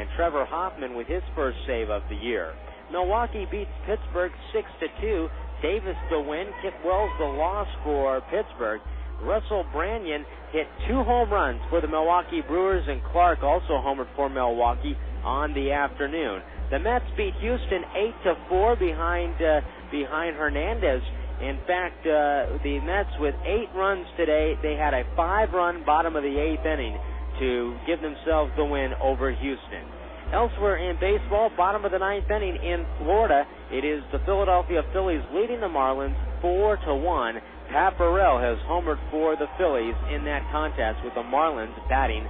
and Trevor Hoffman with his first save of the year. Milwaukee beats Pittsburgh 6-2. Davis the win. Kip Wells the loss for Pittsburgh. Russell Branyan hit 2 home runs for the Milwaukee Brewers, and Clark also homered for Milwaukee on the afternoon. The Mets beat Houston 8-4 behind Hernandez. In fact, the Mets with 8 runs today, they had a 5-run bottom of the 8th inning to give themselves the win over Houston. Elsewhere in baseball, bottom of the 9th inning in Florida, it is the Philadelphia Phillies leading the Marlins 4-1. Pat Burrell has homered for the Phillies in that contest, with the Marlins batting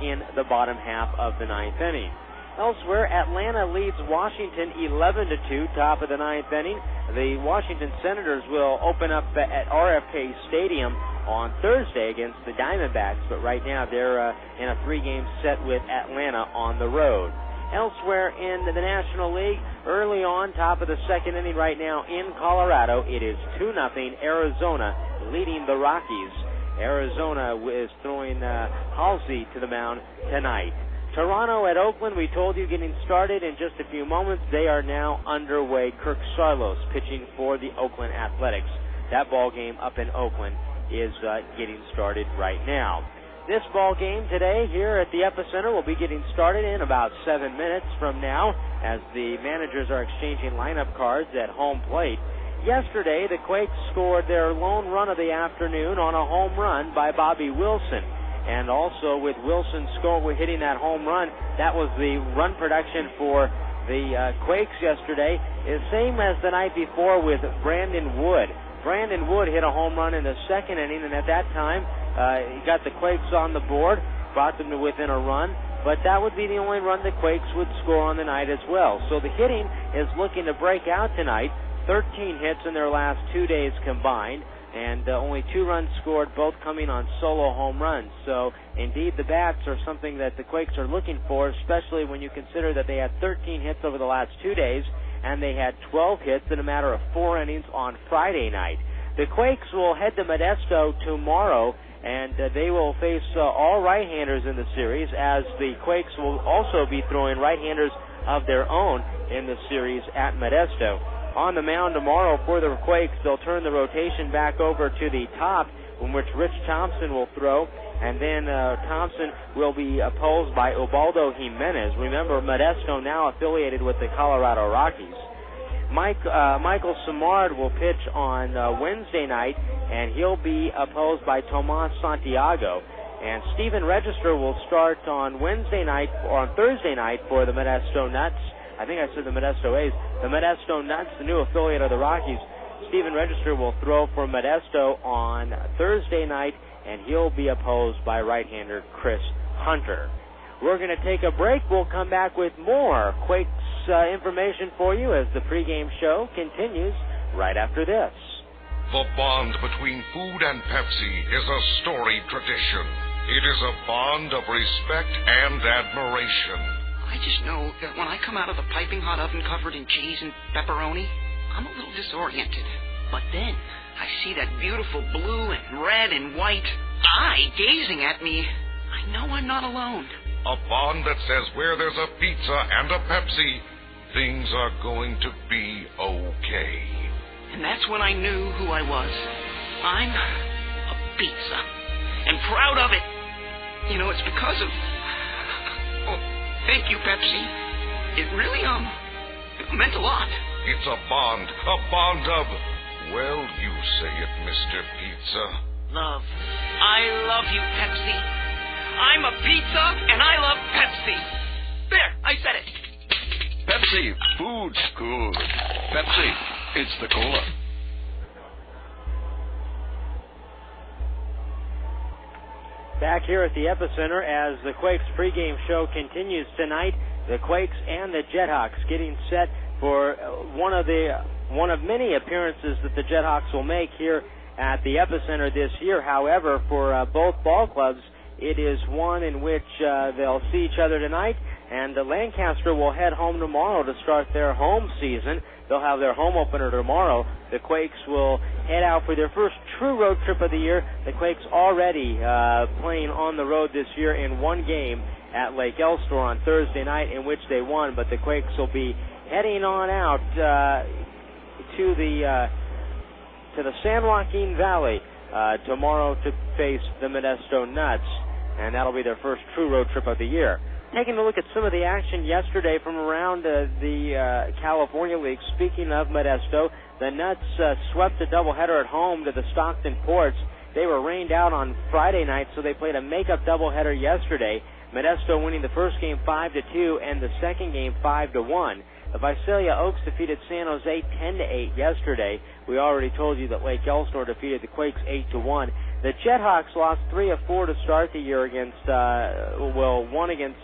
in the bottom half of the 9th inning. Elsewhere, Atlanta leads Washington 11-2, top of the 9th inning. The Washington Senators will open up at RFK Stadium on Thursday against the Diamondbacks, but right now they're in a 3-game set with Atlanta on the road. Elsewhere in the National League, early on, top of the 2nd inning right now in Colorado, it is 2-0 Arizona leading the Rockies. Arizona is throwing Halsey to the mound tonight. Toronto at Oakland, we told you, getting started in just a few moments. They are now underway. Kirk Saarloos pitching for the Oakland Athletics. That ball game up in Oakland is getting started right now. This ball game today here at the Epicenter will be getting started in about 7 minutes from now as the managers are exchanging lineup cards at home plate. Yesterday, the Quakes scored their lone run of the afternoon on a home run by Bobby Wilson. And also with Wilson hitting that home run, that was the run production for the Quakes yesterday. Is same as the night before with Brandon Wood. Brandon Wood hit a home run in the 2nd inning, and at that time, he got the Quakes on the board, brought them to within a run, but that would be the only run the Quakes would score on the night as well. So the hitting is looking to break out tonight. 13 hits in their last 2 days combined, and only 2 runs scored, both coming on solo home runs. So, indeed, the bats are something that the Quakes are looking for, especially when you consider that they had 13 hits over the last 2 days, and they had 12 hits in a matter of 4 innings on Friday night. The Quakes will head to Modesto tomorrow, and they will face all right-handers in the series, as the Quakes will also be throwing right-handers of their own in the series at Modesto. On the mound tomorrow for the Quakes, they'll turn the rotation back over to the top, in which Rich Thompson will throw, and then Thompson will be opposed by Ubaldo Jimenez. Remember, Modesto now affiliated with the Colorado Rockies. Michael Simard will pitch on Wednesday night, and he'll be opposed by Tomas Santiago. And Stephen Register will start on Thursday night for the Modesto Nuts. I think I said the Modesto A's. The Modesto Nuts, the new affiliate of the Rockies. Stephen Register will throw for Modesto on Thursday night, and he'll be opposed by right-hander Chris Hunter. We're going to take a break. We'll come back with more Quakes information for you as the pregame show continues right after this. The bond between food and Pepsi is a storied tradition. It is a bond of respect and admiration. I just know that when I come out of the piping hot oven covered in cheese and pepperoni, I'm a little disoriented. But then I see that beautiful blue and red and white eye gazing at me. I know I'm not alone. A bond that says where there's a pizza and a Pepsi, things are going to be okay. And that's when I knew who I was. I'm a pizza. And proud of it. You know, it's because of... Oh, thank you, Pepsi. It really, meant a lot. It's a bond of... Well, you say it, Mr. Pizza. Love. I love you, Pepsi. I'm a pizza, and I love Pepsi. There, I said it. Pepsi, food's good. Pepsi, it's the cola. Back here at the Epicenter as the Quakes pregame show continues tonight. The Quakes and the JetHawks getting set for one of many appearances that the JetHawks will make here at the Epicenter this year. However, for both ball clubs, it is one in which they'll see each other tonight, and Lancaster will head home tomorrow to start their home season. They'll have their home opener tomorrow. The Quakes will head out for their first true road trip of the year. The Quakes already playing on the road this year in one game at Lake Elsinore on Thursday night, in which they won. But the Quakes will be heading on out to the San Joaquin Valley tomorrow to face the Modesto Nuts, and that'll be their first true road trip of the year. Taking a look at some of the action yesterday from around the California League. Speaking of Modesto, the Nuts swept a doubleheader at home to the Stockton Ports. They were rained out on Friday night, so they played a makeup doubleheader yesterday. Modesto winning the first game 5-2 and the second game 5-1. The Visalia Oaks defeated San Jose 10-8 yesterday. We already told you that Lake Elsinore defeated the Quakes 8-1. The JetHawks lost 3 of 4 to start the year against, one against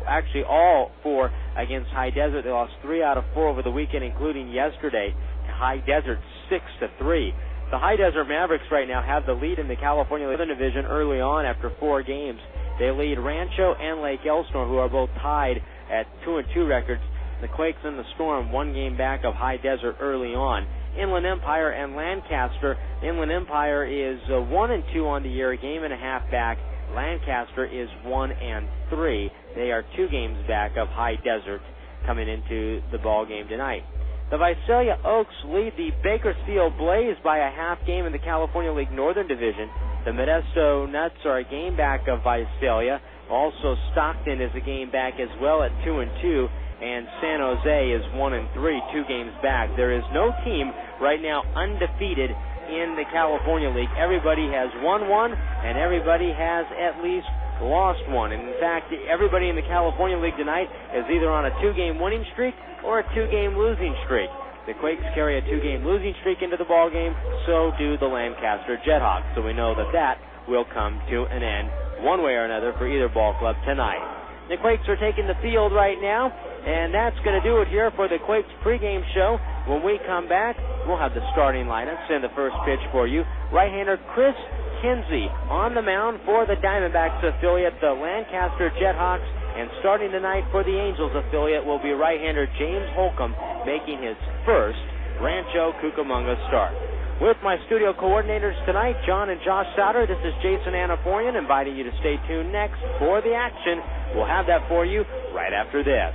actually all 4 against High Desert. They lost 3 out of 4 over the weekend, including yesterday to High Desert 6-3. The High Desert Mavericks right now have the lead in the California Southern Division early on after 4 games. They lead Rancho and Lake Elsinore, who are both tied at 2-2 records. The Quakes and the Storm 1 game back of High Desert early on. Inland Empire and Lancaster. Inland Empire is 1-2 on the year, a game and a half back. Lancaster is 1-3. They are 2 games back of High Desert coming into the ball game tonight. The Visalia Oaks lead the Bakersfield Blaze by a half game in the California League Northern Division. The Modesto Nuts are a game back of Visalia. Also, Stockton is a game back as well at 2-2. And San Jose is 1-3, 2 games back. There is no team right now undefeated in the California League. Everybody has won 1, and everybody has at least lost 1. And in fact, everybody in the California League tonight is either on a 2-game winning streak or a 2-game losing streak. The Quakes carry a 2-game losing streak into the ball game. So do the Lancaster JetHawks. So we know that will come to an end one way or another for either ball club tonight. The Quakes are taking the field right now, and that's going to do it here for the Quakes pregame show. When we come back, we'll have the starting lineups and the first pitch for you. Right-hander Chris Kinsey on the mound for the Diamondbacks affiliate, the Lancaster JetHawks. And starting tonight for the Angels affiliate will be right-hander James Holcomb, making his first Rancho Cucamonga start. With my studio coordinators tonight, John and Josh Sauter, this is Jason Anaforian, inviting you to stay tuned next for the action. We'll have that for you right after this.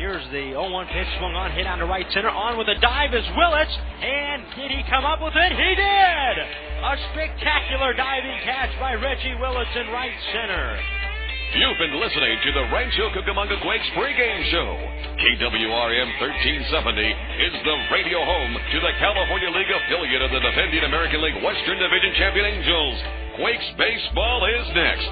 Here's the 0-1 pitch, swung on, hit on to right center. On with a dive is Willits, and did he come up with it? He did! A spectacular diving catch by Reggie Willits in right center. You've been listening to the Rancho Cucamonga Quakes pregame show. KWRM 1370 is the radio home to the California League affiliate of the defending American League Western Division champion Angels. Quakes baseball is next.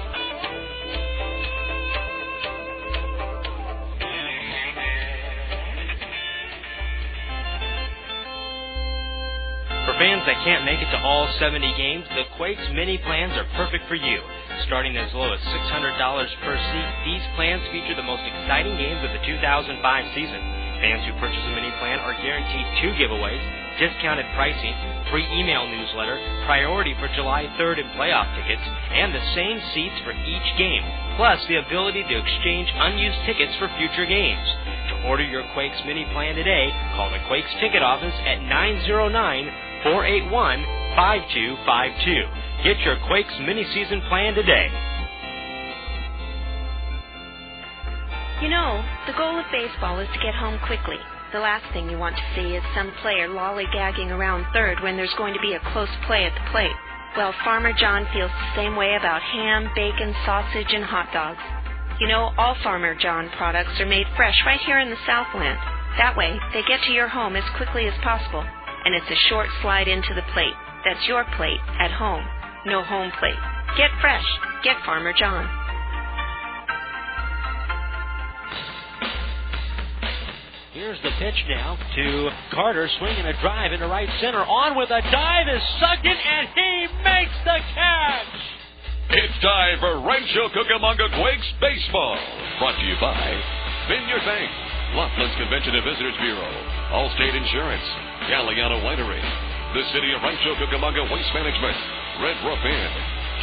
For fans that can't make it to all 70 games, the Quakes mini plans are perfect for you. Starting as low as $600 per seat, these plans feature the most exciting games of the 2005 season. Fans who purchase a mini plan are guaranteed 2 giveaways, discounted pricing, free email newsletter, priority for July 3rd and playoff tickets, and the same seats for each game, plus the ability to exchange unused tickets for future games. To order your Quakes mini plan today, call the Quakes ticket office at 909-481-5252. Get your Quakes mini-season plan today. You know, the goal of baseball is to get home quickly. The last thing you want to see is some player lollygagging around third when there's going to be a close play at the plate. Well, Farmer John feels the same way about ham, bacon, sausage, and hot dogs. You know, all Farmer John products are made fresh right here in the Southland. That way, they get to your home as quickly as possible, and it's a short slide into the plate. That's your plate at home. No home plate. Get fresh. Get Farmer John. Here's the pitch now to Carter, swinging a drive into right center. On with a dive is sucked in, and he makes the catch. It's time for Rancho Cucamonga Quakes baseball. Brought to you by Vineyard Bank, Laughlin Convention and Visitors Bureau, Allstate Insurance, Galliano Winery, the City of Rancho Cucamonga Waste Management, Red Roof Inn,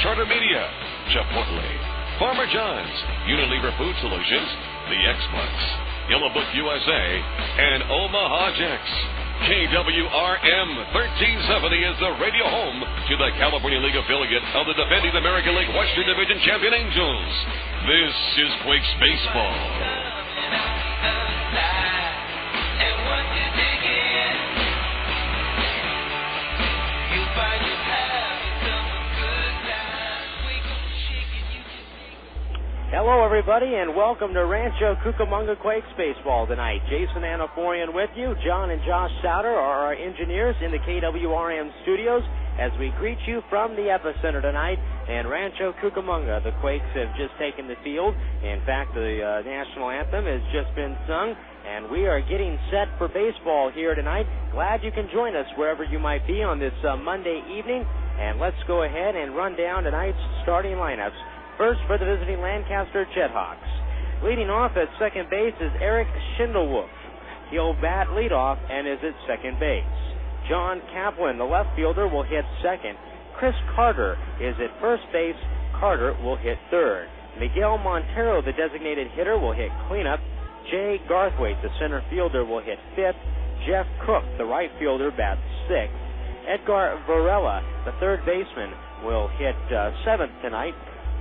Charter Media, Chipotle, Farmer John's, Unilever Food Solutions, the X-Bucks, Yellow Book USA, and Omaha Jacks. KWRM 1370 is the radio home to the California League affiliate of the defending American League Western Division champion Angels. This is Quakes Baseball. Hello, everybody, and welcome to Rancho Cucamonga Quakes Baseball tonight. Jason Anaforian with you. John and Josh Souter are our engineers in the KWRM studios as we greet you from the epicenter tonight in Rancho Cucamonga. The Quakes have just taken the field. In fact, the national anthem has just been sung, and we are getting set for baseball here tonight. Glad you can join us wherever you might be on this Monday evening, and let's go ahead and run down tonight's starting lineups. First, for the visiting Lancaster JetHawks. Leading off at second base is Eric Schindelwolf. He'll bat leadoff and is at second base. John Kaplan, the left fielder, will hit second. Chris Carter is at first base. Carter will hit third. Miguel Montero, the designated hitter, will hit cleanup. Jay Garthwaite, the center fielder, will hit fifth. Jeff Cook, the right fielder, bats sixth. Edgar Varela, the third baseman, will hit seventh tonight.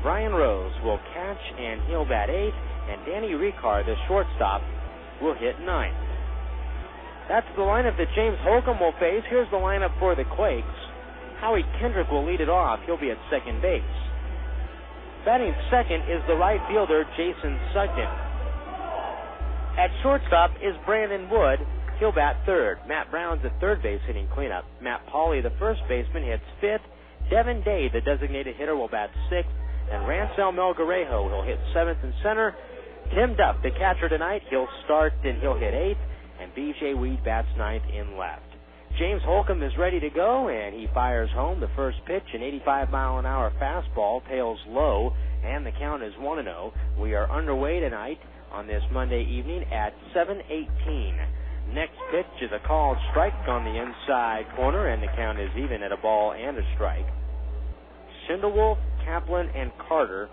Brian Rose will catch, and he'll bat eighth, and Danny Richar, the shortstop, will hit ninth. That's the lineup that James Holcomb will face. Here's the lineup for the Quakes. Howie Kendrick will lead it off. He'll be at second base. Batting second is the right fielder, Jason Sugden. At shortstop is Brandon Wood. He'll bat third. Matt Brown's at third base hitting cleanup. Matt Pauley, the first baseman, hits fifth. Devin Day, the designated hitter, will bat sixth. And Rancel Melgarejo will hit seventh and center. Tim Duff, the catcher tonight, he'll start and he'll hit eighth. And B.J. Weed bats ninth in left. James Holcomb is ready to go, and he fires home. The first pitch, an 85-mile-an-hour fastball, tails low, and the count is 1-0. We are underway tonight on this Monday evening at 7:18. Next pitch is a called strike on the inside corner, and the count is even at a ball and a strike. Schindelwolf, Kaplan, and Carter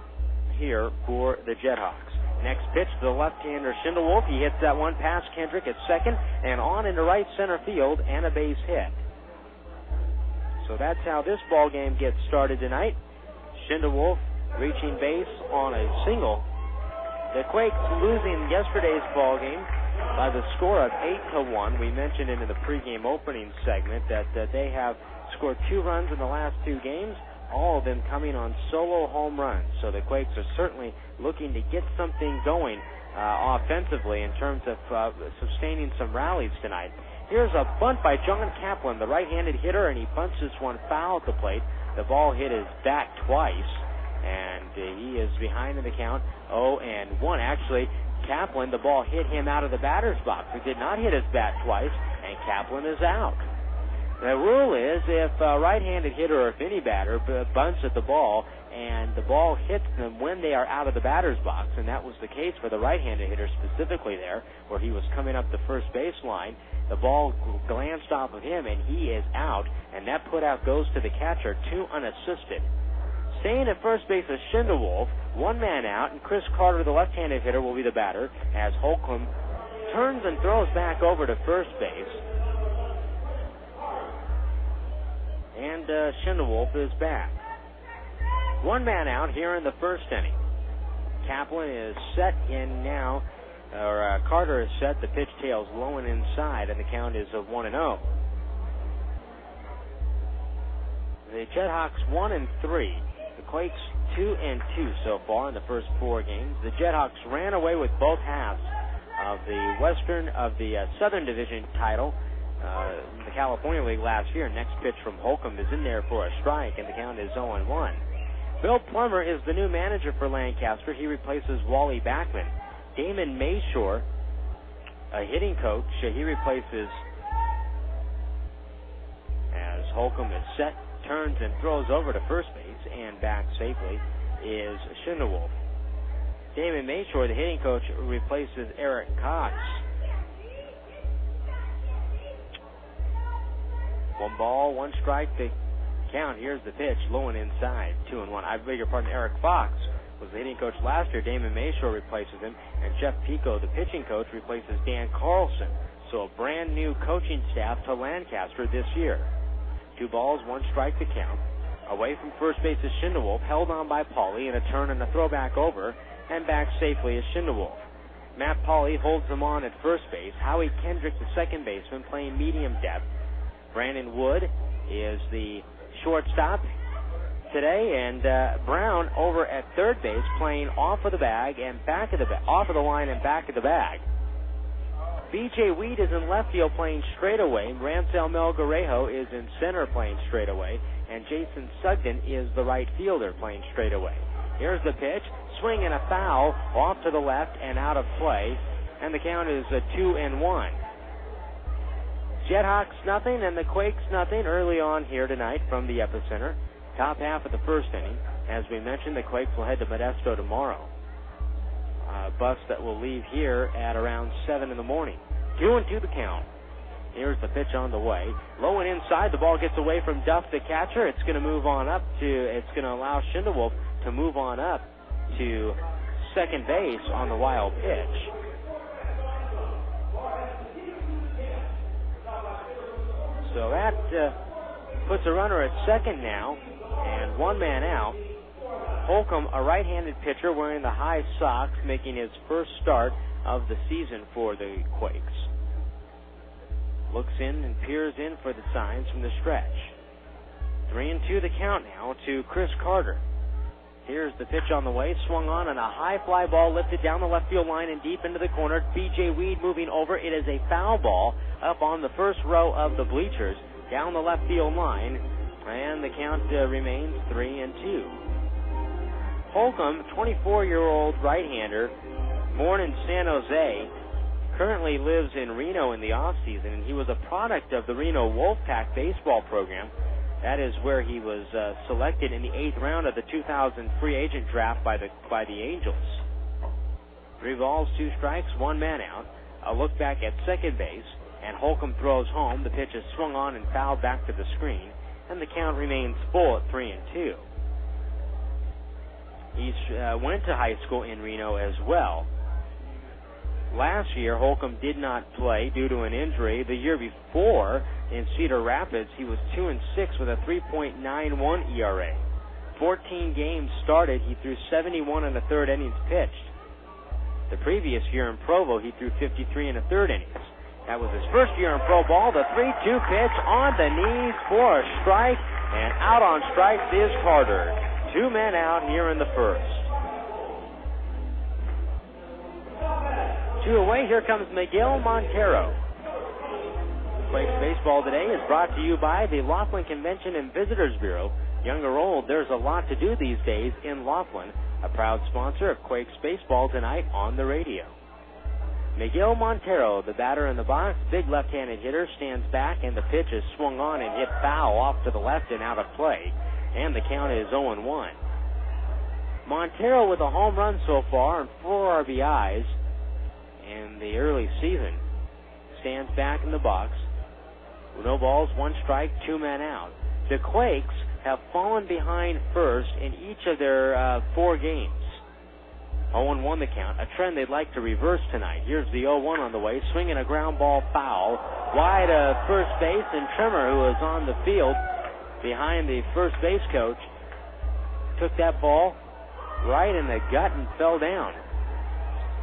here for the JetHawks. Next pitch to the left-hander Schindelwolf. He hits that one past Kendrick at second and on into right center field and a base hit. So that's how this ball game gets started tonight. Schindelwolf reaching base on a single. The Quakes losing yesterday's ball game by the score of 8-1. We mentioned in the pregame opening segment that they have scored 2 runs in the last 2 games, all of them coming on solo home runs. So the Quakes are certainly looking to get something going offensively in terms of sustaining some rallies tonight. Here's a bunt by John Kaplan, the right-handed hitter, and he bunts this one foul at the plate. The ball hit his bat twice, and he is behind in the count 0-1. Actually, Kaplan, the ball hit him out of the batter's box. It did not hit his bat twice, and Kaplan is out. The rule is if a right-handed hitter or if any batter bunts at the ball and the ball hits them when they are out of the batter's box, and that was the case for the right-handed hitter specifically there, where he was coming up the first baseline, the ball glanced off of him and he is out, and that putout goes to the catcher, 2 unassisted. Staying at first base is Schindelwolf, 1 man out, and Chris Carter, the left-handed hitter, will be the batter as Holcomb turns and throws back over to first base. And Schindelwolf is back. 1 man out here in the first inning. Kaplan is set in now, or Carter is set. The pitch tails low and inside, and the count is of 1-0. The JetHawks 1-3. The Quakes 2-2 so far in the first 4 games. The JetHawks ran away with both halves of the Southern Division title. The California League last year. Next pitch from Holcomb is in there for a strike, and the count is 0-1. Bill Plummer is the new manager for Lancaster. He replaces Wally Backman. Damon Mayshore, a hitting coach, he replaces, as Holcomb is set, turns and throws over to first base and back safely, is Schindelwolf. Damon Mayshore, the hitting coach, replaces Eric Cox. 1 ball, 1 strike, the count. Here's the pitch, low and inside, 2-1. I beg your pardon, Eric Fox was the hitting coach last year. Damon Mayshore replaces him, and Jeff Pico, the pitching coach, replaces Dan Carlson. So a brand new coaching staff to Lancaster this year. 2 balls, 1 strike to count. Away from first base is Schindewolf, held on by Pauly, and a turn and a throw back over, and back safely is Schindewolf. Matt Pauly holds him on at first base. Howie Kendrick, the second baseman, playing medium depth. Brandon Wood is the shortstop today, and Brown over at third base, playing off of the bag and back of the off of the line and back of the bag. B.J. Weed is in left field playing straight away. Rancel Melgarejo is in center playing straight away, and Jason Sugden is the right fielder playing straight away. Here's the pitch, swing and a foul off to the left and out of play, and the count is a 2-1. JetHawks nothing and the Quakes nothing early on here tonight from the epicenter. Top half of the first inning. As we mentioned, the Quakes will head to Modesto tomorrow. A bus that will leave here at around 7 in the morning. 2-2 the count. Here's the pitch on the way. Low and inside, the ball gets away from Duff, the catcher. It's going to move on up to, it's going to allow Schindewolf to move on up to second base on the wild pitch. So that puts a runner at second now, and 1 man out. Holcomb, a right-handed pitcher wearing the high socks, making his first start of the season for the Quakes. Looks in and peers in for the signs from the stretch. 3-2 the count now to Chris Carter. Here's the pitch on the way, swung on, and a high fly ball lifted down the left field line and deep into the corner. B.J. Weed moving over. It is a foul ball up on the first row of the bleachers down the left field line, and the count remains 3-2. Holcomb, 24-year-old right-hander, born in San Jose, currently lives in Reno in the off-season, and he was a product of the Reno Wolfpack baseball program. That is where he was selected in the 8th round of the 2000 free agent draft by the Angels. 3 balls, 2 strikes, 1 man out. A look back at second base, and Holcomb throws home. The pitch is swung on and fouled back to the screen, and the count remains full at 3-2. He went to high school in Reno as well. Last year, Holcomb did not play due to an injury. The year before, in Cedar Rapids, he was 2-6 with a 3.91 ERA. 14 games started. He threw 71 in the 3rd innings pitched. The previous year in Provo, he threw 53 in the 3rd innings. That was his first year in pro ball. The 3-2 pitch on the knees for a strike, and out on strikes is Carter. 2 men out here in the first. 2 away, here comes Miguel Montero. Quakes Baseball today is brought to you by the Laughlin Convention and Visitors Bureau. Young or old, there's a lot to do these days in Laughlin, a proud sponsor of Quakes Baseball tonight on the radio. Miguel Montero, the batter in the box, big left-handed hitter, stands back, and the pitch is swung on and hit foul off to the left and out of play, and the count is 0-1. Montero with a home run so far and 4 RBIs in the early season stands back in the box. No balls, 1 strike, 2 men out. The Quakes have fallen behind first in each of their 4 games. 0-1 the count, a trend they'd like to reverse tonight. Here's the 0-1 on the way, swinging a ground ball foul wide of first base, and Trimmer, who is on the field behind the first base coach, took that ball right in the gut and fell down.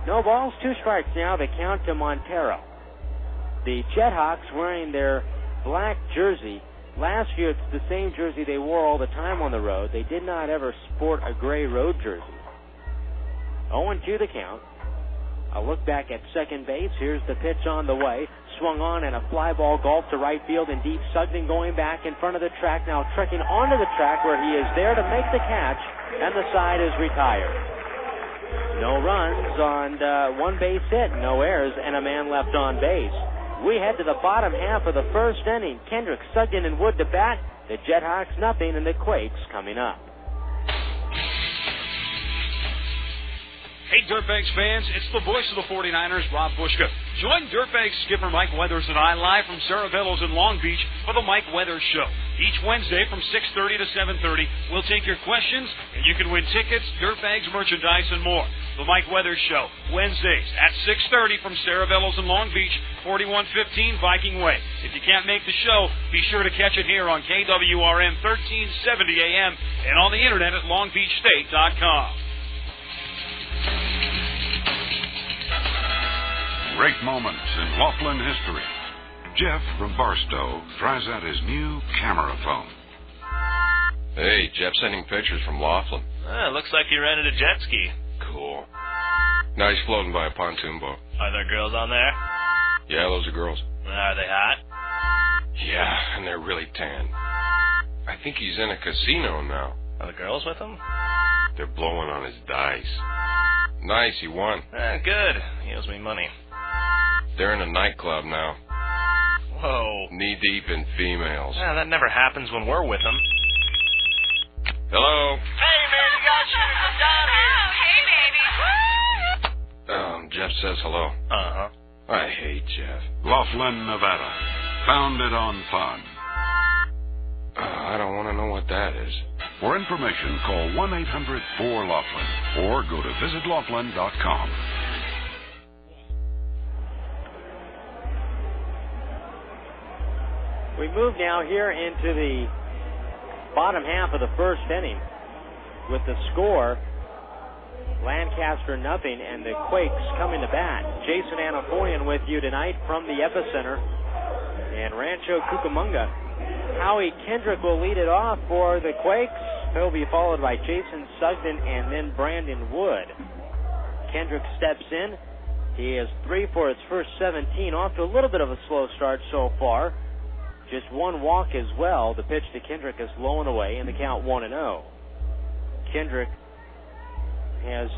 No balls, 2 strikes now, the count to Montero. The JetHawks wearing their black jersey. Last year, it's the same jersey they wore all the time on the road. They did not ever sport a gray road jersey. 0-2 the count. A look back at second base. Here's the pitch on the way. Swung on, and a fly ball golf to right field and deep. Sugden going back in front of the track, now trekking onto the track where he is there to make the catch, and the side is retired. No runs on 1 base hit, no errors, and a man left on base. We head to the bottom half of the first inning. Kendrick, Sugden, and Wood to bat. The JetHawks nothing, and the Quakes coming up. Hey, Dirtbags fans, it's the voice of the 49ers, Rob Bushka. Join Dirtbags skipper Mike Weathers and I live from Cerebello's in Long Beach for the Mike Weathers Show. Each Wednesday from 6:30 to 7:30, we'll take your questions, and you can win tickets, Dirtbags merchandise, and more. The Mike Weathers Show, Wednesdays at 6:30 from Saravello's in Long Beach, 4115 Viking Way. If you can't make the show, be sure to catch it here on KWRM 1370 AM and on the internet at longbeachstate.com. Great moments in Laughlin history. Jeff from Barstow tries out his new camera phone. Hey, Jeff sending pictures from Laughlin. Looks like you rented a jet ski. Cool. Now he's floating by a pontoon boat. Are there girls on there? Yeah, those are girls. Are they hot? Yeah, and they're really tan. I think he's in a casino now. Are the girls with him? They're blowing on his dice. Nice, he won. Good. He owes me money. They're in a nightclub now. Whoa. Knee-deep in females. Yeah, that never happens when we're with them. Hello? Hey, man, you got shoes. I'm down here. Hey, baby. Jeff says hello. Uh-huh. I hate Jeff. Laughlin, Nevada. Founded on fun. I don't want to know what that is. For information, call 1-800-4-LAUGHLIN or go to visitlaughlin.com. We move now here into the bottom half of the first inning with the score, Lancaster nothing, and the Quakes coming to bat. Jason Anaforian with you tonight from the epicenter in Rancho, Cucamonga. Howie Kendrick will lead it off for the Quakes. He'll be followed by Jason Sugden and then Brandon Wood. Kendrick steps in. He is 3 for his first 17, off to a little bit of a slow start so far. Just one walk as well. The pitch to Kendrick is low and away, and the count 1-0. Kendrick has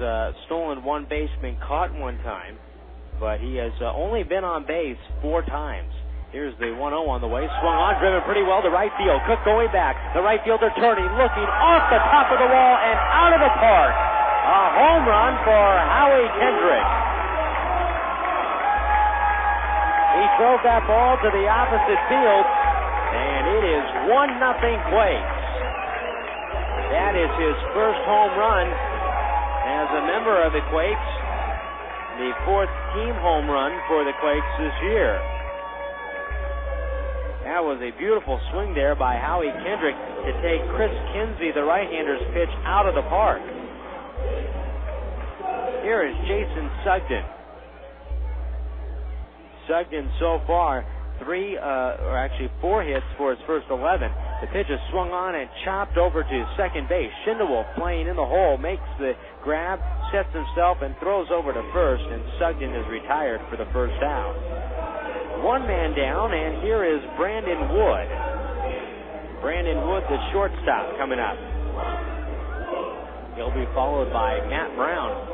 stolen one base, been caught one time, but he has only been on base 4 times. Here's the 1-0 on the way. Swung on, driven pretty well to right field. Cook going back. The right fielder turning, looking off the top of the wall and out of the park. A home run for Howie Kendrick. He drove that ball to the opposite field, and it is 1-0 Quakes. That is his first home run as a member of the Quakes. The 4th team home run for the Quakes this year. That was a beautiful swing there by Howie Kendrick to take Chris Kinsey, the right-hander's pitch, out of the park. Here is Jason Sugden. Sugden so far 4 hits for his first 11. The pitch is swung on and chopped over to second base. Schindewolf playing in the hole, makes the grab, sets himself, and throws over to first, and Sugden is retired for the first out. One man down, and here is Brandon Wood. Brandon Wood, the shortstop, coming up. He'll be followed by Matt Brown.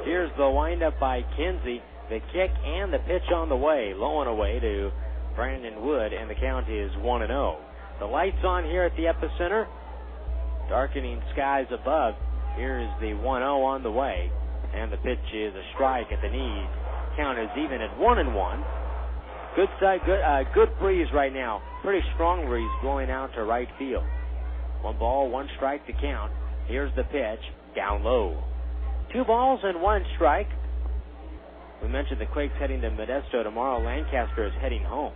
Here's the windup by Kinsey. The kick and the pitch on the way. Low and away to Brandon Wood, and the count is 1-0. The lights on here at the epicenter. Darkening skies above. Here is the 1-0 on the way. And the pitch is a strike at the knees. Count is even at 1-1. Good side, good breeze right now. Pretty strong breeze blowing out to right field. 1 ball, 1 strike to count. Here's the pitch, down low. 2 balls and 1 strike. We mentioned the Quakes heading to Modesto tomorrow. Lancaster is heading home.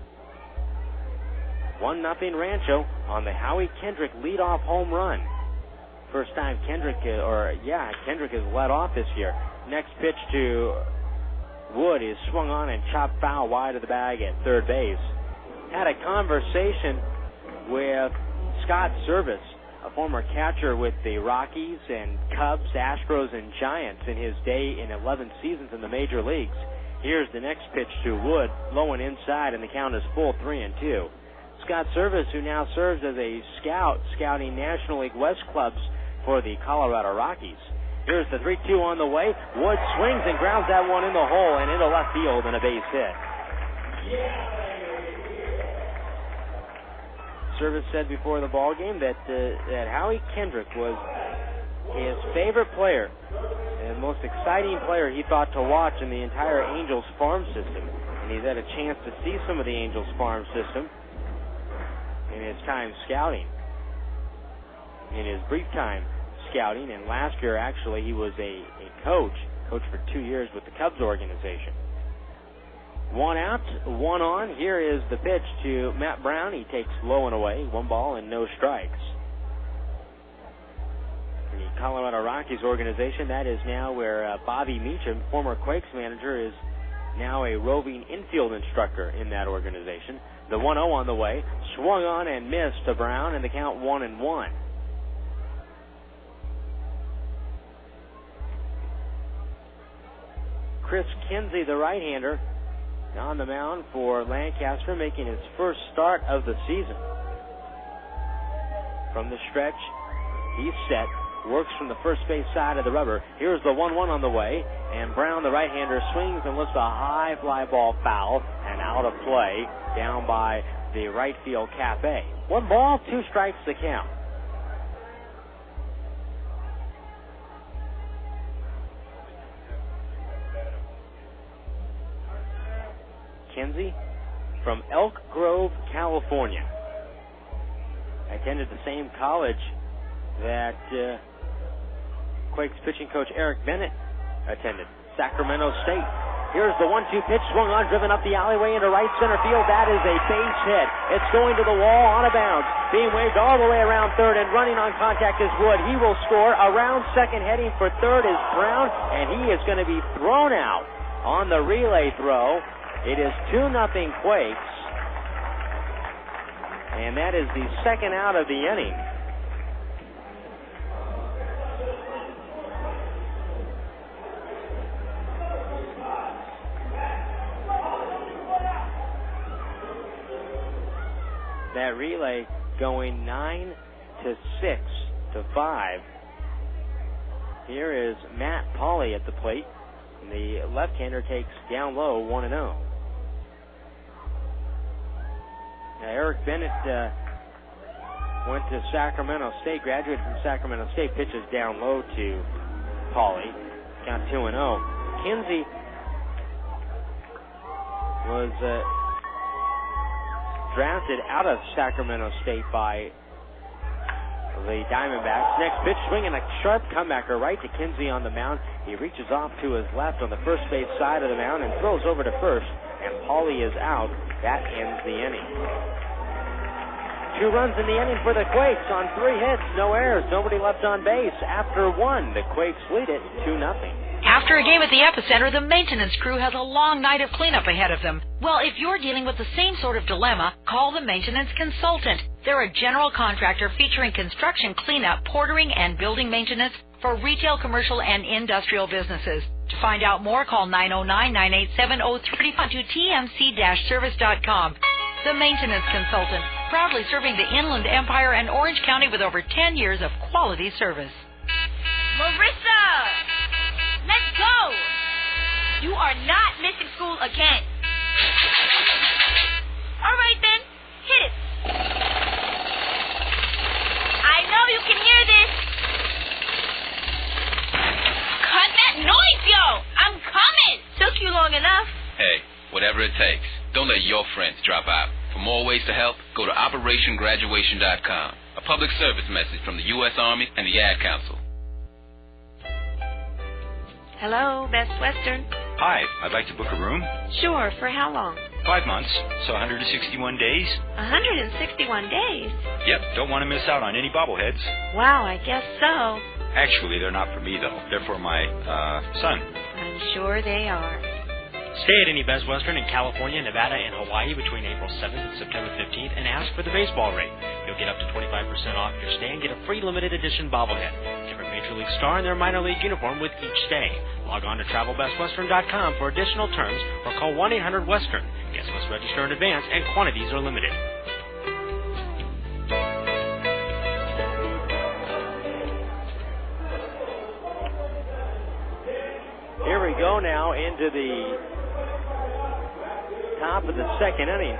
1-0 Rancho on the Howie Kendrick leadoff home run. First time Kendrick has led off this year. Next pitch to Wood is swung on and chopped foul wide of the bag at third base. Had a conversation with Scott Service, a former catcher with the Rockies and Cubs, Astros, and Giants in his day in 11 seasons in the major leagues. Here's the next pitch to Wood, low and inside, and the count is full 3-2. Scott Service, who now serves as a scout, scouting National League West clubs for the Colorado Rockies. Here's the 3-2 on the way. Wood swings and grounds that one in the hole and into left field and a base hit. Service said before the ball game that Howie Kendrick was his favorite player and most exciting player he thought to watch in the entire Angels farm system. and he's had a chance to see some of the Angels farm system in his time scouting. In his brief time scouting, and last year actually he was a coach for 2 years with the Cubs organization. 1 out, 1 on. Here is the pitch to Matt Brown. He takes low and away, 1 ball and no strikes. The Colorado Rockies organization, that is now where Bobby Meacham, former Quakes manager, is now a roving infield instructor in that organization. The 1-0 on the way, swung on and missed to Brown, and the count 1-1. Chris Kinsey, the right-hander, on the mound for Lancaster, making his first start of the season. From the stretch, he's set, works from the first base side of the rubber. Here's the 1-1 on the way, and Brown, the right-hander, swings and lifts a high fly ball foul and out of play down by the right field cafe. 1 ball, 2 strikes the count. Kinsey from Elk Grove, California. Attended the same college that Quakes pitching coach Eric Bennett attended, Sacramento State. Here's the 1-2 pitch, swung on, driven up the alleyway into right center field. That is a base hit. It's going to the wall on a bounce. Being waved all the way around third, and running on contact is Wood. He will score. Around second, heading for third is Brown, and he is going to be thrown out on the relay throw. It is 2-0 Quakes, and that is the second out of the inning. That relay going 9-6-5. Here is Matt Pauley at the plate. And the left-hander takes down low 1-0. Now, Eric Bennett went to Sacramento State, graduated from Sacramento State, pitches down low to Pauley. Count 2-0. Kinsey was drafted out of Sacramento State by the Diamondbacks. Next pitch, swinging a sharp comebacker right to Kinsey on the mound. He reaches off to his left on the first base side of the mound and throws over to first, and Pauley is out. That ends the inning. 2 runs in the inning for the Quakes on 3 hits, no errors, nobody left on base. After 1, the Quakes lead it 2-0. After a game at the Epicenter, the maintenance crew has a long night of cleanup ahead of them. Well, if you're dealing with the same sort of dilemma, call the maintenance consultant. They're a general contractor featuring construction cleanup, portering, and building maintenance for retail, commercial, and industrial businesses. To find out more, call 909-987-03 to tmc-service.com. The Maintenance Consultant, proudly serving the Inland Empire and Orange County with over 10 years of quality service. Marissa! Let's go! You are not missing school again. All right, then. Hit it. I know you can hear this. Cut that noise, yo! I'm coming! Took you long enough. Hey, whatever it takes. Don't let your friends drop out. For more ways to help, go to OperationGraduation.com. A public service message from the U.S. Army and the Ad Council. Hello, Best Western. Hi, I'd like to book a room. Sure, for how long? 5 months, so 161 days. 161 days? Yep, don't want to miss out on any bobbleheads. Wow, I guess so. Actually, they're not for me, though. They're for my, son. I'm sure they are. Stay at any Best Western in California, Nevada, and Hawaii between April 7th and September 15th and ask for the baseball rate. You'll get up to 25% off your stay and get a free limited edition bobblehead. Different Major League star in their minor league uniform with each stay. Log on to TravelBestWestern.com for additional terms or call 1-800-WESTERN. Guests must register in advance and quantities are limited. Here we go now into the top of the second inning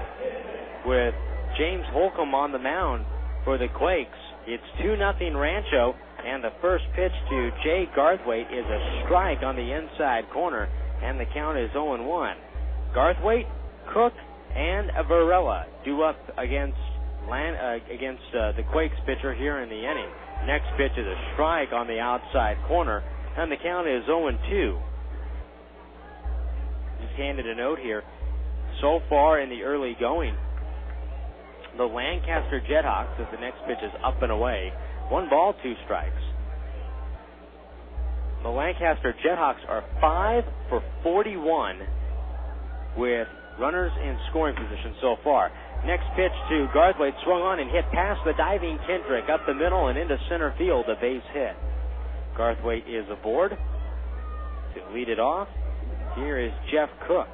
with James Holcomb on the mound for the Quakes. It's 2-0 Rancho, and the first pitch to Jay Garthwaite is a strike on the inside corner, and the count is 0-1. Garthwaite, Cook, and Varela due up against the Quakes pitcher here in the inning. Next pitch is a strike on the outside corner, and the count is 0-2. Just handed a note here. So far in the early going, the Lancaster JetHawks, as the next pitch is up and away, 1 ball, 2 strikes. The Lancaster JetHawks are 5 for 41 with runners in scoring position so far. Next pitch to Garthwaite, swung on and hit past the diving Kendrick up the middle and into center field, a base hit. Garthwaite is aboard to lead it off. Here is Jeff Cook.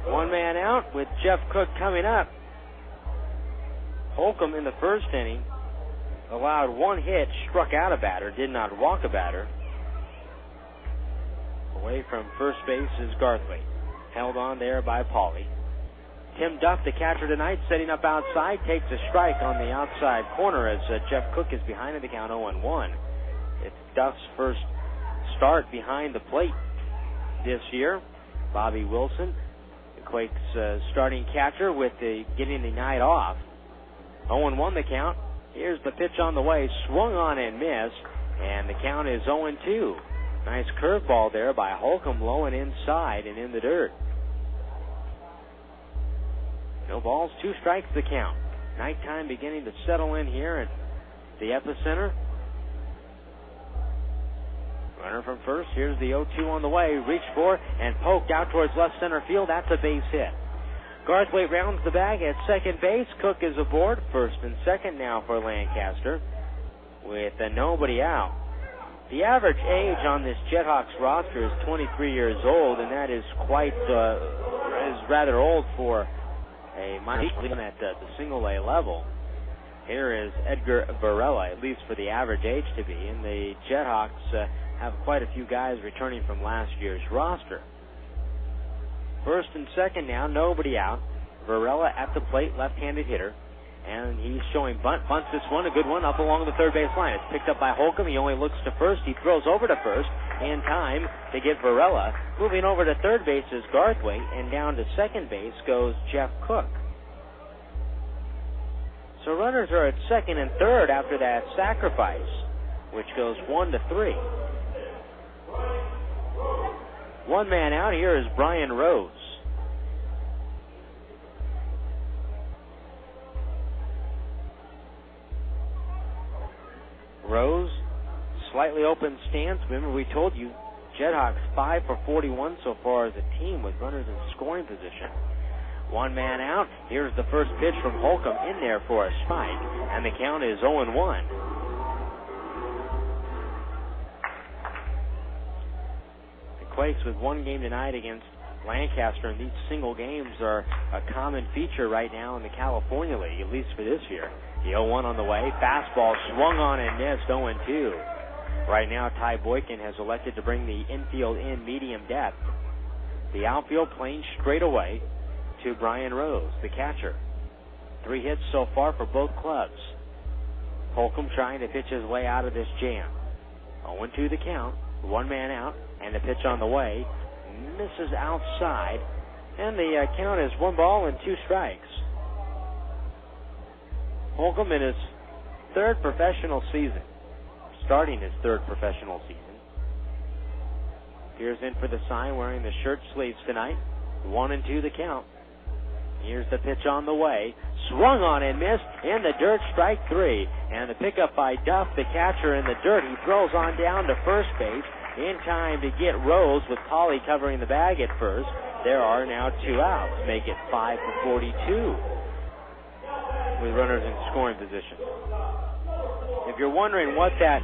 One man out with Jeff Cook coming up. Holcomb in the first inning allowed 1 hit, struck out a batter, did not walk a batter. Away from first base is Garthwaite, held on there by Pauly. Tim Duff, the catcher tonight, setting up outside, takes a strike on the outside corner as Jeff Cook is behind in the count 0-1. It's Duff's first start behind the plate this year. Bobby Wilson, the Quakes starting catcher, with getting the night off. 0-1 the count. Here's the pitch on the way, swung on and missed, and the count is 0-2. Nice curveball there by Holcomb, low and inside and in the dirt. No balls, 2 strikes the count. Nighttime beginning to settle in here at the epicenter. Runner from first. Here's the 0-2 on the way. Reached for and poked out towards left center field. That's a base hit. Garthwaite rounds the bag at second base. Cook is aboard. First and second now for Lancaster with nobody out. The average age on this JetHawks roster is 23 years old, and that is is rather old for a minor league at the single-A level. Here is Edgar Varela, at least for the average age to be, and the JetHawks have quite a few guys returning from last year's roster. First and second now, nobody out. Varela at the plate, left-handed hitter, and he's showing bunts this one, a good one, up along the third base line. It's picked up by Holcomb. He only looks to first. He throws over to first in time to get Varela. Moving over to third base is Garthwaite, and down to second base goes Jeff Cook. So runners are at second and third after that sacrifice, which goes 1-3. One man out here is Brian Rose. Rose, slightly open stance. Remember, we told you JetHawks 5 for 41 so far as a team with runners in scoring position. One man out. Here's the first pitch from Holcomb in there for a strike, and the count is 0-1. The Quakes with one game tonight against Lancaster, and these single games are a common feature right now in the California League, at least for this year. The 0-1 on the way. Fastball swung on and missed, 0-2. Right now, Ty Boykin has elected to bring the infield in medium depth. The outfield playing straight away to Brian Rose, the catcher. 3 hits so far for both clubs. Holcomb trying to pitch his way out of this jam. 0-2 the count. One man out, and the pitch on the way. Misses outside, and the count is 1 ball and 2 strikes. Holcomb in his third professional season, starting his third professional season. Here's in for the sign, wearing the shirt sleeves tonight. 1-2 the count. Here's the pitch on the way. Swung on and missed in the dirt, strike 3. And the pickup by Duff, the catcher, in the dirt. He throws on down to first base in time to get Rose with Pauly covering the bag at first. There are now 2 outs. Make it 5 for 42 with runners in scoring position. If you're wondering what that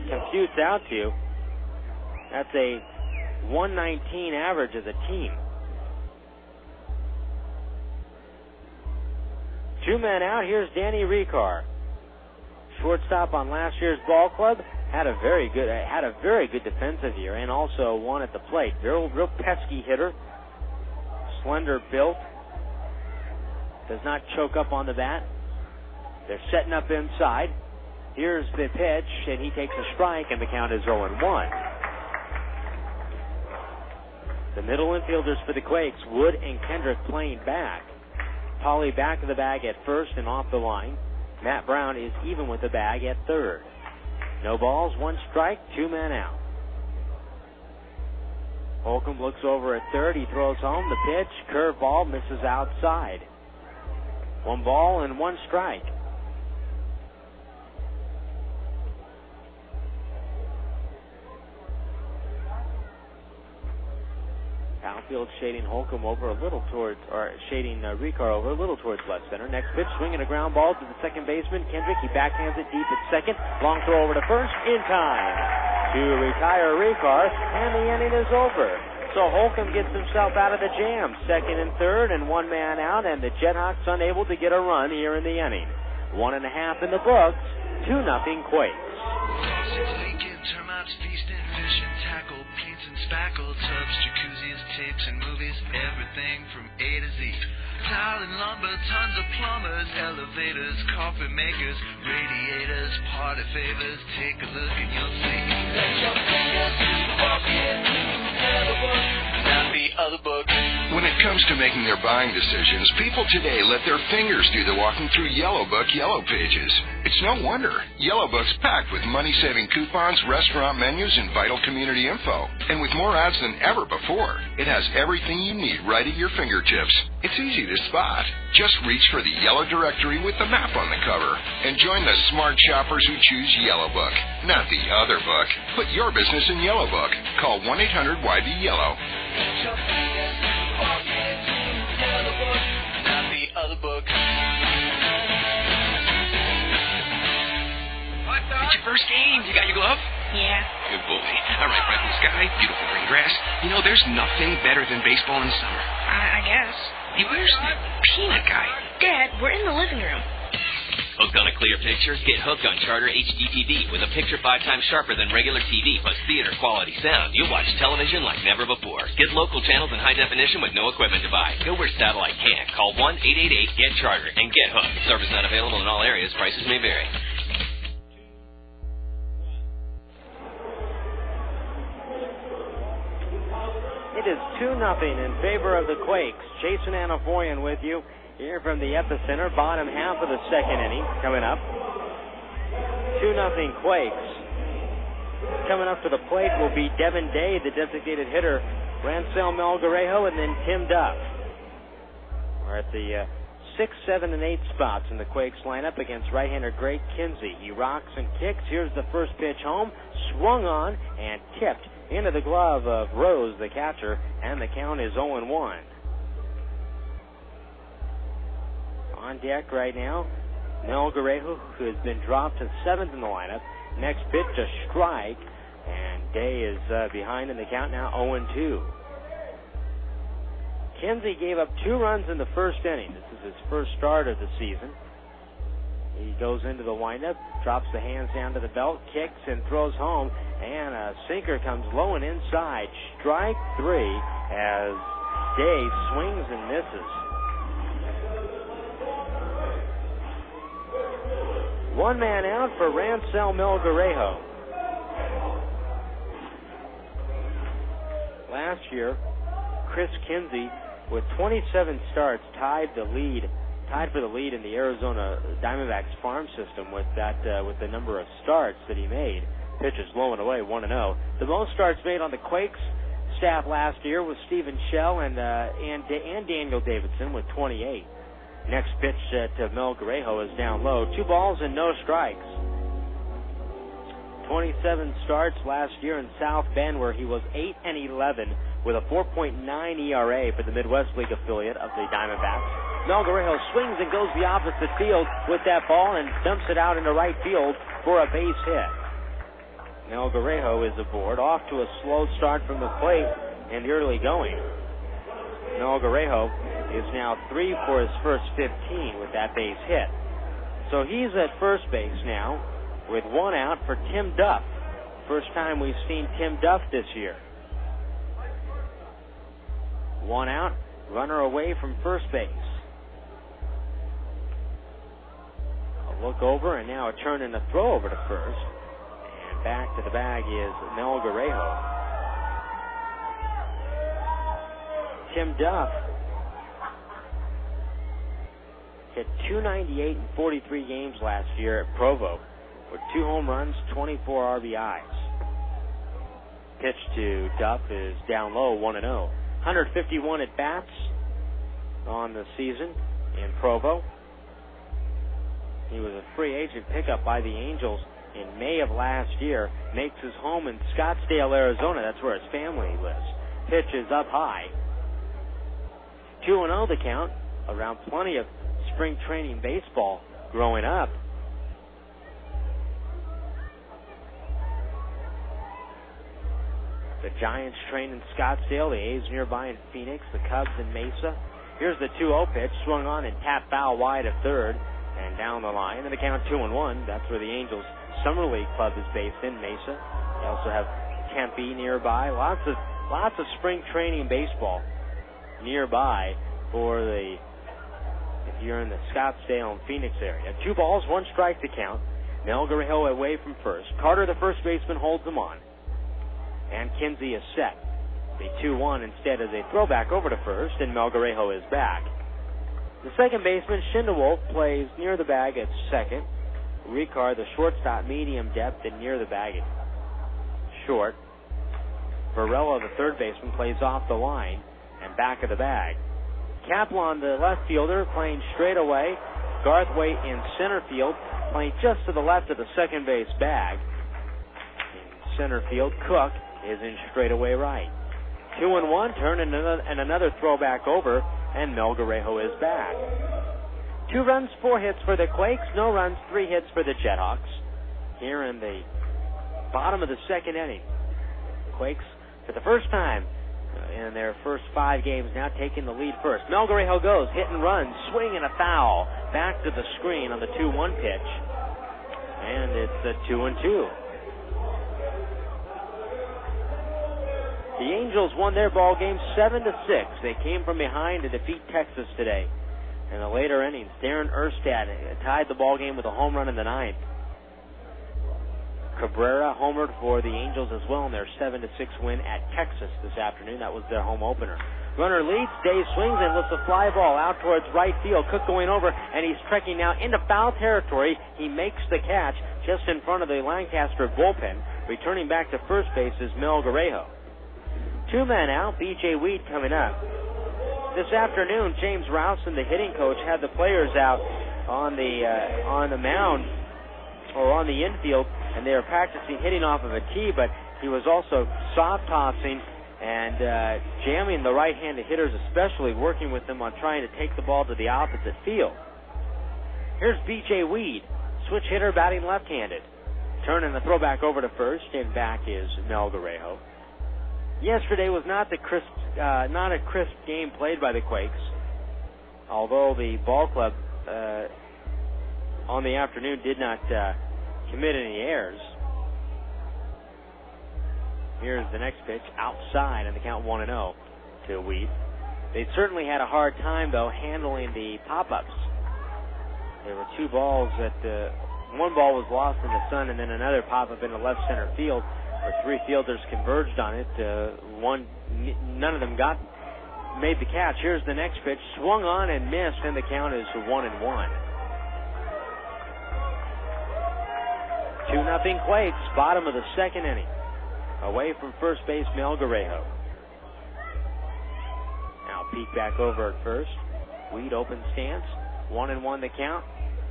computes out to, that's a 119 average as a team. 2 men out. Here's Danny Richar, shortstop on last year's ball club. Had a very good defensive year, and also won at the plate. Real pesky hitter, slender built, does not choke up on the bat. They're setting up inside. Here's the pitch, and he takes a strike, and the count is 0-1. The middle infielders for the Quakes, Wood and Kendrick, playing back. Polly back of the bag at first and off the line. Matt Brown is even with the bag at third. No balls, 1 strike, 2 men out. Holcomb looks over at third. He throws home. The pitch, curveball, misses outside. 1 ball and 1 strike. Outfield shading Holcomb over a little towards, or shading Richar over a little towards left center. Next pitch, swinging a ground ball to the second baseman, Kendrick. He backhands it deep at second. Long throw over to first, in time to retire Richar, and the inning is over. So Holcomb gets himself out of the jam. Second and third, and 1 man out, and the JetHawks unable to get a run here in the inning. 1.5 in the books, 2-0 Quakes. Termites feasting, fishing, tackle, paints and spackle, tubs, jacuzzis, tapes and movies, everything from A to Z. Plow and lumber, tons of plumbers, elevators, coffee makers, radiators, party favors. Take a look and you'll see. Let your fingers walk into the book, not the other book. When it comes to making their buying decisions, people today let their fingers do the walking through Yellow Book Yellow Pages. It's no wonder. Yellow Book's packed with money-saving coupons, restaurant menus, and vital community info. And with more ads than ever before, it has everything you need right at your fingertips. It's easy to spot. Just reach for the yellow directory with the map on the cover and join the smart shoppers who choose Yellow Book, not the other book. Put your business in Yellow Book. Call 1-800-YB-YELLOW. Not the other book. It's your first game. You got your glove? Yeah. Good boy. All right, bright blue sky, beautiful green grass. You know, there's nothing better than baseball in the summer. I guess. Hey, where's the peanut guy? Dad, we're in the living room. Hooked on a clear picture? Get hooked on Charter HD TV with a picture 5 times sharper than regular TV plus theater quality sound. You'll watch television like never before. Get local channels in high definition with no equipment to buy. Go where satellite can't. Call 1-888-GET-CHARTER and get hooked. Service not available in all areas. Prices may vary. It is 2-0 in favor of the Quakes. Jason Anaforian with you here from the epicenter, bottom half of the second inning coming up. 2-0 Quakes. Coming up to the plate will be Devin Day, the designated hitter, Rancel Melgarejo, and then Tim Duff. We're at the 6, 7, and 8 spots in the Quakes lineup against right-hander Greg Kinsey. He rocks and kicks. Here's the first pitch home, swung on and tipped into the glove of Rose, the catcher, and the count is 0-1. On deck right now, Melgarejo, who has been dropped to 7th in the lineup. Next pitch, a strike, and Day is behind in the count now, 0-2. Kinsey gave up 2 runs in the first inning. This is his first start of the season. He goes into the windup, drops the hands down to the belt, kicks and throws home, and a sinker comes low and inside. Strike 3 as Day swings and misses. 1 man out for Rancel Melgarejo. Last year, Chris Kinsey, with 27 starts, tied for the lead in the Arizona Diamondbacks farm system with the number of starts that he made. Pitches low and away, 1-0. The most starts made on the Quakes staff last year was Stephen Shell and Daniel Davidson with 28. Next pitch to Melgarejo is down low. 2 balls and no strikes. 27 starts last year in South Bend, where he was 8-11 with a 4.9 ERA for the Midwest League affiliate of the Diamondbacks. Melgarejo swings and goes the opposite field with that ball and dumps it out into right field for a base hit. Melgarejo is aboard, off to a slow start from the plate in the early going. Melgarejo is now 3 for his first 15 with that base hit. So he's at first base now with 1 out for Tim Duff. First time we've seen Tim Duff this year. 1 out, runner away from first base. A look over, and now a turn and a throw over to first. And back to the bag is Mel Garejo. Tim Duff hit .298 in 43 games last year at Provo with 2 home runs, 24 RBIs. Pitch to Duff is down low, 1-0. 151 at-bats on the season in Provo. He was a free agent pickup by the Angels in May of last year. Makes his home in Scottsdale, Arizona. That's where his family lives. Pitch is up high. 2-0 the count. Around plenty of spring training baseball growing up. The Giants train in Scottsdale, the A's nearby in Phoenix, the Cubs in Mesa. Here's the 2-0 pitch, swung on and tapped foul wide of third and down the line. And the count 2-1. That's where the Angels Summer League club is based in Mesa. They also have Tempe nearby. Lots of spring training baseball nearby for if you're in the Scottsdale and Phoenix area. 2 balls, 1 strike to count. Mel Garejo away from first. Carter, the first baseman, holds them on. And Kinsey is set. The 2-1 instead is a throwback over to first, and Mel Garejo is back. The second baseman, Schindewolf, plays near the bag at second. Richar, the shortstop, medium depth, and near the bag at short. Varela, the third baseman, plays off the line and back of the bag. Kaplan, the left fielder, playing straight away. Garthwaite in center field, playing just to the left of the second base bag. In center field, Cook is in straightaway right. 2-1, turn and another throwback over, and Mel Garejo is back. 2 runs, 4 hits for the Quakes, no runs, 3 hits for the JetHawks. Here in the bottom of the second inning, Quakes, for the first time in their first 5 games, now taking the lead first. Mel Garejo goes, hit and run, swing and a foul, back to the screen on the 2-1 pitch, and it's a 2-2. The Angels won their ball game 7-6. They came from behind to defeat Texas today. In the later innings, Darren Erstad tied the ball game with a home run in the 9th. Cabrera homered for the Angels as well in their 7-6 win at Texas this afternoon. That was their home opener. Runner leads, Dave swings and lifts a fly ball out towards right field. Cook going over, and he's trekking now into foul territory. He makes the catch just in front of the Lancaster bullpen. Returning back to first base is Mel Garejo. 2 men out, B.J. Weed coming up. This afternoon, James Rowson, the hitting coach, had the players out on the mound or on the infield, and they were practicing hitting off of a tee, but he was also soft tossing and jamming the right-handed hitters, especially working with them on trying to take the ball to the opposite field. Here's B.J. Weed, switch hitter, batting left-handed. Turning the throwback over to first, and back is Mel Garejo. Yesterday was not a crisp game played by the Quakes, although the ball club on the afternoon did not commit any errors. Here's the next pitch, outside, and the count 1-0 to Weed. They certainly had a hard time, though, handling the pop-ups. There were 2 balls one ball was lost in the sun, and then another pop-up in the left center field, where 3 fielders converged on it. None of them made the catch. Here's the next pitch, swung on and missed, and the count is 1-1. 2-0 Quakes, bottom of the second inning. Away from first base, Mel Garejo. Now peek back over at first. Weed open stance. 1-1 the count.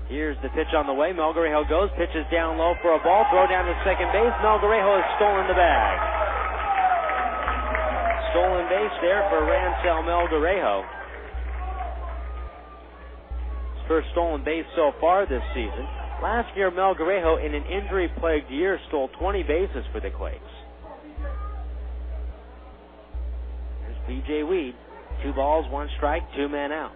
Here's the pitch on the way. Mel Garejo goes, pitches down low for a ball, throw down to second base. Mel Garejo has stolen the bag. Stolen base there for Rancho Mel Garejo. His first stolen base so far this season. Last year, Mel Garejo, in an injury-plagued year, stole 20 bases for the Quakes. Here's B.J. Weed. 2 balls, 1 strike, 2 men out.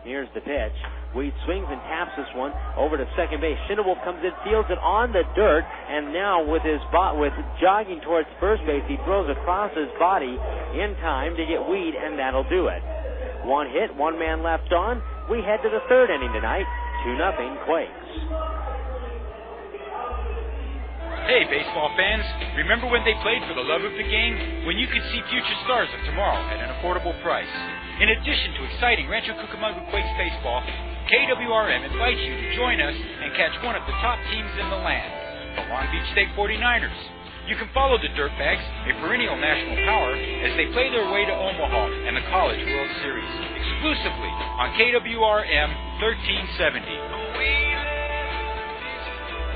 Here's the pitch. Weed swings and taps this one over to second base. Schindewolf comes in, fields it on the dirt, and now with jogging towards first base, he throws across his body in time to get Weed, and that'll do it. 1 hit, 1 man left on. We head to the 3rd inning tonight. 2-0 Quakes. Hey, baseball fans, remember when they played for the love of the game? When you could see future stars of tomorrow at an affordable price. In addition to exciting Rancho Cucamonga Quakes baseball, KWRM invites you to join us and catch one of the top teams in the land, the Long Beach State 49ers. You can follow the Dirtbags, a perennial national power, as they play their way to Omaha and the College World Series, exclusively on KWRM 1370.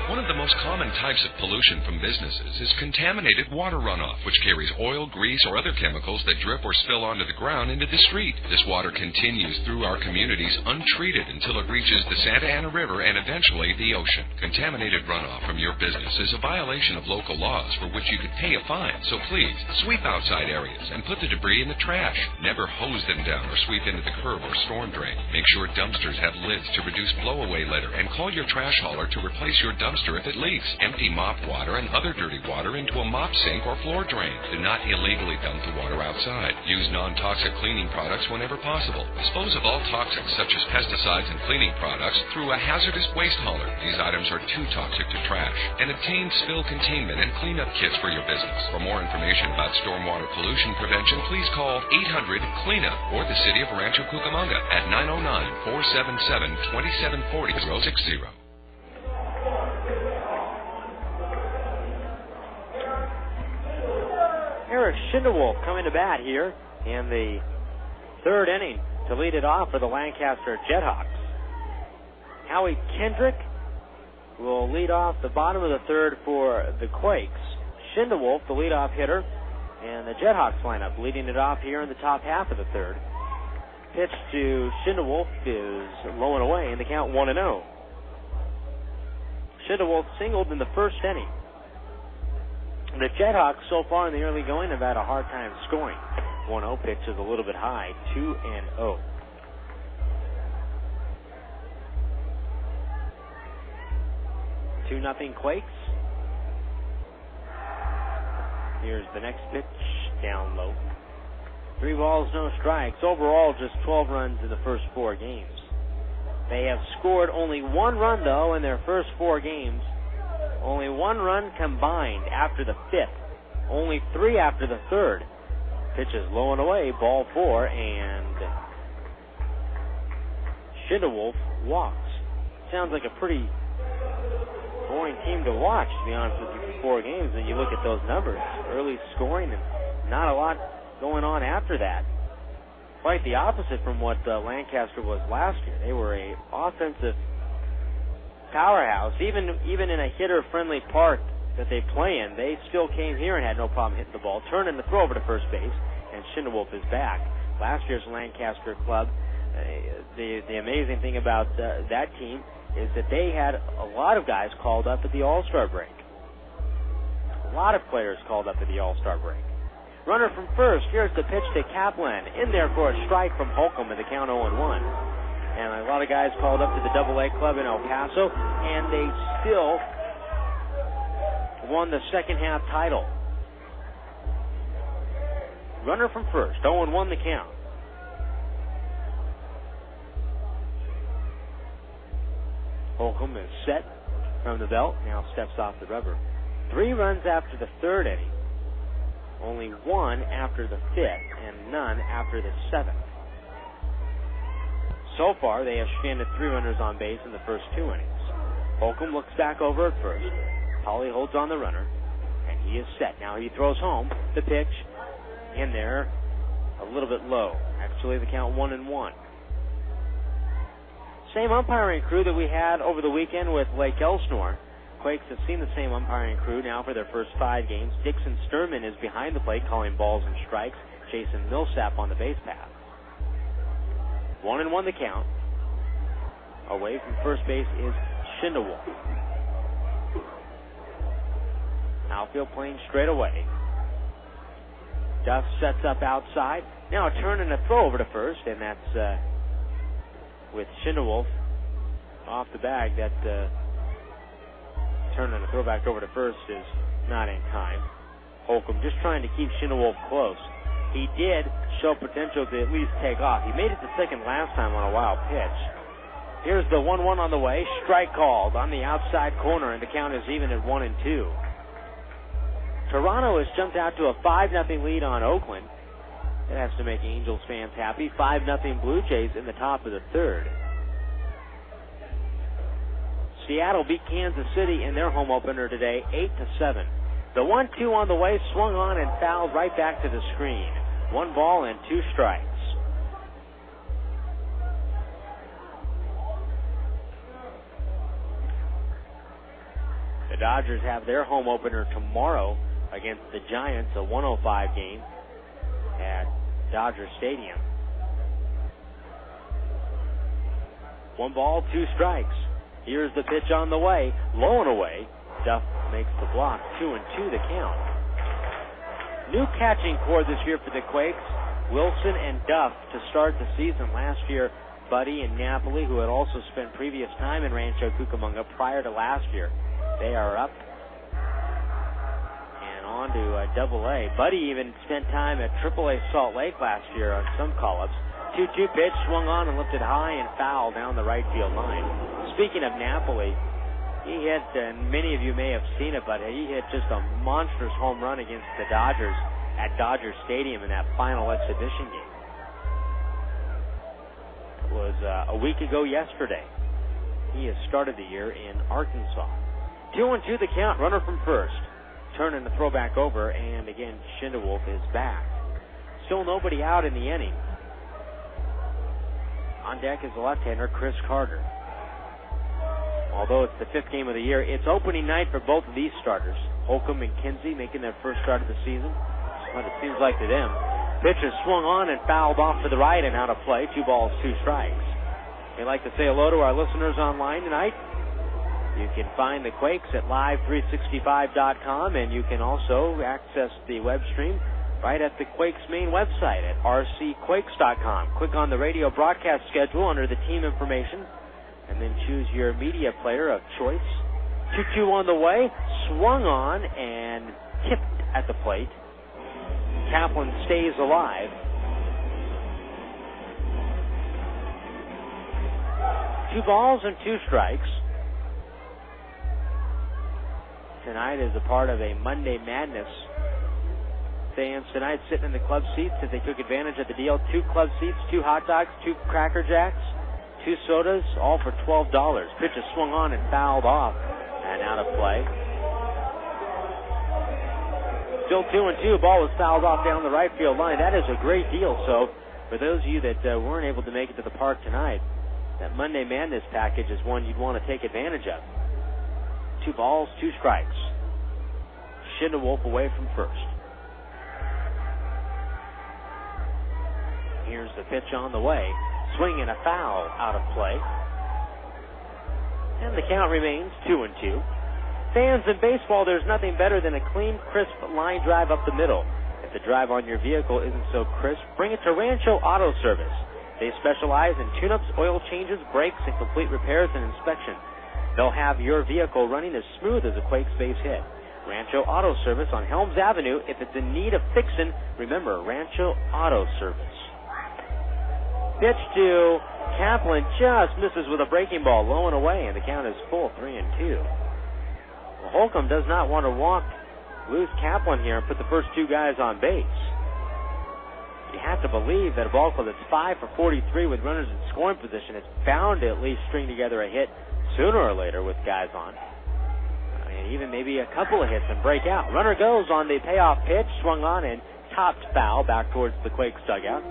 One of the most common types of pollution from businesses is contaminated water runoff, which carries oil, grease, or other chemicals that drip or spill onto the ground into the street. This water continues through our communities untreated until it reaches the Santa Ana River and eventually the ocean. Contaminated runoff from your business is a violation of local laws for which you could pay a fine. So please, sweep outside areas and put the debris in the trash. Never hose them down or sweep into the curb or storm drain. Make sure dumpsters have lids to reduce blow-away litter, and call your trash hauler to replace your dumpster if it leaks. Empty mop water and other dirty water into a mop sink or floor drain. Do not illegally dump the water outside. Use non-toxic cleaning products whenever possible. Dispose of all toxics such as pesticides and cleaning products through a hazardous waste hauler. These items are too toxic to trash. And obtain spill containment and cleanup kits for your business. For more information about stormwater pollution prevention, please call 800-CLEANUP or the City of Rancho Cucamonga at 909-477-2740-060. Eric Schindewolf coming to bat here in the third inning to lead it off for the Lancaster JetHawks. Howie Kendrick will lead off the bottom of the third for the Quakes. Schindewolf, the leadoff hitter, and the JetHawks lineup leading it off here in the top half of the third. Pitch to Schindewolf is low and away in the count 1-0. Schindewolf singled in the first inning. The JetHawks so far in the early going have had a hard time scoring. 1-0 pitch is a little bit high, 2-0. Nothing Quakes. Here's the next pitch, down low. 3 balls, no strikes. Overall, just 12 runs in the first 4 games. They have scored only 1 run, though, in their first 4 games. Only 1 run combined after the 5th. Only 3 after the 3rd. Pitch is low and away, ball 4, and Schindewolf walks. Sounds like a pretty boring team to watch, to be honest with you, for 4 games. And you look at those numbers, early scoring and not a lot going on after that. Quite the opposite from what Lancaster was last year. They were a offensive powerhouse. Even in a hitter-friendly park that they play in, they still came here and had no problem hitting the ball, turning the throw over to first base, and Schindewolf is back. Last year's Lancaster club, the amazing thing about that team is that they had a lot of guys called up at the All-Star break. A lot of players called up at the All-Star break. Runner from first. Here's the pitch to Kaplan. In there for a strike from Holcomb at the count 0-1. And a lot of guys called up to the Double-A club in El Paso, and they still won the second half title. Runner from first. 0-1 the count. Holcomb is set from the belt, now steps off the rubber. 3 runs after the 3rd inning, only 1 after the 5th, and none after the 7th. So far, they have stranded 3 runners on base in the first 2 innings. Holcomb looks back over at first. Polly holds on the runner, and he is set. Now he throws home. The pitch in there, a little bit low. Actually, the count 1-1. Same umpiring crew that we had over the weekend with Lake Elsinore. Quakes have seen the same umpiring crew now for their first 5 games. Dixon Sturman is behind the plate calling balls and strikes. Jason Millsap on the base path. 1-1 the count. Away from first base is Schindewolf. Outfield playing straight away. Duff sets up outside. Now a turn and a throw over to first, and that's with Schindewolf off the bag. That turn and a throw back over to first is not in time. Holcomb just trying to keep Schindewolf close. He did show potential to at least take off. He made it to second last time on a wild pitch. Here's the 1-1 on the way. Strike called on the outside corner, and the count is even at 1-2. Toronto has jumped out to a 5-0 lead on Oakland. That has to make Angels fans happy. 5-0 Blue Jays in the top of the third. Seattle beat Kansas City in their home opener today, 8-7. The 1-2 on the way, swung on and fouled right back to the screen. 1 ball and 2 strikes. The Dodgers have their home opener tomorrow against the Giants, a 105 game at Dodger Stadium. 1 ball, 2 strikes. Here's the pitch on the way, low and away. Duff makes the block, 2-2 the count. New catching core this year for the Quakes, Wilson and Duff to start the season. Last year, Buddy and Napoli, who had also spent previous time in Rancho Cucamonga prior to last year. They are up and on to Double-A. Buddy even spent time at Triple-A Salt Lake last year on some call-ups. 2-2 pitch, swung on and lifted high and foul down the right field line. Speaking of Napoli, he hit, and many of you may have seen it, but he hit just a monstrous home run against the Dodgers at Dodger Stadium in that final exhibition game. It was a week ago yesterday. He has started the year in Arkansas. 2-2 the count, runner from first. Turning the throw back over, and again, Schindewolf is back. Still nobody out in the inning. On deck is the left-hander, Chris Carter. Although it's the 5th game of the year, it's opening night for both of these starters. Holcomb and Kinsey making their first start of the season. That's what it seems like to them. Pitch is swung on and fouled off to the right and out of play. 2 balls, 2 strikes. We'd like to say hello to our listeners online tonight. You can find the Quakes at live365.com, and you can also access the web stream right at the Quakes main website at rcquakes.com. Click on the radio broadcast schedule under the team information, and then choose your media player of choice. 2-2 on the way, swung on and tipped at the plate. Kaplan stays alive. 2 balls and 2 strikes. Tonight is a part of a Monday Madness. Fans tonight sitting in the club seats if they took advantage of the deal. 2 club seats, 2 hot dogs, 2 Cracker Jacks, 2 sodas, all for $12. Pitch is swung on and fouled off and out of play. Still 2-2. Ball was fouled off down the right field line. That is a great deal. So for those of you that weren't able to make it to the park tonight, that Monday Madness package is one you'd want to take advantage of. 2 balls, 2 strikes. Schindewolf away from first. Here's the pitch on the way. Swing and a foul out of play. And the count remains 2-2. Fans in baseball, there's nothing better than a clean, crisp line drive up the middle. If the drive on your vehicle isn't so crisp, bring it to Rancho Auto Service. They specialize in tune-ups, oil changes, brakes, and complete repairs and inspection. They'll have your vehicle running as smooth as a Quakes base hit. Rancho Auto Service on Helms Avenue. If it's in need of fixing, remember Rancho Auto Service. Pitch to Kaplan, just misses with a breaking ball, low and away, and the count is full, 3-2. Well, Holcomb does not want to lose Kaplan here and put the first 2 guys on base. You have to believe that a ball club that's 5 for 43 with runners in scoring position is bound to at least string together a hit sooner or later with guys on. And even maybe a couple of hits and break out. Runner goes on the payoff pitch, swung on and topped foul back towards the Quakes dugout.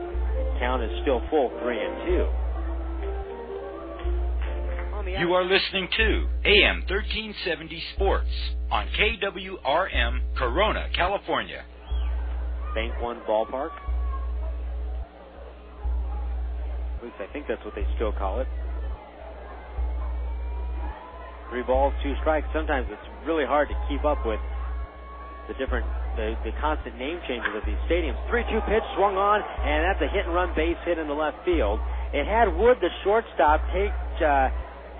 Count is still full, 3-2. You are listening to AM 1370 Sports on KWRM, Corona, California. Bank One Ballpark. At least I think that's what they still call it. 3 balls, 2 strikes. Sometimes it's really hard to keep up with the constant name changes of these stadiums. 3-2 pitch, swung on, and that's a hit-and-run base hit in the left field. It had Wood, the shortstop,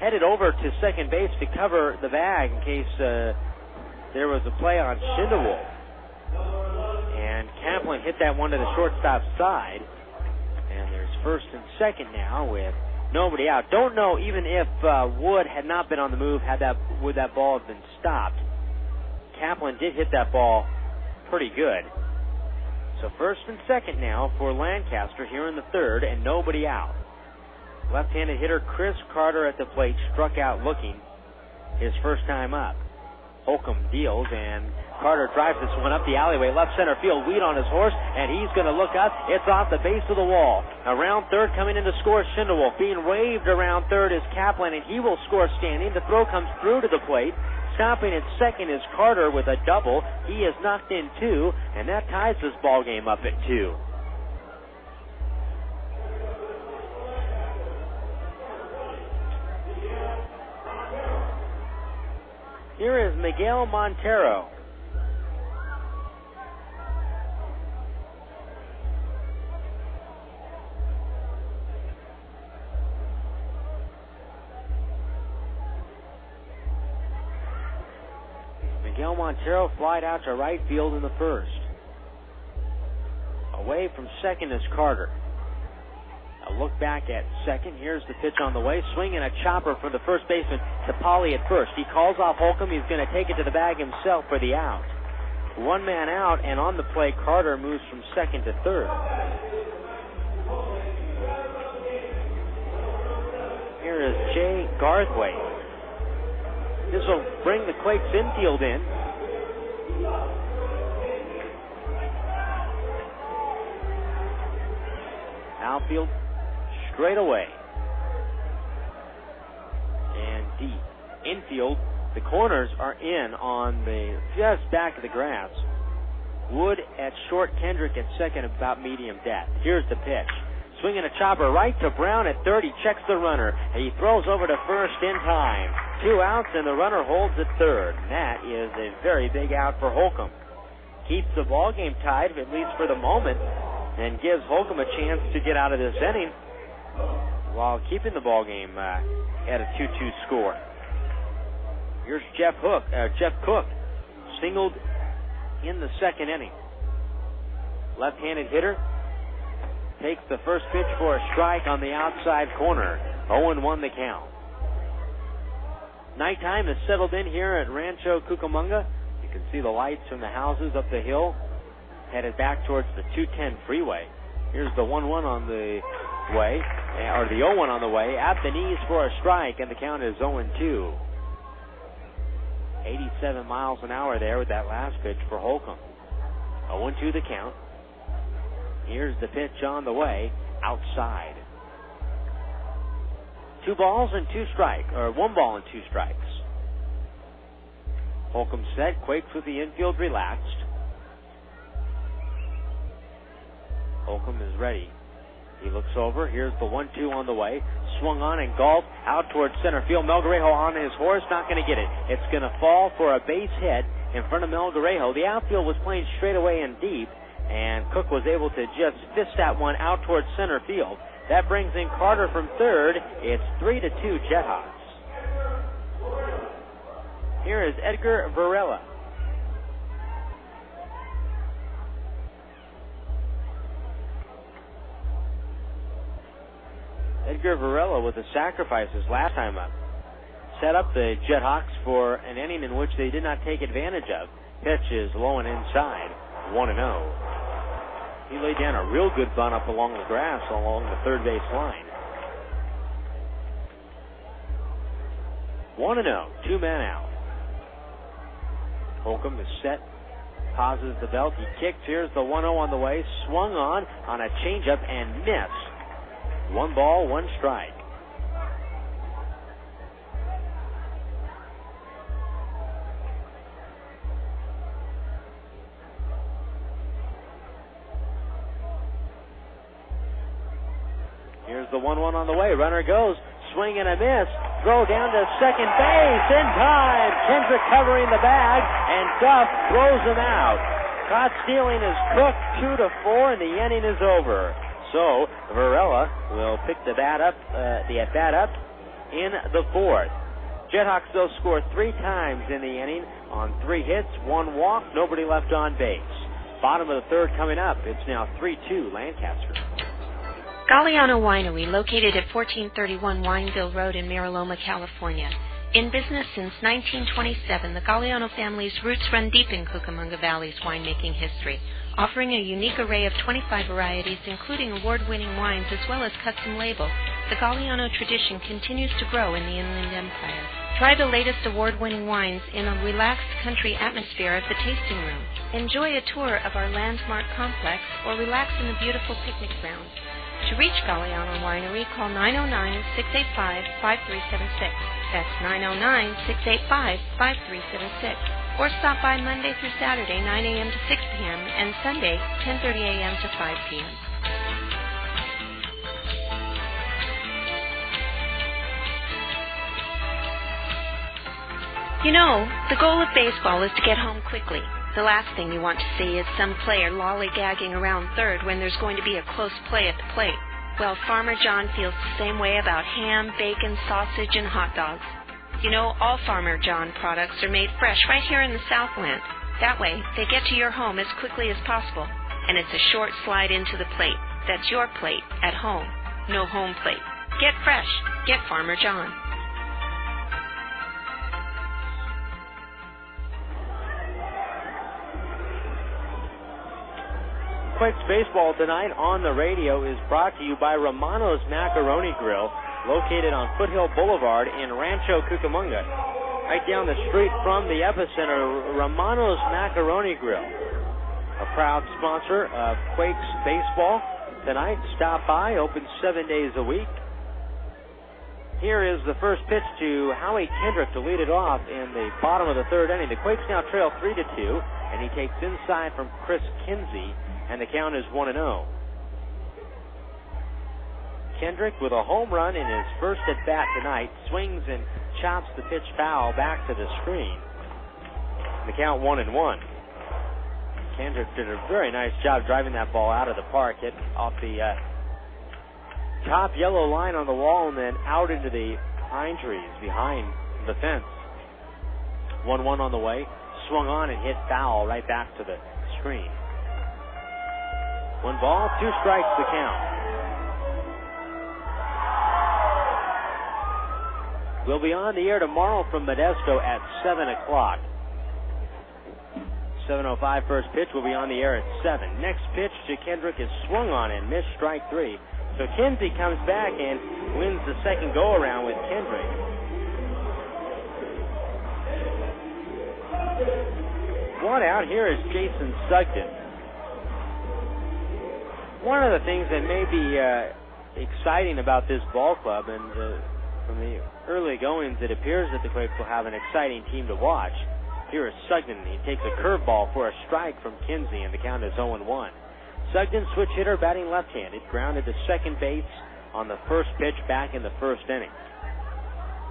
headed over to second base to cover the bag in case there was a play on Schindewolf. And Kaplan hit that one to the shortstop's side. And there's first and second now with nobody out. Don't know even if Wood had not been on the move, would that ball have been stopped. Kaplan did hit that ball pretty good. So first and second now for Lancaster here in the third, and nobody out. Left-handed hitter Chris Carter at the plate struck out looking his first time up. Holcomb deals, and Carter drives this one up the alleyway, left center field. Weed on his horse, and he's going to look up. It's off the base of the wall. Around third, coming in to score, Schindewolf. Being waved around third is Kaplan, and he will score standing. The throw comes through to the plate. Stopping at second is Carter with a double. He is knocked in 2, and that ties this ball game up at 2. Here is Miguel Montero. Miguel Montero flied out to right field in the first. Away from second is Carter. A look back at second. Here's the pitch on the way. Swinging a chopper for the first baseman to Polly at first. He calls off Holcomb. He's going to take it to the bag himself for the out. One man out, and on the play, Carter moves from second to third. Here is Jay Garthwaite. This will bring the Quakes infield in. Outfield straight away. And deep. Infield, the corners are in on the just back of the grass. Wood at short, Kendrick at second, about medium depth. Here's the pitch. Swinging a chopper right to Brown at third. He checks the runner. He throws over to first in time. 2 outs, and the runner holds at third. And that is a very big out for Holcomb. Keeps the ball game tied, at least for the moment, and gives Holcomb a chance to get out of this inning while keeping the ball game at a 2-2 score. Here's Jeff Cook, singled in the second inning. Left-handed hitter takes the first pitch for a strike on the outside corner. 0-1 the count. Nighttime has settled in here at Rancho Cucamonga. You can see the lights from the houses up the hill, headed back towards the 210 freeway. Here's the 1-1 on the way, or the 0-1 on the way, at the knees for a strike, and the count is 0-2. 87 miles an hour there with that last pitch for Holcomb. 0-2 the count. Here's the pitch on the way, outside. 2 balls and 2 strikes, or 1 ball and 2 strikes. Holcomb set, Quakes with the infield relaxed. Holcomb is ready. He looks over. Here's the 1-2 on the way. Swung on and golfed out towards center field. Melgarejo on his horse, not going to get it. It's going to fall for a base hit in front of Melgarejo. The outfield was playing straight away and deep, and Cook was able to just fist that one out towards center field. That brings in Carter from third. It's 3-2 JetHawks. Here is Edgar Varela. Edgar Varela with the sacrifices last time up. Set up the JetHawks for an inning in which they did not take advantage of. Pitch is low and inside. 1-0. He laid down a real good bunt up along the grass along the third base line. 1-0. 2 men out. Holcomb is set. Pauses the belt. He kicks. Here's the 1-0 on the way. Swung on a changeup and missed. 1 ball, 1 strike. Here's the 1-1 on the way. Runner goes. Swing and a miss. Throw down to second base in time. Kendrick covering the bag, and Duff throws him out. Caught stealing is Cook. 2-4, and the inning is over. So Varela will pick the at-bat up in the fourth. JetHawks, though, score 3 times in the inning on 3 hits, 1 walk, nobody left on base. Bottom of the third coming up. It's now 3-2 Lancaster. Galliano Winery, located at 1431 Wineville Road in Mariloma, California. In business since 1927, the Galliano family's roots run deep in Cucamonga Valley's winemaking history, offering a unique array of 25 varieties, including award-winning wines as well as custom labels. The Galliano tradition continues to grow in the Inland Empire. Try the latest award-winning wines in a relaxed country atmosphere of the tasting room. Enjoy a tour of our landmark complex or relax in the beautiful picnic grounds. To reach Galliano Winery, call 909-685-5376. That's 909-685-5376. Or stop by Monday through Saturday, 9 a.m. to 6 p.m., and Sunday, 10:30 a.m. to 5 p.m. You know, the goal of baseball is to get home quickly. The last thing you want to see is some player lollygagging around third when there's going to be a close play at the plate. Well, Farmer John feels the same way about ham, bacon, sausage, and hot dogs. You know, all Farmer John products are made fresh right here in the Southland. That way, they get to your home as quickly as possible, and it's a short slide into the plate. That's your plate at home. No home plate. Get fresh. Get Farmer John. Quakes baseball tonight on the radio is brought to you by Romano's Macaroni Grill, located on Foothill Boulevard in Rancho, Cucamonga. Right down the street from the epicenter, Romano's Macaroni Grill. A proud sponsor of Quakes baseball tonight. Stop by, open 7 days a week. Here is the first pitch to Howie Kendrick to lead it off in the bottom of the third inning. The Quakes now trail 3-2, and he takes inside from Chris Kinsey, and the count is 1-0. Kendrick with a home run in his first at-bat tonight, swings and chops the pitch foul back to the screen. The count 1-1. Kendrick did a very nice job driving that ball out of the park, hit off the top yellow line on the wall and then out into the pine trees behind the fence. 1-1 on the way, swung on and hit foul right back to the screen. 1 ball, 2 strikes the count. We'll be on the air tomorrow from Modesto at 7 o'clock. 7:05 first pitch. Will be on the air at 7. Next pitch to Kendrick is swung on and missed, strike 3. So Kinsey comes back and wins the second go-around with Kendrick. One out. Here is Jason Sugden. One of the things that may be exciting about this ball club, and from the early goings, it appears that the Quakes will have an exciting team to watch. Here is Sugden. He takes a curveball for a strike from Kinsey, and the count is 0-1. Sugden, switch hitter, batting left-handed, grounded to second base on the first pitch back in the first inning.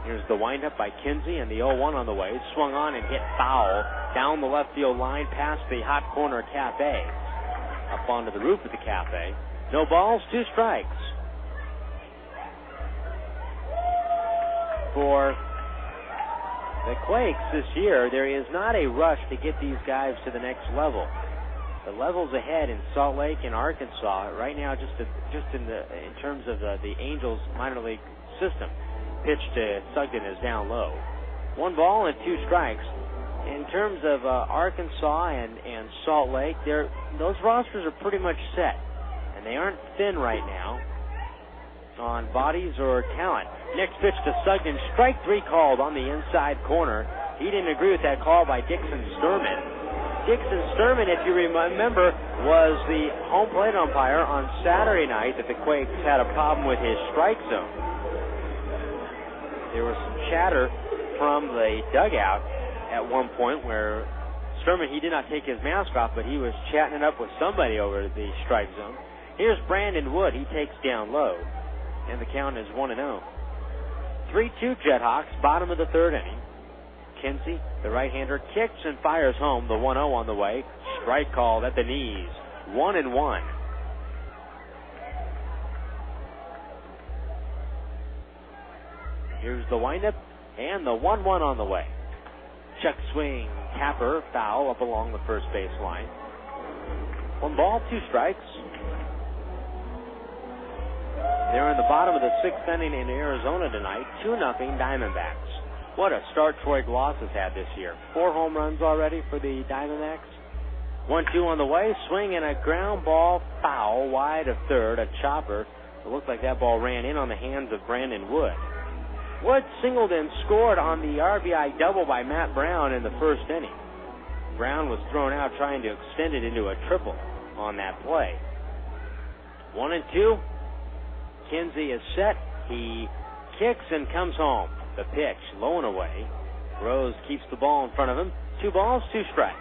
Here's the windup by Kinsey, and the 0-1 on the way. Swung on and hit foul down the left field line past the hot corner cafe. Up onto the roof of the cafe. No balls, 2 strikes. For the Quakes this year, there is not a rush to get these guys to the next level. The levels ahead in Salt Lake and Arkansas right now, just in terms of the Angels minor league system. Pitch to Sugden is down low. 1 ball and 2 strikes. In terms of Arkansas and Salt Lake, those rosters are pretty much set, and they aren't thin right now on bodies or talent. Next pitch to Sugden, strike 3 called on the inside corner. He didn't agree with that call by Dixon Sturman. Dixon Sturman, if you remember, was the home plate umpire on Saturday night that the Quakes had a problem with his strike zone. There was some chatter from the dugout at one point where Sturman, he did not take his mask off, but he was chatting it up with somebody over the strike zone. Here's Brandon Wood. He takes down low, and the count is 1-0. 3-2 JetHawks, bottom of the third inning. Kinsey, the right-hander, kicks and fires home. The 1-0 on the way. Strike called at the knees. 1-1. Here's the windup and the 1-1 on the way. Chuck swing, tapper, foul up along the first base line. 1 ball, 2 strikes. They're in the bottom of the 6th inning in Arizona tonight, 2-0 Diamondbacks. What a start Troy Gloss has had this year. 4 home runs already for the Diamondbacks. 1-2 on the way, swing and a ground ball foul wide of third, a chopper. It looked like that ball ran in on the hands of Brandon Wood. Wood singled and scored on the RBI double by Matt Brown in the 1st inning. Brown was thrown out trying to extend it into a triple on that play. 1-2. Kinsey is set. He kicks and comes home. The pitch, low and away. Rose keeps the ball in front of him. 2 balls, 2 strikes.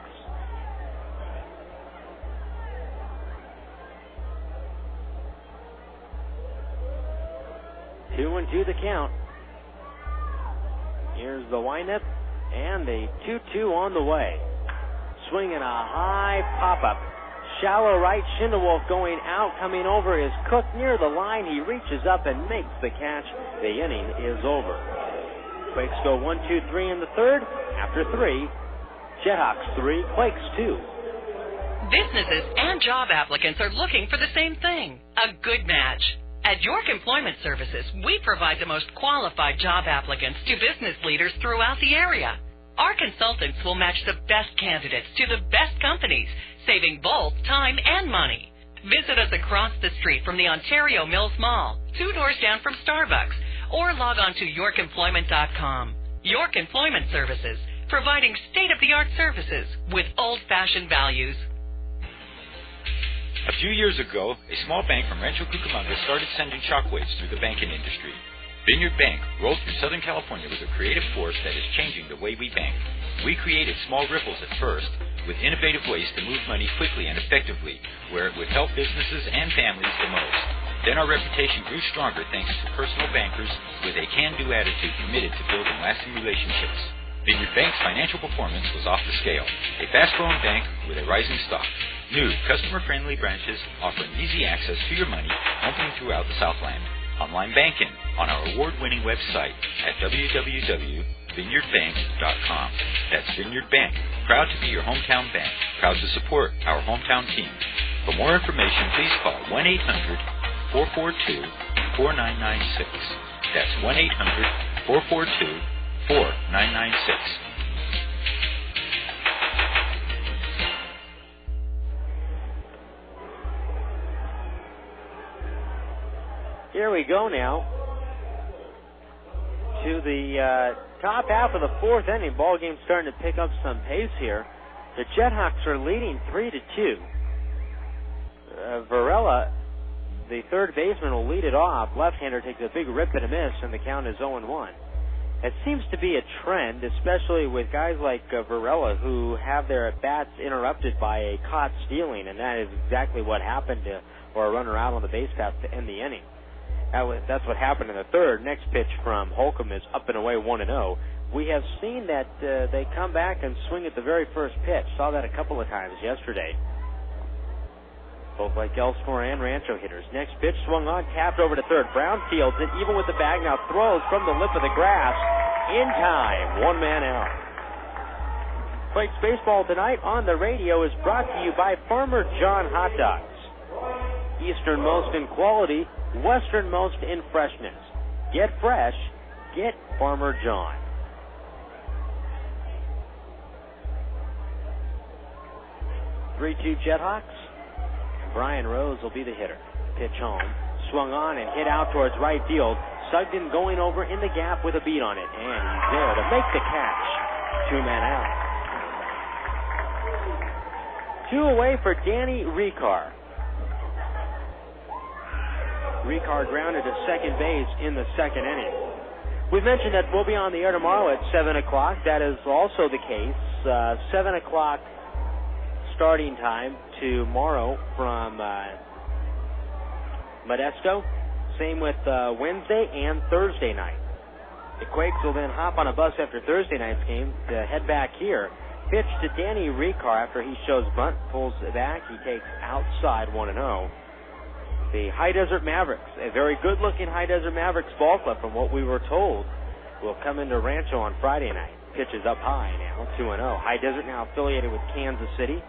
Two and 2 the count. Here's the windup and the 2-2 on the way. Swinging a high pop-up. Shallow right, Schindewolf going out, coming over is Cook near the line. He reaches up and makes the catch. The inning is over. Quakes go 1-2-3 in the 3rd. After 3, JetHawks 3, Quakes 2. Businesses and job applicants are looking for the same thing, a good match. At York Employment Services, we provide the most qualified job applicants to business leaders throughout the area. Our consultants will match the best candidates to the best companies, saving both time and money. Visit us across the street from the Ontario Mills Mall, 2 doors down from Starbucks, or log on to yorkemployment.com. York Employment Services, providing state-of-the-art services with old-fashioned values. A few years ago, a small bank from Rancho, Cucamonga started sending shockwaves through the banking industry. Vineyard Bank rolled through Southern California with a creative force that is changing the way we bank. We created small ripples at first, with innovative ways to move money quickly and effectively, where it would help businesses and families the most. Then our reputation grew stronger thanks to personal bankers with a can-do attitude committed to building lasting relationships. Vineyard Bank's financial performance was off the scale. A fast-growing bank with a rising stock. New, customer-friendly branches offering easy access to your money, opening throughout the Southland. Online banking on our award-winning website at www.vineyardbank.com. That's Vineyard Bank, proud to be your hometown bank, proud to support our hometown team. For more information, please call 1-800-442-4996. That's 1-800-442-4996. Here we go now to the top half of the 4th inning. Ball game starting to pick up some pace here. The JetHawks are leading 3-2. Varela, the third baseman, will lead it off. Left-hander takes a big rip and a miss, and the count is 0-1. It seems to be a trend, especially with guys like Varela, who have their at-bats interrupted by a caught stealing, and that is exactly what happened to, or a runner out on the base path to end the inning. That's what happened in the 3rd. Next pitch from Holcomb is up and away 1-0. We have seen that they come back and swing at the very first pitch. Saw that a couple of times yesterday. Both like Elsinore and Rancho hitters. Next pitch swung on, tapped over to 3rd. Brown fields it, even with the bag now, throws from the lip of the grass in time. 1 man out. Quakes baseball tonight on the radio is brought to you by Farmer John Hot Dogs. Easternmost in quality, westernmost in freshness. Get fresh, get Farmer John. (3-2) JetHawks. Brian Rose will be the hitter. Pitch home, swung on and hit out towards right field. Sugden going over in the gap with a beat on it, and he's there to make the catch. 2 men out. 2 away for Danny Richar. Richar grounded to second base in the 2nd inning. We mentioned that we'll be on the air tomorrow at 7 o'clock. That is also the case. 7 o'clock starting time tomorrow from Modesto. Same with Wednesday and Thursday night. The Quakes will then hop on a bus after Thursday night's game to head back here. Pitch to Danny Richar after he shows bunt, pulls it back. He takes outside 1-0. The High Desert Mavericks, a very good-looking High Desert Mavericks ball club from what we were told, will come into Rancho on Friday night. Pitch is up high now, 2-0. High Desert now affiliated with Kansas City.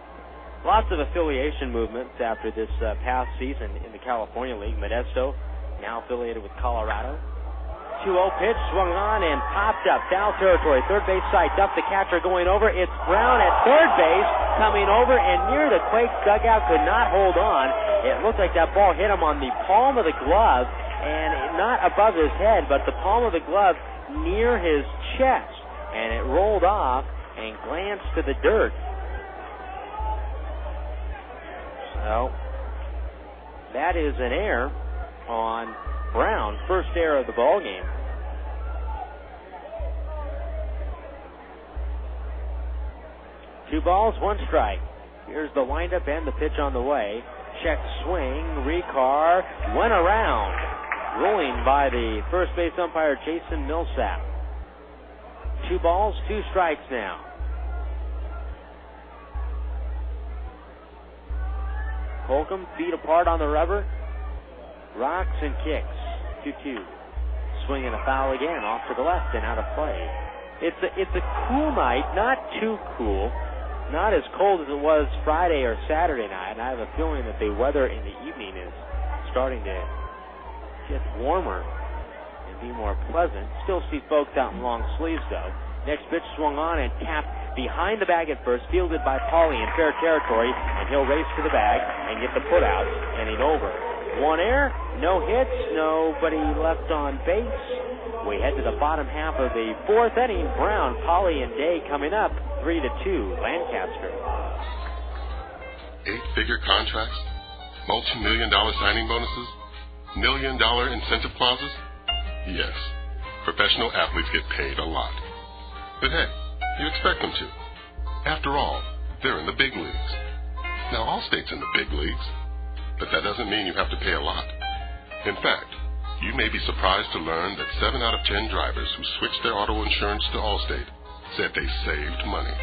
Lots of affiliation movements after this past season in the California League. Modesto now affiliated with Colorado. 2-0 pitch, swung on and popped up. Foul territory, third base side. Duff the catcher going over. It's Brown at third base, coming over and near the Quakes dugout, could not hold on. It looked like that ball hit him on the palm of the glove, and not above his head, but the palm of the glove near his chest. And it rolled off and glanced to the dirt. So, that is an error on Brown, first error of the ball game. Two balls, one strike. Here's the windup and the pitch on the way. Check swing, Richar went around. Ruling by the first base umpire, Jason Millsap. 2 balls, 2 strikes now. Holcomb, feet apart on the rubber. Rocks and kicks. 2-2. Swinging a foul again, off to the left and out of play. It's a cool night, not too cool. Not as cold as it was Friday or Saturday night. And I have a feeling that the weather in the evening is starting to get warmer and be more pleasant. Still see folks out in long sleeves, though. Next pitch swung on and tapped behind the bag at first, fielded by Pauly in fair territory, and he'll race to the bag and get the put-out, inning over. 1 error, no hits, nobody left on base. We head to the bottom half of the 4th inning. Brown, Pauly, and Day coming up, 3-2, Lancaster. 8-figure contracts, multi-million-dollar signing bonuses, million-dollar incentive clauses. Yes, professional athletes get paid a lot. But hey, you expect them to. After all, they're in the big leagues. Now, Allstate's in the big leagues, but that doesn't mean you have to pay a lot. In fact, you may be surprised to learn that 7 out of 10 drivers who switched their auto insurance to Allstate said they saved money.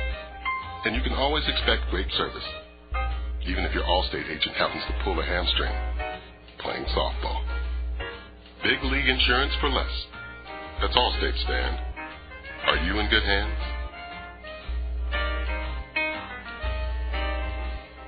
And you can always expect great service, even if your Allstate agent happens to pull a hamstring playing softball. Big league insurance for less. That's Allstate's stand. Are you in good hands?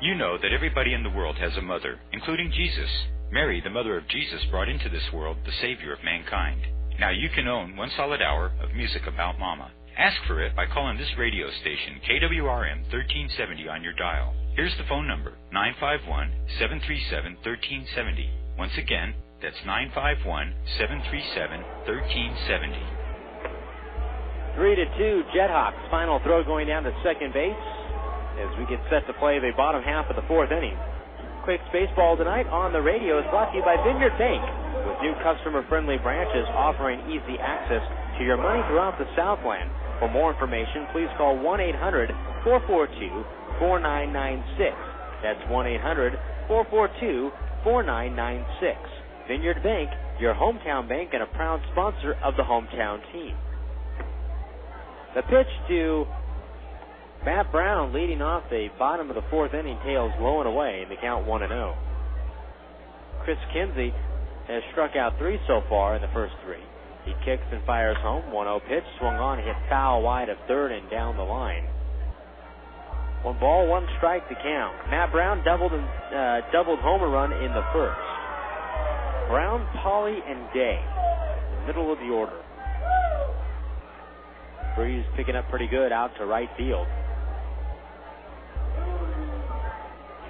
You know that everybody in the world has a mother, including Jesus. Mary, the mother of Jesus, brought into this world the Savior of mankind. Now you can own 1 solid hour of music about Mama. Ask for it by calling this radio station, KWRM 1370, on your dial. Here's the phone number, 951-737-1370. Once again, that's 951-737-1370. 3-2, JetHawks. Final throw going down to second base as we get set to play the bottom half of the 4th inning. Quakes baseball tonight on the radio is brought to you by Vineyard Bank, with new customer-friendly branches offering easy access to your money throughout the Southland. For more information, please call 1-800-442-4996. That's 1-800-442-4996. Vineyard Bank, your hometown bank and a proud sponsor of the hometown team. The pitch to Matt Brown, leading off the bottom of the 4th inning, tails low and away in the count 1-0. Chris Kinsey has struck out 3 so far in the first 3. He kicks and fires home. 1-0 pitch, swung on, hit foul wide of third and down the line. 1 ball, 1 strike to count. Matt Brown doubled homer run in the first. Brown, Pauly, and Day, middle of the order. Breeze picking up pretty good out to right field.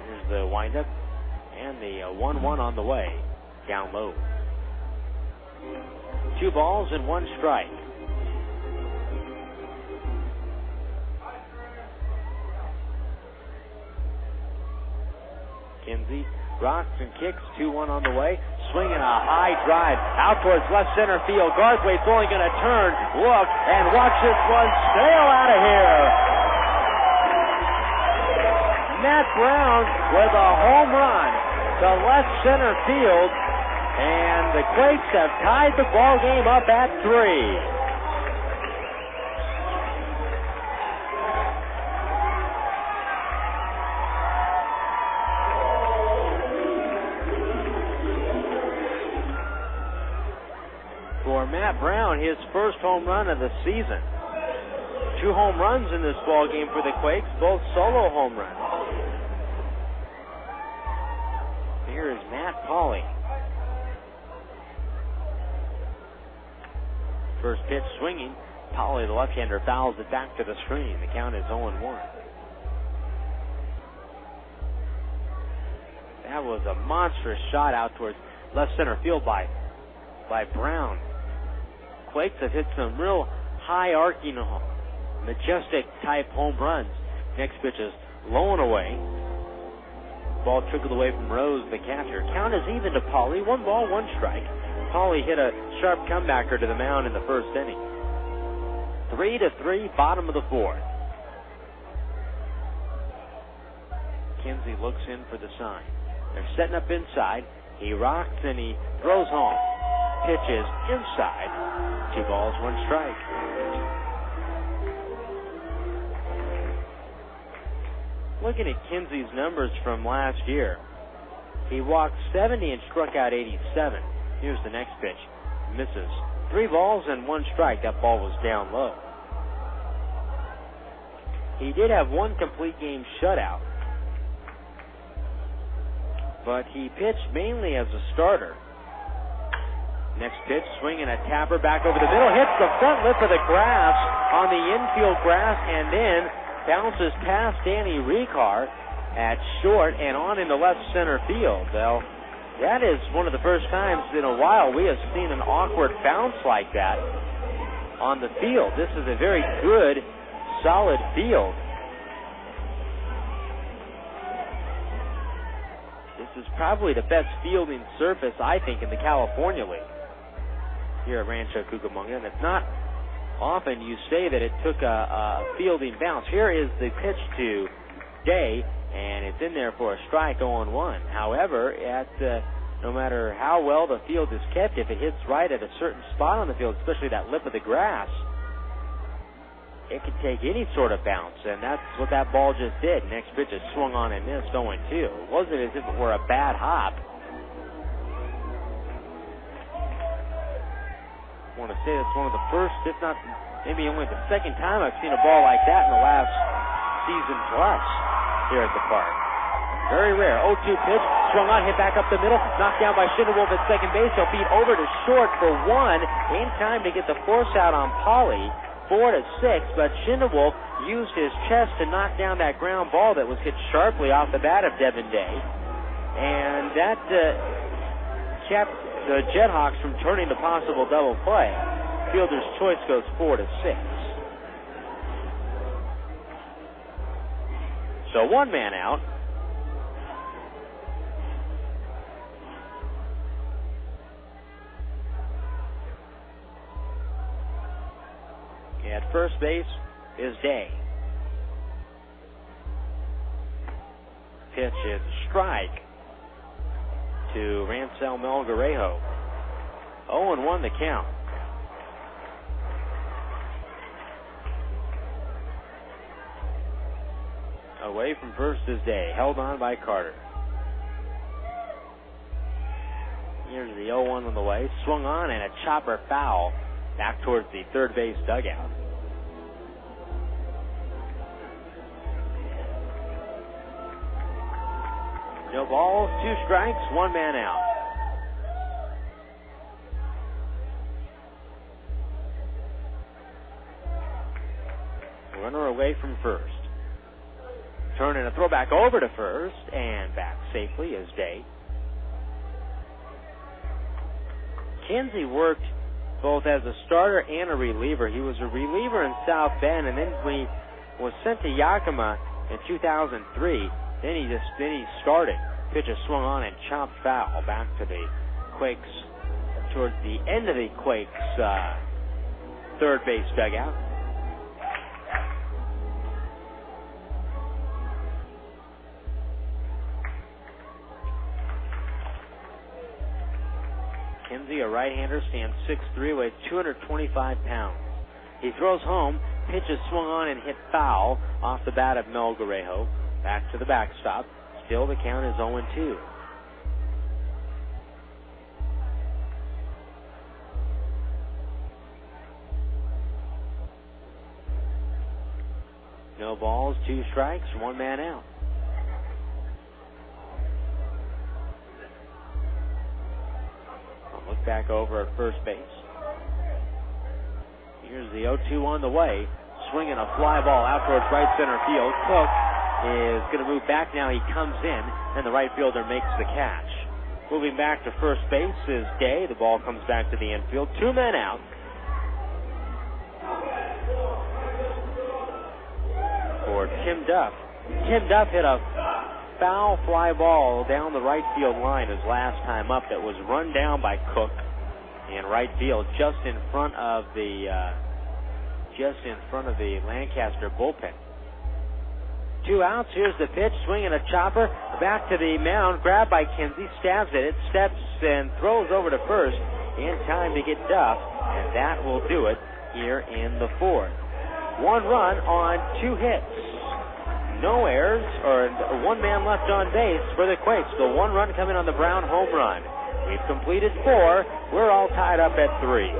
Here's the windup and the 1-1 on the way, down low. 2 balls and 1 strike. Kinsey rocks and kicks, 2-1 on the way. Swinging a high drive out towards left center field. Garthwaite's only going to turn, look, and watch this one sail out of here. Matt Brown with a home run to left center field, and the Quakes have tied the ball game up at 3. Matt Brown, his first home run of the season. 2 home runs in this ball game for the Quakes, both solo home runs. Here is Matt Pauly. First pitch swinging. Polly, the left-hander, fouls it back to the screen. The count is 0-1. That was a monstrous shot out towards left center field by Brown. Quakes have hit some real high arcing, majestic type home runs. Next pitch is low and away. Ball trickled away from Rose, the catcher. Count is even to Pauly. 1 ball, 1 strike. Pauly hit a sharp comebacker to the mound in the first inning. 3-3, bottom of the 4th. Kinsey looks in for the sign. They're setting up inside. He rocks and he throws home. Pitches inside. 2 balls, 1 strike. Looking at Kinsey's numbers from last year, he walked 70 and struck out 87. Here's the next pitch. Misses. 3 balls and 1 strike. That ball was down low. He did have 1 complete game shutout, but he pitched mainly as a starter. Next pitch, swinging a tapper back over the middle, hits the front lip of the grass on the infield grass, and then bounces past Danny Richar at short and on into left center field. Well, that is one of the first times in a while we have seen an awkward bounce like that on the field. This is a very good, solid field. This is probably the best fielding surface, I think, in the California League here at Rancho Cucamonga, and it's not often you say that it took a fielding bounce. Here is the pitch to Day, and it's in there for a strike, 0-1. However, no matter how well the field is kept, if it hits right at a certain spot on the field, especially that lip of the grass, it can take any sort of bounce, and that's what that ball just did. Next pitch is swung on and missed, 0-2. It wasn't as if it were a bad hop. I want to say it's one of the first, if not maybe only the second time I've seen a ball like that in the last season plus here at the park. Very rare. 0-2 pitch, swung on, hit back up the middle, knocked down by Schindewolf at second base. He'll feed over to short for 1 in time to get the force out on Pauly. 4-6, but Schindewolf used his chest to knock down that ground ball that was hit sharply off the bat of Devin Day, and that kept the JetHawks from turning the possible double play. Fielder's choice goes 4-6. So 1 man out. At first base is Day. Pitch is strike to Rancho Melgarejo. 0-1 the count. Away from first is Day, held on by Carter. Here's the 0-1 on the way, swung on and a chopper foul back towards the third base dugout. No balls, 2 strikes, 1 man out. Runner away from first. Turning a throwback over to first, and back safely is Day. Kinsey worked both as a starter and a reliever. He was a reliever in South Bend, and then when he was sent to Yakima in 2003, then he started. Pitch is swung on and chopped foul back to the Quakes, towards the end of the Quakes third base dugout. Kinsey, a right-hander, stands 6'3", weighs 225 pounds. He throws home, pitch is swung on and hit foul off the bat of Melgarejo. Back to the backstop. Still the count is 0-2. No balls, 2 strikes, 1 man out. I'll look back over at first base. the 0-2 on the way. Swinging a fly ball out towards right center field. Cook is going to move back now. He comes in, and the right fielder makes the catch. Moving back to first base is Day. The ball comes back to the infield. 2 men out. For Tim Duff. Tim Duff hit a foul fly ball down the right field line his last time up that was run down by Cook in right field, just in front of the Lancaster bullpen. 2 outs. Here's the pitch. Swinging a chopper. Back to the mound. Grabbed by Kinsey. Stabs at it. Steps and throws over to first. In time to get Duff. And that will do it here in the 4th. 1 run on 2 hits. No errors, or 1 man left on base for the Quakes. The 1 run coming on the Brown home run. We've completed 4. We're all tied up at 3.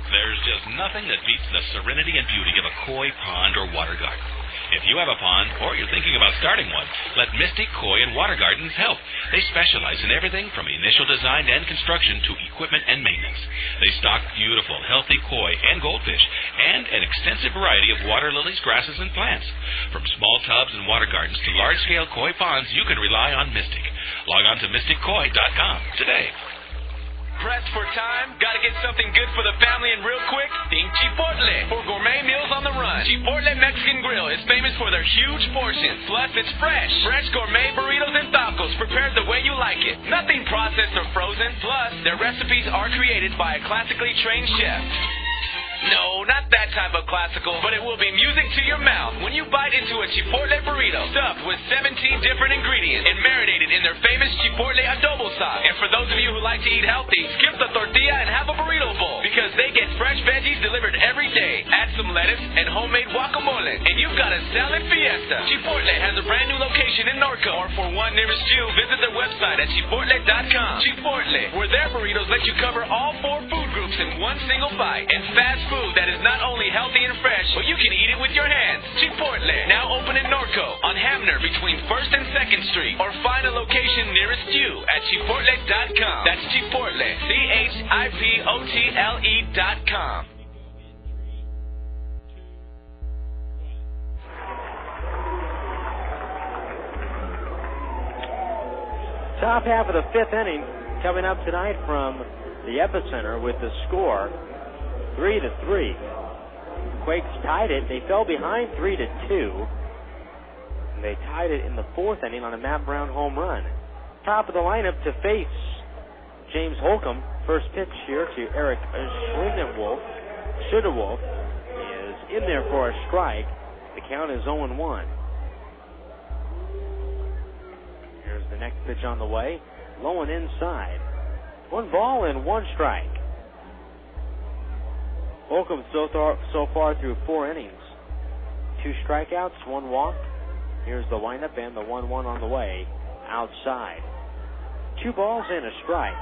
There's just nothing that beats the serenity and beauty of a koi pond or water garden. If you have a pond, or you're thinking about starting one, let Mystic Koi and Water Gardens help. They specialize in everything from initial design and construction to equipment and maintenance. They stock beautiful, healthy koi and goldfish, and an extensive variety of water lilies, grasses, and plants. From small tubs and water gardens to large-scale koi ponds, you can rely on Mystic. Log on to mystickoi.com today. Pressed for time? Gotta get something good for the family and real quick? Think Chipotle. For gourmet meals on the run, Chipotle Mexican Grill is famous for their huge portions. Plus, it's fresh. Fresh gourmet burritos and tacos prepared the way you like it. Nothing processed or frozen. Plus, their recipes are created by a classically trained chef. No, not that type of classical, but it will be music to your mouth when you bite into a Chipotle burrito stuffed with 17 different ingredients and marinated in their famous Chipotle adobo sauce. And for those of you who like to eat healthy, skip the tortilla and have a burrito bowl because they get fresh veggies delivered every day. Add some lettuce and homemade guacamole, and you've got a salad fiesta. Chipotle has a brand new location in Norco, or for one nearest you, visit their website at chipotle.com. Chipotle, where their burritos let you cover all 4 food groups in one single bite, and fast food that is not only healthy and fresh, but you can eat it with your hands. Chipotle, now open in Norco, on Hamner between 1st and 2nd Street, or find a location nearest you at chipotle.com. That's Chipotle, CHIPOTLE.com. Top half of the 5th inning coming up tonight from the Epicenter with the score 3-3. Quakes tied it. They fell behind 3-2. And they tied it in the 4th inning on a Matt Brown home run. Top of the lineup to face James Holcomb. First pitch here to Eric Schudewolf is in there for a strike. The count is 0-1. Here's the next pitch on the way. Low and inside. 1 ball and 1 strike. Holcomb so far through 4 innings. 2 strikeouts, 1 walk. Here's the lineup and the 1-1 on the way outside. 2 balls and a strike.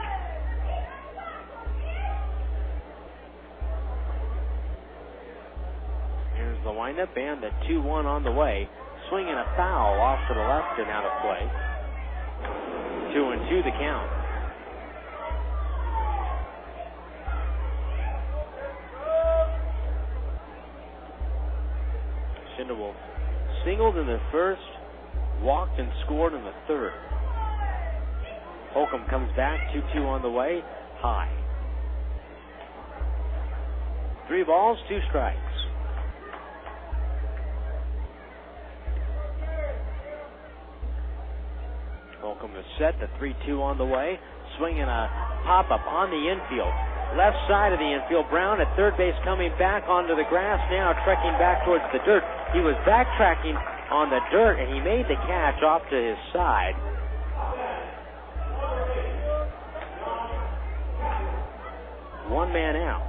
Here's the lineup and the 2-1 on the way. Swinging a foul off to the left and out of play. 2-2 the count. Schindewolf singled in the 1st, walked and scored in the 3rd. Holcomb comes back, 2-2 on the way, high. 3 balls, 2 strikes. Holcomb is set, the 3-2 on the way, swinging a pop-up on the infield. Left side of the infield, Brown at third base coming back onto the grass now, trekking back towards the dirt. He was backtracking on the dirt, and he made the catch off to his side. One man out.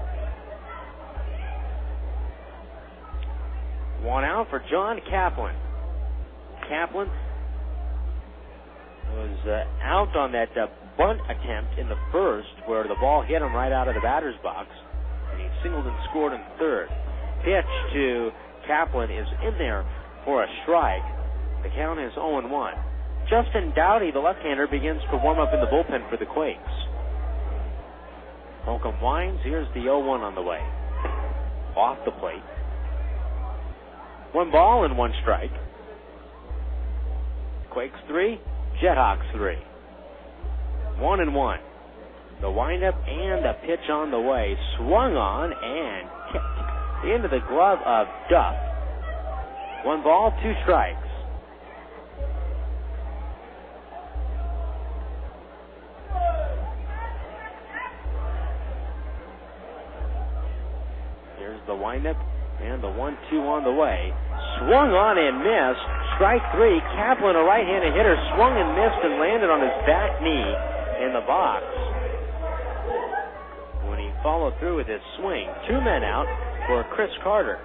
1 out for John Kaplan. Kaplan was out on that bunt attempt in the 1st where the ball hit him right out of the batter's box, and he singled and scored in 3rd. Pitch to Kaplan is in there for a strike. The count is 0-1. Justin Dowdy, the left-hander, begins to warm up in the bullpen for the Quakes. Holcomb winds. Here's the 0-1 on the way. Off the plate. 1 ball and 1 strike. Quakes 3, JetHawks 3. 1-1. The windup and the pitch on the way. Swung on and kicked into the glove of Duff. 1 ball, 2 strikes. Here's the windup and the 1-2 on the way. Swung on and missed. Strike 3. Kaplan, a right-handed hitter, swung and missed and landed on his back knee in the box. When he followed through with his swing, 2 men out for Chris Carter.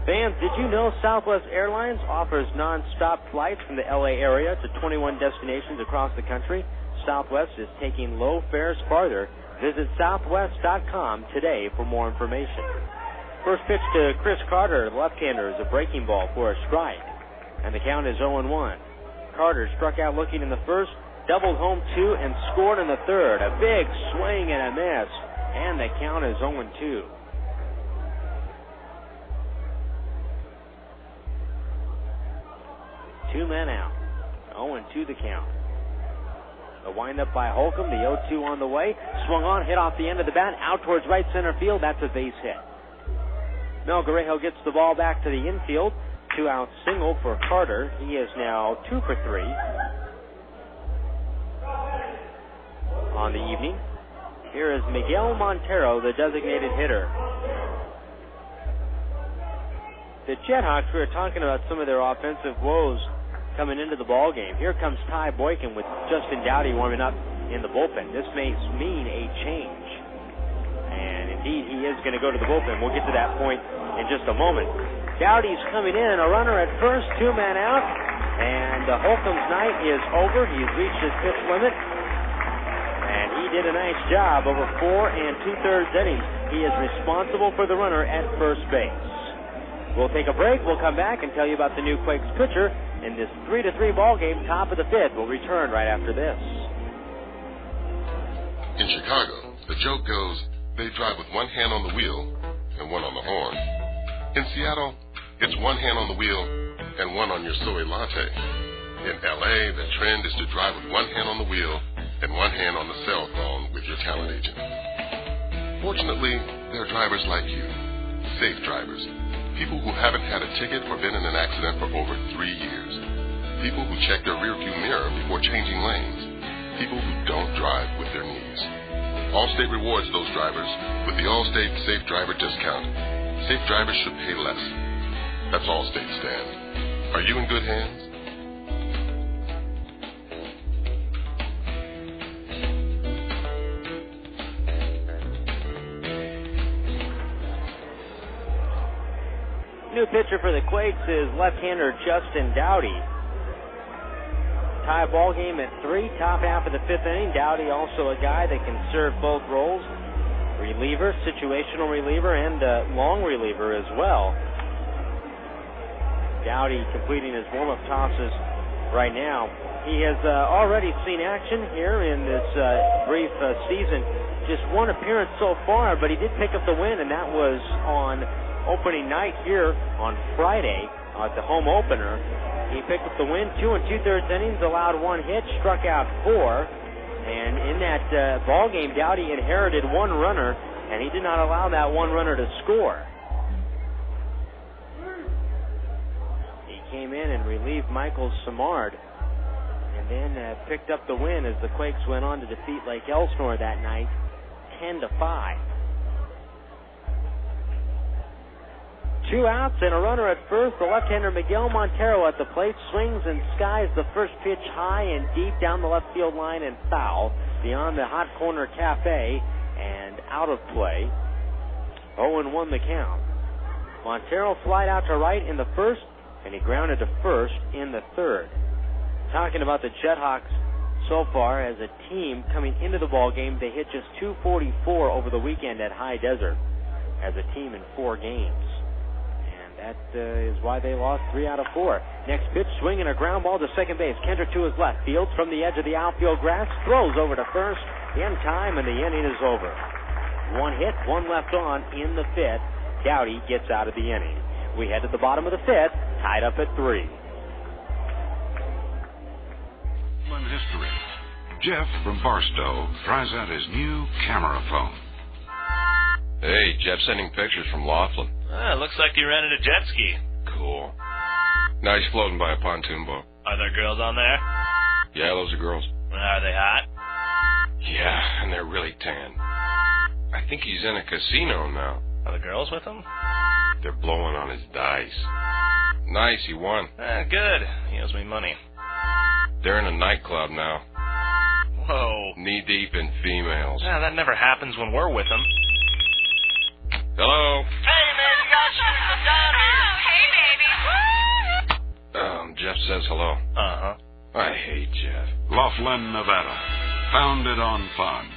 Fans, did you know Southwest Airlines offers non-stop flights from the LA area to 21 destinations across the country? Southwest is taking low fares farther. Visit southwest.com today for more information. First pitch to Chris Carter, the left-hander, is a breaking ball for a strike. And the count is 0-1. Carter struck out looking in the first, doubled home 2, and scored in the third. A big swing and a miss. And the count is 0-2. Two men out. 0-2 the count. The windup by Holcomb, the 0-2 on the way. Swung on, hit off the end of the bat, out towards right center field. That's a base hit. Mel Guerrejo gets the ball back to the infield. 2-out single for Carter. He is now 2 for 3 on the evening. Here is Miguel Montero, the designated hitter. The JetHawks, we were talking about some of their offensive woes coming into the ball game. Here comes Ty Boykin with Justin Dowdy warming up in the bullpen. This may mean a change. And indeed, he is going to go to the bullpen. We'll get to that point in just a moment. Dowdy's coming in, a runner at first, 2 men out, and Holcomb's night is over. He's reached his pitch limit, and he did a nice job over 4 2/3 innings. He is responsible for the runner at first base. We'll take a break. We'll come back and tell you about the new Quakes pitcher in this 3-3 ball game, top of the 5th. We'll return right after this. In Chicago, the joke goes, they drive with 1 hand on the wheel and 1 on the horn. In Seattle, it's 1 hand on the wheel and 1 on your soy latte. In LA, the trend is to drive with 1 hand on the wheel and 1 hand on the cell phone with your talent agent. Fortunately, there are drivers like you, safe drivers. People who haven't had a ticket or been in an accident for over 3 years. People who check their rearview mirror before changing lanes. People who don't drive with their knees. Allstate rewards those drivers with the Allstate Safe Driver discount. Safe drivers should pay less. That's Allstate stand. Are you in good hands? New pitcher for the Quakes is left-hander Justin Dowdy. Tie ball game at 3, top half of the 5th inning. Dowdy also a guy that can serve both roles. Reliever, situational reliever, and long reliever as well. Dowdy completing his warm-up tosses right now. He has already seen action here in this brief season. Just 1 appearance so far, but he did pick up the win, and that was on opening night here on Friday at the home opener. He picked up the win, 2 2/3 innings, allowed 1 hit, struck out 4. And in that ball game, Dowdy inherited 1 runner, and he did not allow that 1 runner to score. He came in and relieved Michael Samard, and then picked up the win as the Quakes went on to defeat Lake Elsinore that night, 10-5. 2 outs and a runner at first. The left-hander Miguel Montero at the plate swings and skies the first pitch high and deep down the left field line and foul beyond the hot corner cafe and out of play. 0-1 the count. Montero flied out to right in the first, and he grounded to first in the third. Talking about the JetHawks so far as a team coming into the ball game, they hit just .244 over the weekend at High Desert as a team in 4 games. That is why they lost 3 out of 4. Next pitch, swinging a ground ball to second base. Kendrick to his left. Fields from the edge of the outfield grass. Throws over to first. in time, and the inning is over. 1 hit, 1 left on in the 5th. Dowdy gets out of the inning. We head to the bottom of the 5th, tied up at 3. In history, Jeff from Barstow tries out his new camera phone. Hey, Jeff sending pictures from Laughlin. Looks like you rented a jet ski. Cool. Now he's floating by a pontoon boat. Are there girls on there? Yeah, those are girls. Are they hot? Yeah, and they're really tan. I think he's in a casino now. Are the girls with him? They're blowing on his dice. Nice, he won. Good. He owes me money. They're in a nightclub now. Whoa. Knee-deep in females. That never happens when we're with them. Hello? Hey, man, you got shoes from down here. Hey, baby. Jeff says hello. Uh-huh. I hate Jeff. Laughlin, Nevada. Founded on fun.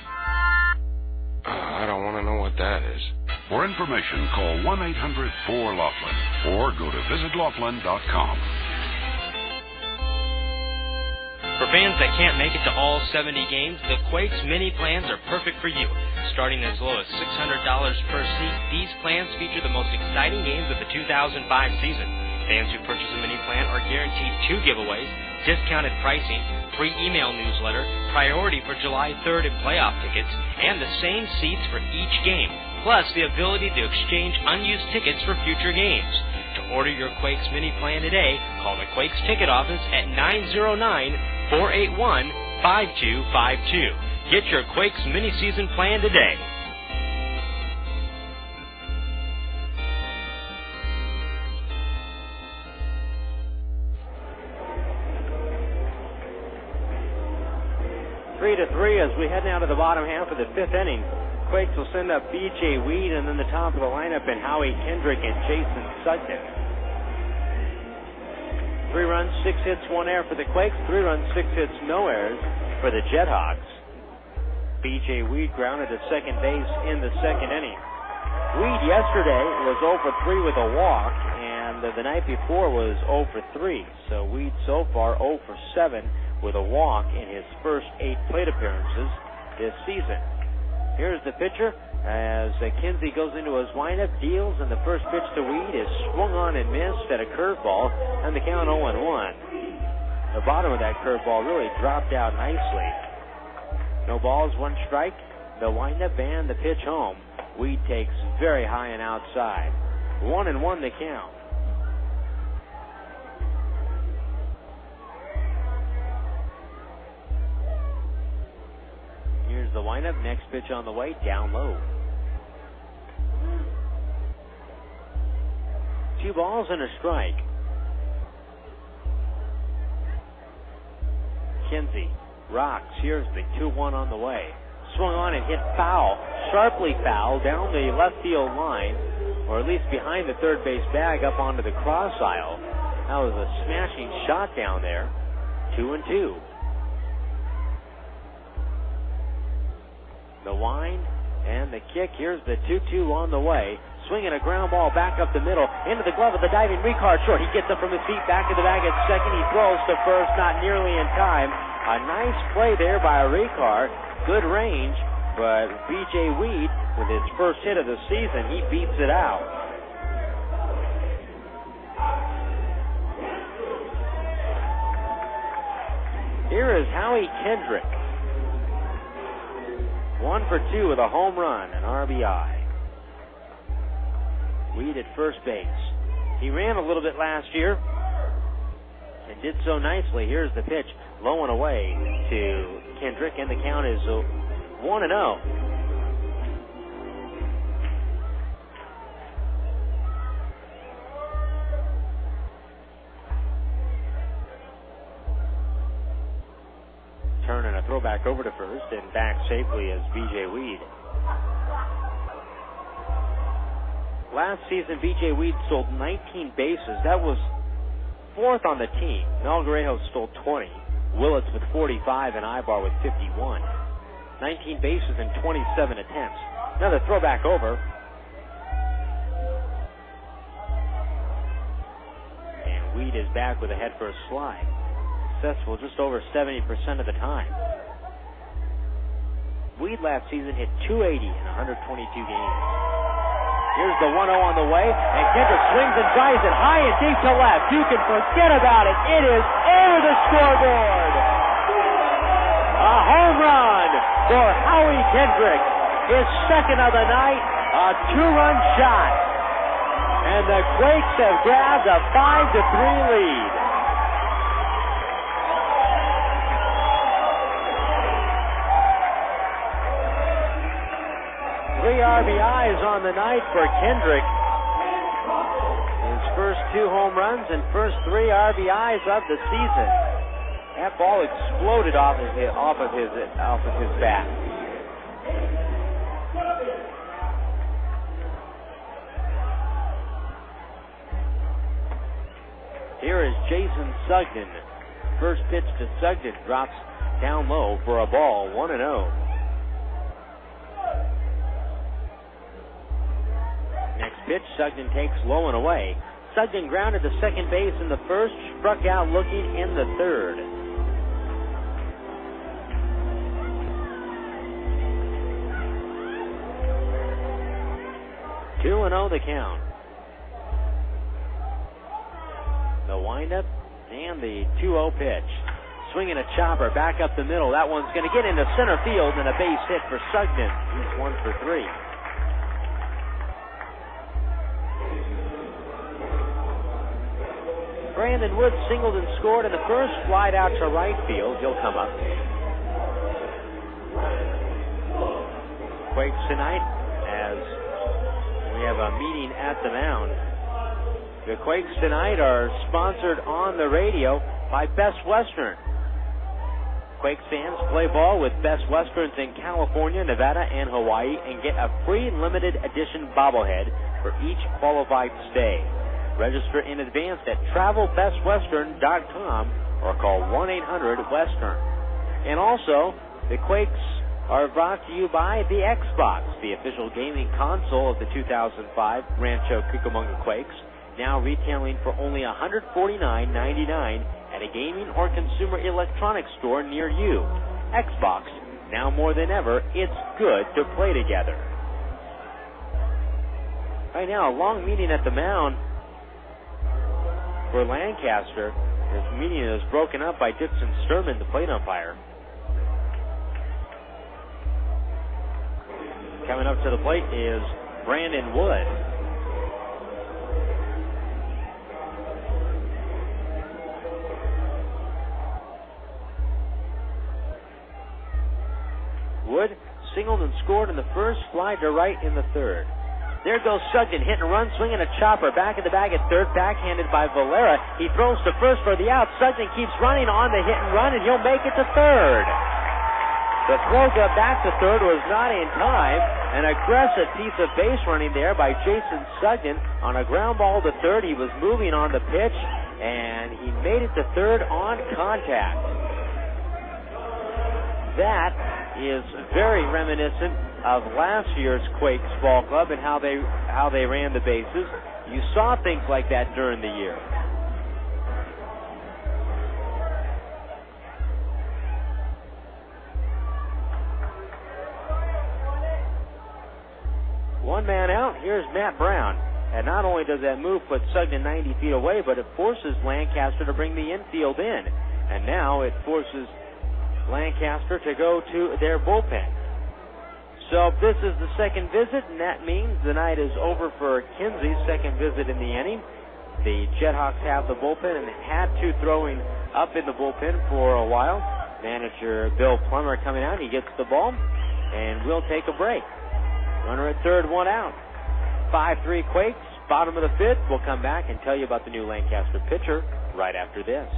I don't want to know what that is. For information, call 1-800-4-LAUGHLIN or go to visitlaughlin.com. For fans that can't make it to all 70 games, the Quakes mini plans are perfect for you. Starting as low as $600 per seat, these plans feature the most exciting games of the 2005 season. Fans who purchase a mini plan are guaranteed 2 giveaways, discounted pricing, free email newsletter, priority for July 3rd and playoff tickets, and the same seats for each game, plus the ability to exchange unused tickets for future games. To order your Quakes mini plan today, call the Quakes ticket office at 909-481-5252. Get your Quakes mini season plan today. Three to 3 as we head now to the bottom half of the 5th inning. Quakes will send up B.J. Weed, and then the top of the lineup in Howie Kendrick and Jason Sutton. 3 runs, 6 hits, 1 error for the Quakes. 3 runs, 6 hits, no errors for the JetHawks. B.J. Weed grounded to second base in the 2nd inning. Weed yesterday was 0 for 3 with a walk, and the night before was 0 for 3. So Weed so far 0 for 7 with a walk in his first 8 plate appearances this season. Here's the pitcher as Kinsey goes into his windup, deals, and the first pitch to Weed is swung on and missed at a curveball, and the count 0-1. The bottom of that curveball really dropped out nicely. No balls, 1 strike, the windup, and the pitch home. Weed takes very high and outside. 1-1 the count. Here's the windup. Next pitch on the way, down low. 2 balls and a strike. Kinsey rocks. Here's the 2-1 on the way. Swung on and hit foul. Sharply foul down the left field line, or at least behind the third base bag up onto the cross aisle. That was a smashing shot down there. 2-2. The wind and the kick. Here's the 2-2 on the way. Swinging a ground ball back up the middle. Into the glove of the diving Richar short. He gets up from his feet, back to the bag at second. He throws to first, not nearly in time. A nice play there by Richar. Good range, but B.J. Weed, with his first hit of the season, he beats it out. Here is Howie Kendrick. 1 for 2 with a home run, an RBI. Weed at first base. He ran a little bit last year and did so nicely. Here's the pitch, low and away to Kendrick, and the count is 1-0. Turn and a throwback over to first, and back safely as B.J. Weed. Last season, B.J. Weed stole 19 bases. That was 4th on the team. Mel Guerrero stole 20. Willits with 45 and Ibar with 51. 19 bases in 27 attempts. Another throwback over. And Weed is back with a head first slide. Successful just over 70% of the time. Weed last season hit .280 in 122 games. Here's the 1-0 on the way, and Kendrick swings and drives it high and deep to left. You can forget about it. It is over the scoreboard. A home run for Howie Kendrick. His second of the night, a 2-run shot. And the Quakes have grabbed a 5-3 lead. Three RBIs on the night for Kendrick. His first 2 home runs and first 3 RBIs of the season. That ball exploded off of his bat. Here is Jason Sugden. First pitch to Sugden drops down low for a ball, 1-0. Next pitch, Sugden takes low and away. Sugden grounded to second base in the first, struck out looking in the third. Two and 0 the count. The windup and the 2-0 pitch. Swinging a chopper back up the middle. That one's going to get into center field and a base hit for Sugden. He's 1 for 3. Brandon Wood singled and scored in the first, flied out to right field. He'll come up. Quakes tonight as we have a meeting at the mound. The Quakes tonight are sponsored on the radio by Best Western. Quakes fans play ball with Best Westerns in California, Nevada, and Hawaii and get a free limited edition bobblehead for each qualified stay. Register in advance at travelbestwestern.com or call 1-800-WESTERN. And also, the Quakes are brought to you by the Xbox, the official gaming console of the 2005 Rancho Cucamonga Quakes, now retailing for only $149.99 at a gaming or consumer electronics store near you. Xbox, now more than ever, it's good to play together. Right now, a long meeting at the mound for Lancaster. This meeting is broken up by Dixon Sturman, the plate umpire. Coming up to the plate is Brandon Wood. Wood singled and scored in the first, fly to right in the third. There goes Sugden, hit and run, swinging a chopper. Back in the bag at third, backhanded by Valera. He throws to first for the out. Sugden keeps running on the hit and run, and he'll make it to third. The throw back to third was not in time. An aggressive piece of base running there by Jason Sugden on a ground ball to third. He was moving on the pitch, and he made it to third on contact. That is very reminiscent of last year's Quakes ball club and how they ran the bases. You saw things like that during the year. One man out. Here's Matt Brown. And not only does that move put Sugden 90 feet away, but it forces Lancaster to bring the infield in. And now it forces Lancaster to go to their bullpen. So this is the second visit, and that means the night is over for Kinsey's second visit in the inning. The JetHawks have the bullpen and had to throwing up in the bullpen for a while. Manager Bill Plummer coming out. He gets the ball, and we'll take a break. Runner at third, one out. 5-3 Quakes, bottom of the fifth. We'll come back and tell you about the new Lancaster pitcher right after this.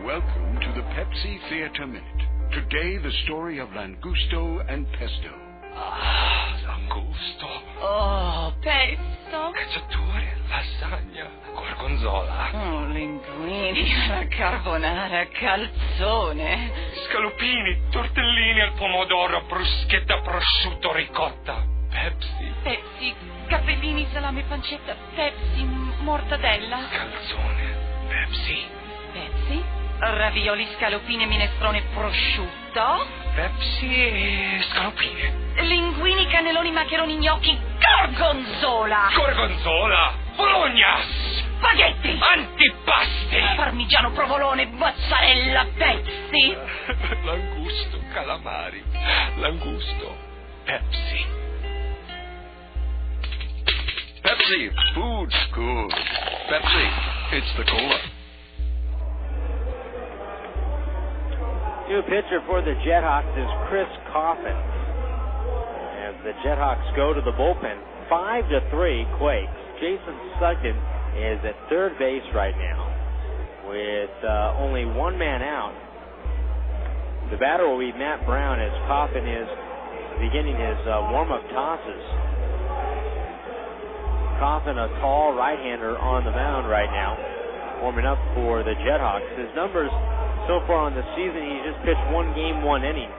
Welcome to the Pepsi Theater Minute. Today, the story of Langusto and Pesto. Ah, Langusto. Oh, pesto. Cacciatore, lasagna, gorgonzola. Oh, linguini alla carbonara, calzone. Scalopini, tortellini al pomodoro, bruschetta, prosciutto, ricotta. Pepsi. Pepsi, cappellini, salame, pancetta. Pepsi, mortadella. Calzone. Pepsi. Pepsi. Ravioli, scaloppine, minestrone, prosciutto. Pepsi e scaloppine. Linguini, cannelloni, maccheroni, gnocchi, gorgonzola. Gorgonzola. Bologna. Spaghetti. Antipasti. Parmigiano, provolone, mozzarella, Pepsi. Langusto, calamari. Langusto. Pepsi. Pepsi, food's good. Pepsi, it's the cola. New pitcher for the JetHawks is Chris Coffin. As the JetHawks go to the bullpen, 5-3 Quakes. Jason Sugden is at third base right now with only one man out. The batter will be Matt Brown as Coffin is beginning his warm-up tosses. Coffin, a tall right-hander on the mound right now, warming up for the JetHawks. His numbers so far on the season, he just pitched one game, one inning.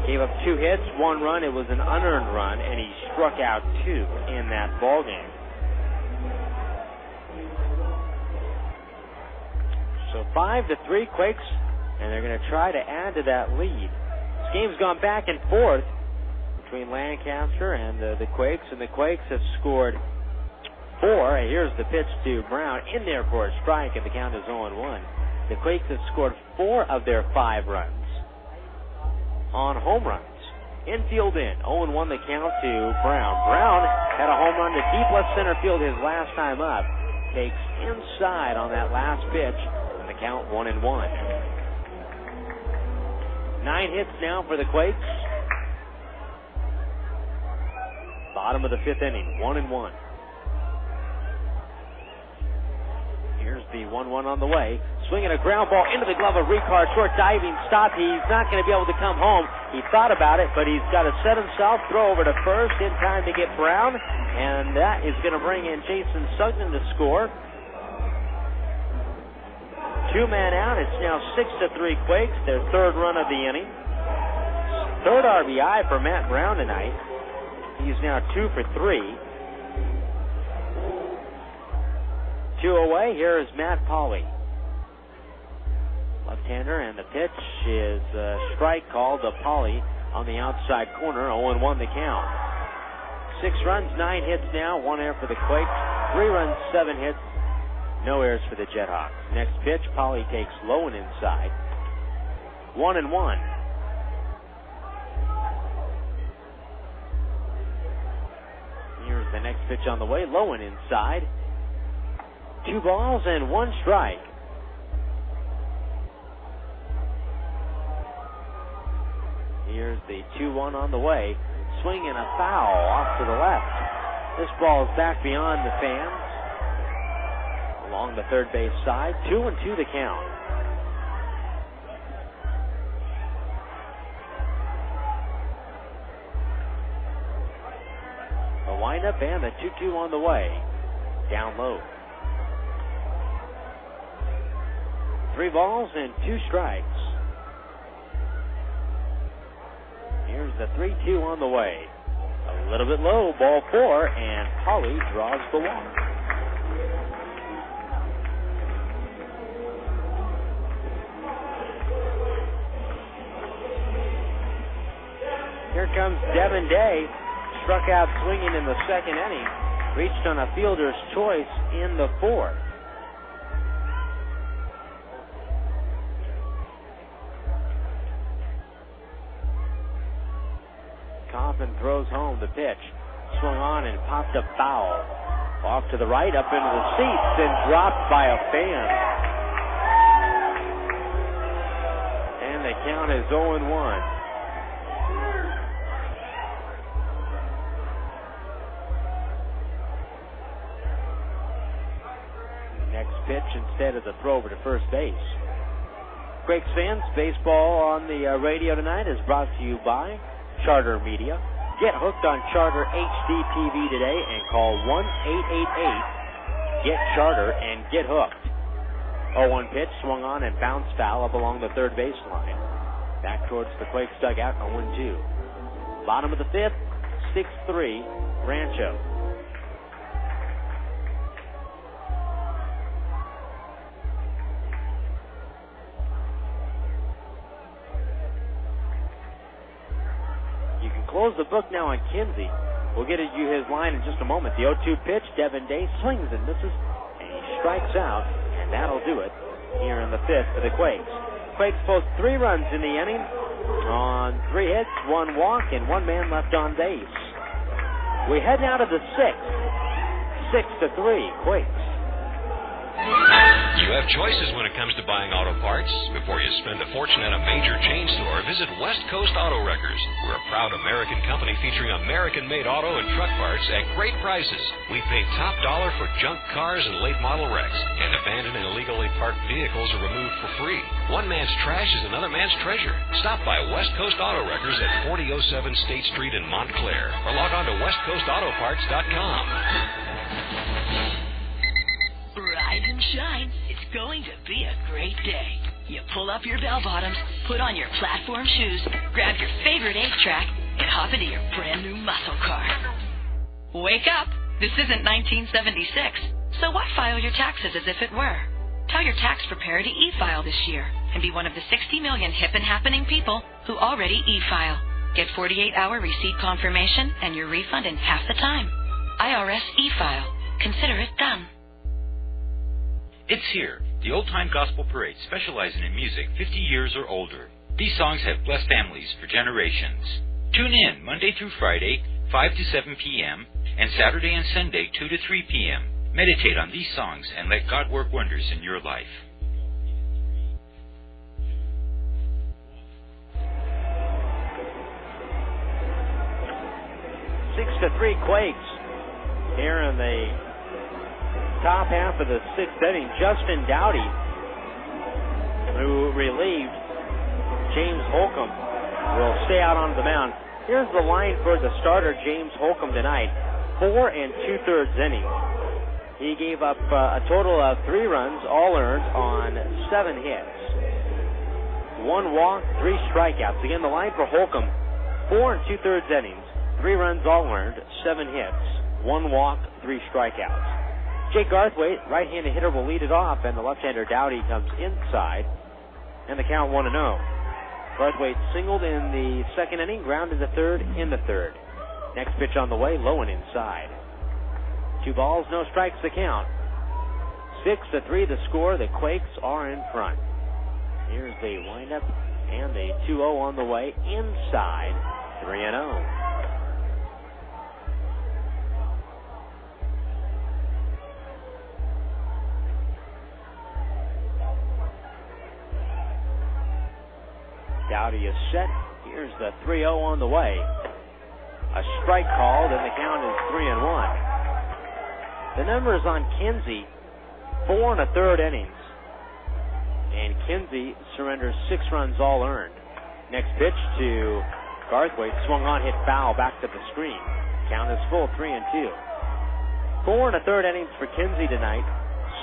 Gave up 2 hits, 1 run. It was an unearned run, and he struck out 2 in that ball game. So 5-3 Quakes, and they're going to try to add to that lead. This game's gone back and forth between Lancaster and the Quakes, and the Quakes have scored 4. Here's the pitch to Brown in there for a strike, and the count is 0-1. The Quakes have scored 4 of their 5 runs on home runs. Infield in, 0-1 the count to Brown. Brown had a home run to deep left center field his last time up. Takes inside on that last pitch, and the count 1-1. 9 hits now for the Quakes. Bottom of the 5th inning, 1-1. Here's the 1-1 on the way. Swinging a ground ball into the glove of Richar. Short diving stop. He's not going to be able to come home. He thought about it, but he's got to set himself, throw over to first in time to get Brown. And that is going to bring in Jason Sugden to score. 2-man out. It's now 6-3 Quakes. Their 3rd run of the inning. 3rd RBI for Matt Brown tonight. He's now 2 for 3. 2 away. Here is Matt Pauley. Left-hander, and the pitch is a strike called to Pauley on the outside corner. 0-1 the count. 6 runs, 9 hits now. 1 error for the Quakes. 3 runs, 7 hits. No errors for the JetHawks. Next pitch, Pauley takes low and inside. 1-1. Here's the next pitch on the way. Low and inside. 2 balls and 1 strike. Here's the 2-1 on the way. Swing and a foul off to the left. This ball is back beyond the fans. Along the third base side. 2-2 the count. The windup and the 2-2 on the way. Down low. 3 balls and 2 strikes. Here's the 3-2 on the way. A little bit low, ball 4, and Pauley draws the walk. Here comes Devin Day. Struck out swinging in the 2nd inning. Reached on a fielder's choice in the 4th. Coffin throws home the pitch. Swung on and popped a foul. Off to the right, up into the seats, and dropped by a fan. And the count is 0-1. Next pitch instead of the throw over to first base. Quakes fans, baseball on the radio tonight is brought to you by Charter Media. Get hooked on Charter HD TV today and call 1-888-GET-CHARTER and get hooked. 0-1 pitch, swung on and bounced foul up along the third baseline. Back towards the Quakes dugout, 0-2. Bottom of the 5th, 6-3, Rancho. close the book now on Kinsey. We'll get you his line in just a moment. The 0-2 pitch, Devin Day swings and misses, and he strikes out, and that'll do it here in the fifth for the Quakes. Quakes post 3 runs in the inning on 3 hits, 1 walk, and 1 man left on base. We head now to the 6th. 6-3, Quakes. You have choices when it comes to buying auto parts. Before you spend a fortune at a major chain store, visit West Coast Auto Wreckers. We're a proud American company featuring American-made auto and truck parts at great prices. We pay top dollar for junk cars and late model wrecks, and abandoned and illegally parked vehicles are removed for free. One man's trash is another man's treasure. Stop by West Coast Auto Wreckers at 4007 State Street in Montclair, or log on to westcoastautoparts.com. Rise and shine. It's going to be a great day. You pull up your bell bottoms, put on your platform shoes, grab your favorite 8-track, and hop into your brand new muscle car. Wake up. This isn't 1976, so why file your taxes as if it were? Tell your tax preparer to e-file this year and be one of the 60 million hip and happening people who already e-file. Get 48-hour receipt confirmation and your refund in half the time. IRS e-file. Consider it done. It's here, the Old Time Gospel Parade, specializing in music 50 years or older. These songs have blessed families for generations. Tune in Monday through Friday, 5 to 7 p.m., and Saturday and Sunday, 2 to 3 p.m. Meditate on these songs and let God work wonders in your life. Six to 3 Quakes here in the top half of the 6th inning. Justin Dowdy, who relieved James Holcomb, will stay out on the mound. Here's the line for the starter, James Holcomb, tonight. 4 2/3 innings. He gave up a total of 3 runs, all earned, on 7 hits. 1 walk, 3 strikeouts. Again, the line for Holcomb, 4 2/3 innings, 3 runs, all earned, 7 hits, 1 walk, 3 strikeouts. Jake Garthwaite, right-handed hitter, will lead it off, and the left-hander Dowdy comes inside, and the count 1-0. Garthwaite singled in the 2nd inning, grounded the 3rd in the 3rd. Next pitch on the way, low and inside. 2 balls, no strikes, the count. 6-3 the score. The Quakes are in front. Here's the windup, and the 2-0 on the way, inside, 3-0. Dowdy is set. Here's the 3-0 on the way. A strike called, and the count is 3-1. The numbers on Kinsey, 4 1/3 innings. And Kinsey surrenders 6 runs, all earned. Next pitch to Garthwaite, swung on, hit foul, back to the screen. Count is full, 3-2. 4 1/3 innings for Kinsey tonight.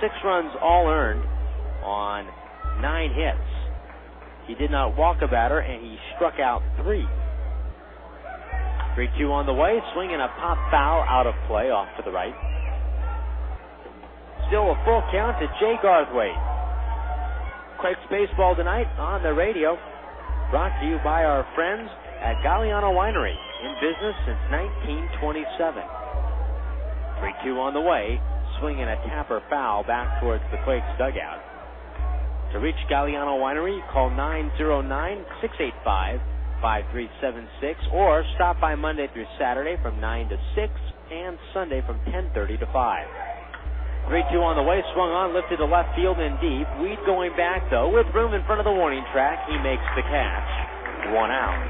6 runs, all earned on 9 hits. He did not walk a batter, and he struck out 3. 3-2 on the way. Swinging a pop foul out of play off to the right. Still a full count to Jay Garthwaite. Quakes baseball tonight on the radio. Brought to you by our friends at Galliano Winery. In business since 1927. 3-2 on the way. Swinging a tapper foul back towards the Quakes dugout. To reach Galliano Winery, call 909-685-5376 or stop by Monday through Saturday from 9 to 6 and Sunday from 10:30 to 5. 3-2 on the way, swung on, lifted to left field and deep. Weed going back, though, with room in front of the warning track. He makes the catch. 1 out.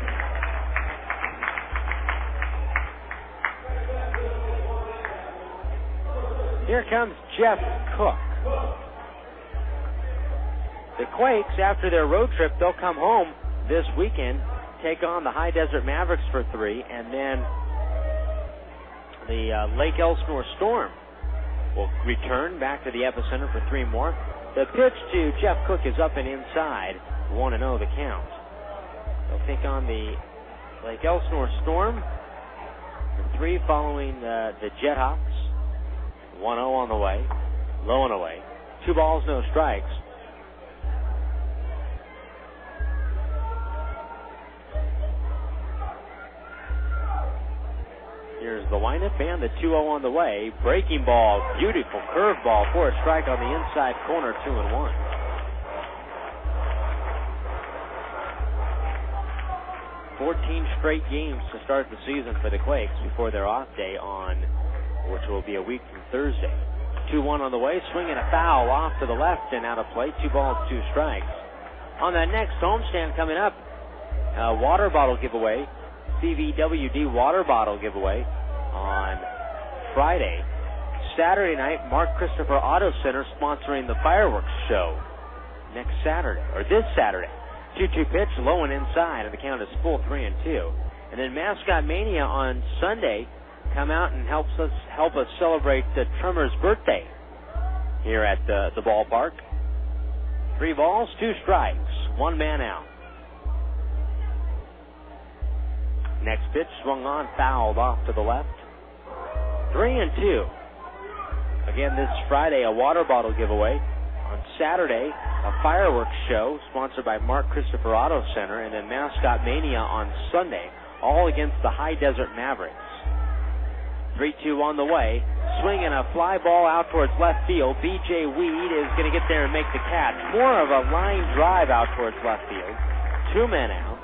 Here comes Jeff Cook. The Quakes, after their road trip, they'll come home this weekend, take on the High Desert Mavericks for 3, and then the Lake Elsinore Storm will return back to the epicenter for 3 more. The pitch to Jeff Cook is up and inside, 1-0 the count. They'll take on the Lake Elsinore Storm for 3 following the JetHawks. 1-0 on the way, low and away. 2 balls, no strikes. Here's the windup and the 2-0 on the way. Breaking ball, beautiful curve ball for a strike on the inside corner, 2-1. Straight games to start the season for the Quakes before their off day which will be a week from Thursday. 2-1 on the way, swinging a foul off to the left and out of play. 2 balls, 2 strikes. On that next homestand coming up, water bottle giveaway, CVWD water bottle giveaway on Friday. Saturday night, Mark Christopher Auto Center sponsoring the fireworks show next Saturday, or this Saturday. 2-2 pitch, low and inside, and the count is full, 3-2. And then Mascot Mania on Sunday come out and help us celebrate Tremor's birthday here at the ballpark. 3 balls, 2 strikes, 1 man out. Next pitch swung on, fouled off to the left. 3-2. Again, this Friday, a water bottle giveaway. On Saturday, a fireworks show sponsored by Mark Christopher Auto Center, and then Mascot Mania on Sunday, all against the High Desert Mavericks. 3-2 on the way. Swinging a fly ball out towards left field. B.J. Weed is going to get there and make the catch. More of a line drive out towards left field. 2 men out.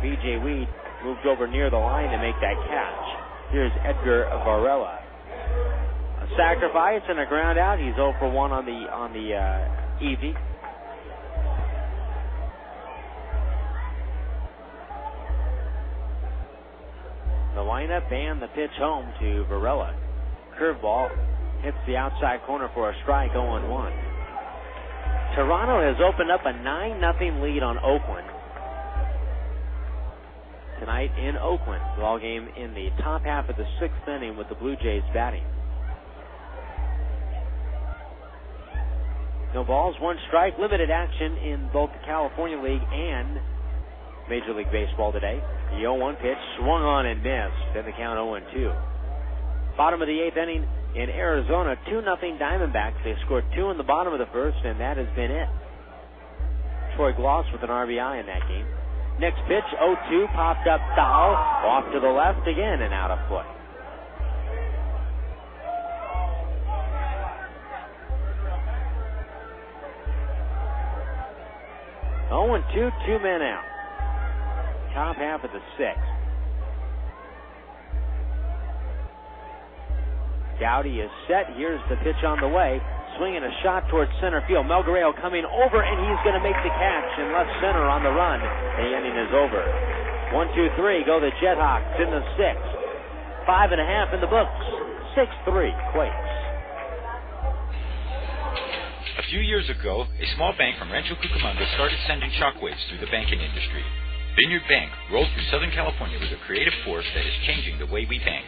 B.J. Weed moved over near the line to make that catch. Here's Edgar Varela. A sacrifice and a ground out. He's 0 for 1 on the evening. The lineup and the pitch home to Varela. Curveball hits the outside corner for a strike, 0-1. Toronto has opened up a 9-0 lead on Oakland tonight in Oakland. Ball game in the top half of the 6th inning with the Blue Jays batting. No balls, 1 strike. Limited action in both the California League and Major League Baseball today. The 0-1 pitch swung on and missed. Then the count 0-2. Bottom of the 8th inning in Arizona, 2-0 Diamondbacks. They scored 2 in the bottom of the 1st, and that has been it. Troy Gloss with an RBI in that game. Next pitch, 0-2, popped up foul, off to the left again and out of play. Oh, 2, 2 men out. Top half of the 6th. Dowdy is set. Here's the pitch on the way. Swinging a shot towards center field. Melgareo coming over, and he's going to make the catch in left center on the run. The inning is over. 1, 2, 3. Go the JetHawks in the 6th. 5.5 in the books. 6-3 Quakes. A few years ago, a small bank from Rancho, Cucamonga started sending shockwaves through the banking industry. Vineyard Bank rolled through Southern California with a creative force that is changing the way we bank.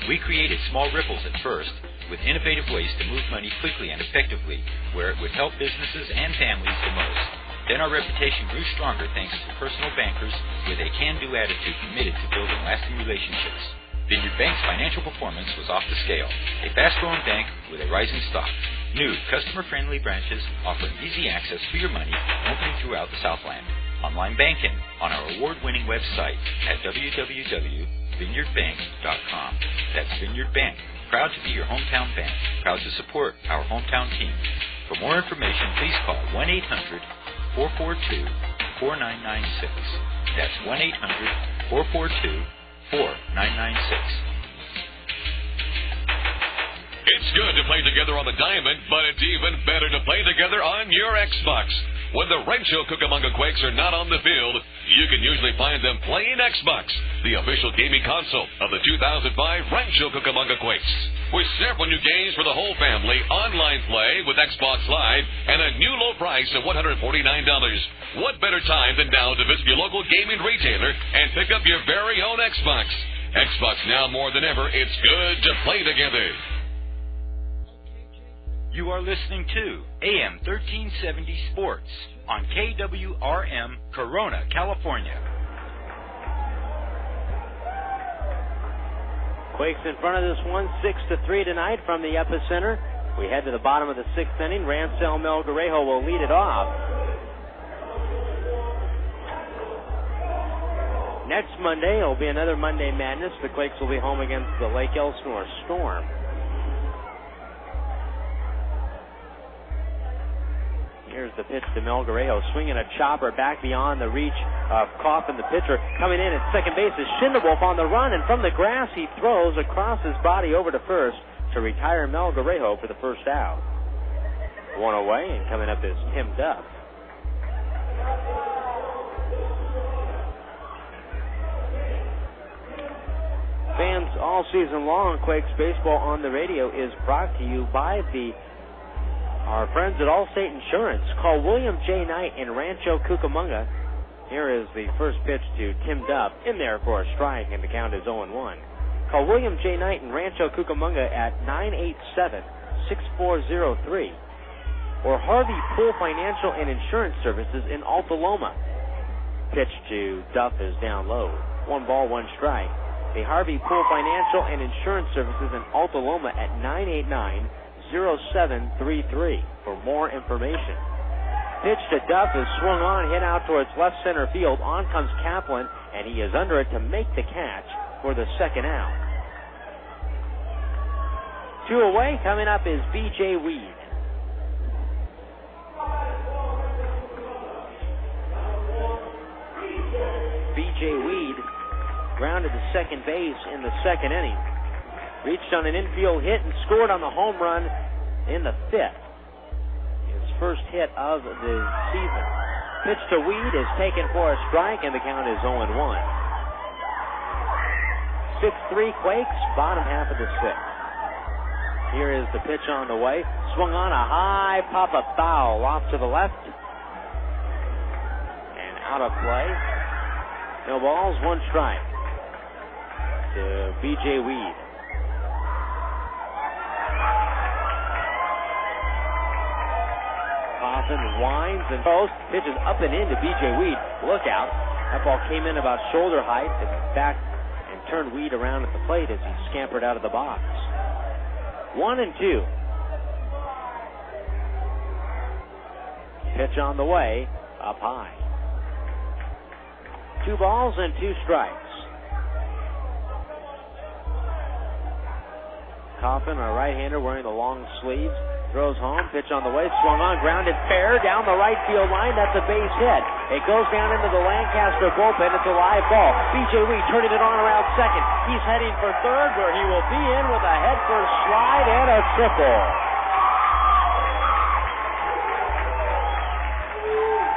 We created small ripples at first, with innovative ways to move money quickly and effectively, where it would help businesses and families the most. Then our reputation grew stronger thanks to personal bankers with a can-do attitude committed to building lasting relationships. Vineyard Bank's financial performance was off the scale. A fast-growing bank with a rising stock. New, customer-friendly branches offering easy access to your money, opening throughout the Southland. Online banking on our award-winning website at www.vineyardbank.com. That's Vineyard Bank. Proud to be your hometown bank. Proud to support our hometown team. For more information, please call 1-800-442-4996. That's 1-800-442-4996. It's good to play together on the diamond, but it's even better to play together on your Xbox. When the Rancho Cucamonga Quakes are not on the field, you can usually find them playing Xbox, the official gaming console of the 2005 Rancho Cucamonga Quakes. With several new games for the whole family, online play with Xbox Live, and a new low price of $149. What better time than now to visit your local gaming retailer and pick up your very own Xbox? Xbox now more than ever, it's good to play together. You are listening to AM 1370 Sports on KWRM, Corona, California. Quakes in front of this one, 6-3 tonight from the epicenter. We head to the bottom of the 6th inning. Rancel Melgarejo will lead it off. Next Monday, it'll be another Monday Madness. The Quakes will be home against the Lake Elsinore Storm. Here's the pitch to Melgarejo, swinging a chopper back beyond the reach of Coffin, the pitcher. Coming in at second base is Schindewolf on the run, and from the grass he throws across his body over to first to retire Melgarejo for the first out. One away, and coming up is Tim Duff. Fans, all season long, Quakes Baseball on the Radio is brought to you by our friends at Allstate Insurance. Call William J. Knight in Rancho, Cucamonga. Here is the first pitch to Tim Duff, in there for a strike, and the count is 0-1. Call William J. Knight in Rancho, Cucamonga at 987-6403. Or Harvey Pool Financial and Insurance Services in Alta Loma. Pitch to Duff is down low. 1 ball, 1 strike. The Harvey Pool Financial and Insurance Services in Alta Loma at 989-0733 for more information. Pitch to Duff is swung on, hit out towards left center field. On comes Kaplan, and he is under it to make the catch for the second out. 2 away. Coming up is B.J. Weed. B.J. Weed grounded to second base in the second inning. Reached on an infield hit and scored on the home run in the 5th. His first hit of the season. Pitch to Weed is taken for a strike, and the count is 0-1. 6-3 Quakes, bottom half of the 6th. Here is the pitch on the way. Swung on a high pop-up foul off to the left. And out of play. No balls, 1 strike to B.J. Weed. Coffin winds and throws. Pitches up and into B.J. Weed. Look out. That ball came in about shoulder height and back and turned Weed around at the plate as he scampered out of the box. 1-2. Pitch on the way, up high. 2 balls and 2 strikes. Coffin, a right-hander wearing the long sleeves, throws home. Pitch on the way, swung on, grounded fair down the right field line. That's a base hit. It goes down into the Lancaster bullpen. It's a live ball. B.J. Weed turning it on around second. He's heading for third, where he will be in with a head-first slide and a triple.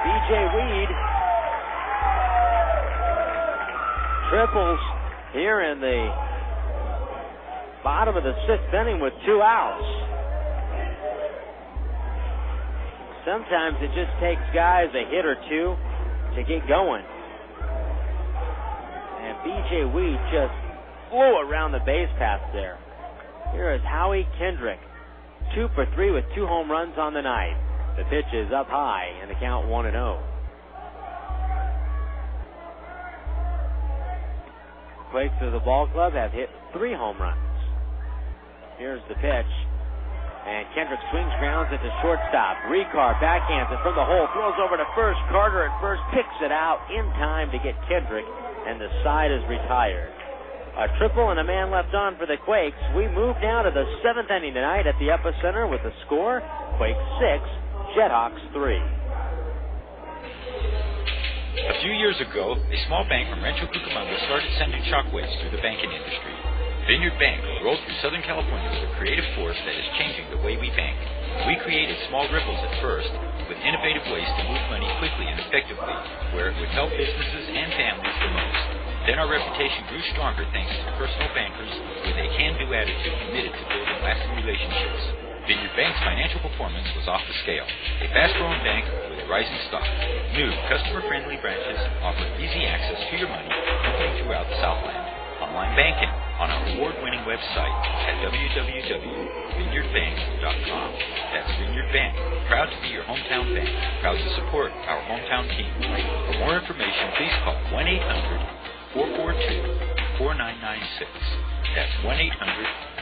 B.J. Weed triples here in the bottom of the 6th inning with 2 outs. Sometimes it just takes guys a hit or two to get going. And B.J. Weed just flew around the base path there. Here is Howie Kendrick, 2 for 3 with 2 home runs on the night. The pitch is up high, and the count 1-0. Quakes of the ball club have hit 3 home runs. Here's the pitch. And Kendrick swings, grounds it to shortstop. Richar backhands it from the hole, throws over to first. Carter at first picks it out in time to get Kendrick, and the side is retired. A triple and a man left on for the Quakes. We move now to the 7th inning tonight at the Epicenter with the score, Quakes 6, JetHawks 3. A few years ago, a small bank from Rancho, Cucamonga started sending shockwaves through the banking industry. Vineyard Bank rolled through Southern California with a creative force that is changing the way we bank. We created small ripples at first, with innovative ways to move money quickly and effectively, where it would help businesses and families the most. Then our reputation grew stronger thanks to personal bankers with a can-do attitude committed to building lasting relationships. Vineyard Bank's financial performance was off the scale. A fast-growing bank with a rising stock. New, customer-friendly branches offer easy access to your money moving throughout the Southland. Online banking on our award-winning website at www.vineyardbank.com. That's Vineyard Bank, proud to be your hometown bank, proud to support our hometown team. For more information, please call 1-800-442-4996. That's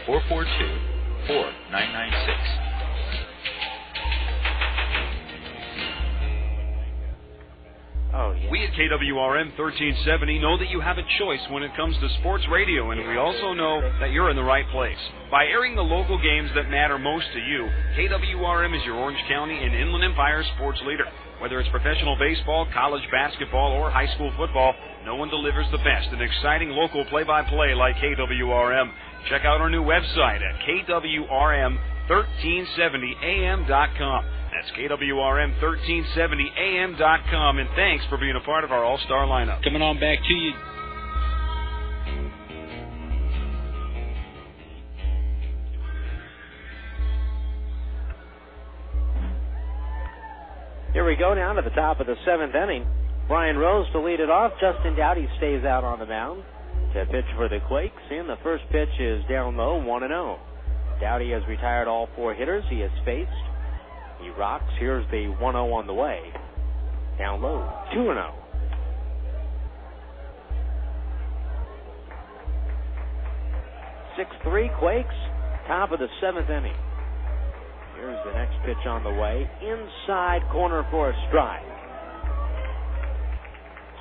1-800-442-4996. Oh, yeah. We at KWRM 1370 know that you have a choice when it comes to sports radio, and we also know that you're in the right place. By airing the local games that matter most to you, KWRM is your Orange County and Inland Empire sports leader. Whether it's professional baseball, college basketball, or high school football, no one delivers the best and exciting local play-by-play like KWRM. Check out our new website at KWRM1370am.com. That's KWRM1370am.com, and thanks for being a part of our all-star lineup. Coming on back to you. Here we go down to the top of the 7th inning. Brian Rose to lead it off. Justin Dowdy stays out on the mound to pitch for the Quakes, and the first pitch is down low, 1-0. Dowdy has retired all 4 hitters he has faced. He rocks. Here's the 1-0 on the way. Down low, 2-0. Six-3 Quakes, top of the 7th inning. Here's the next pitch on the way. Inside corner for a strike.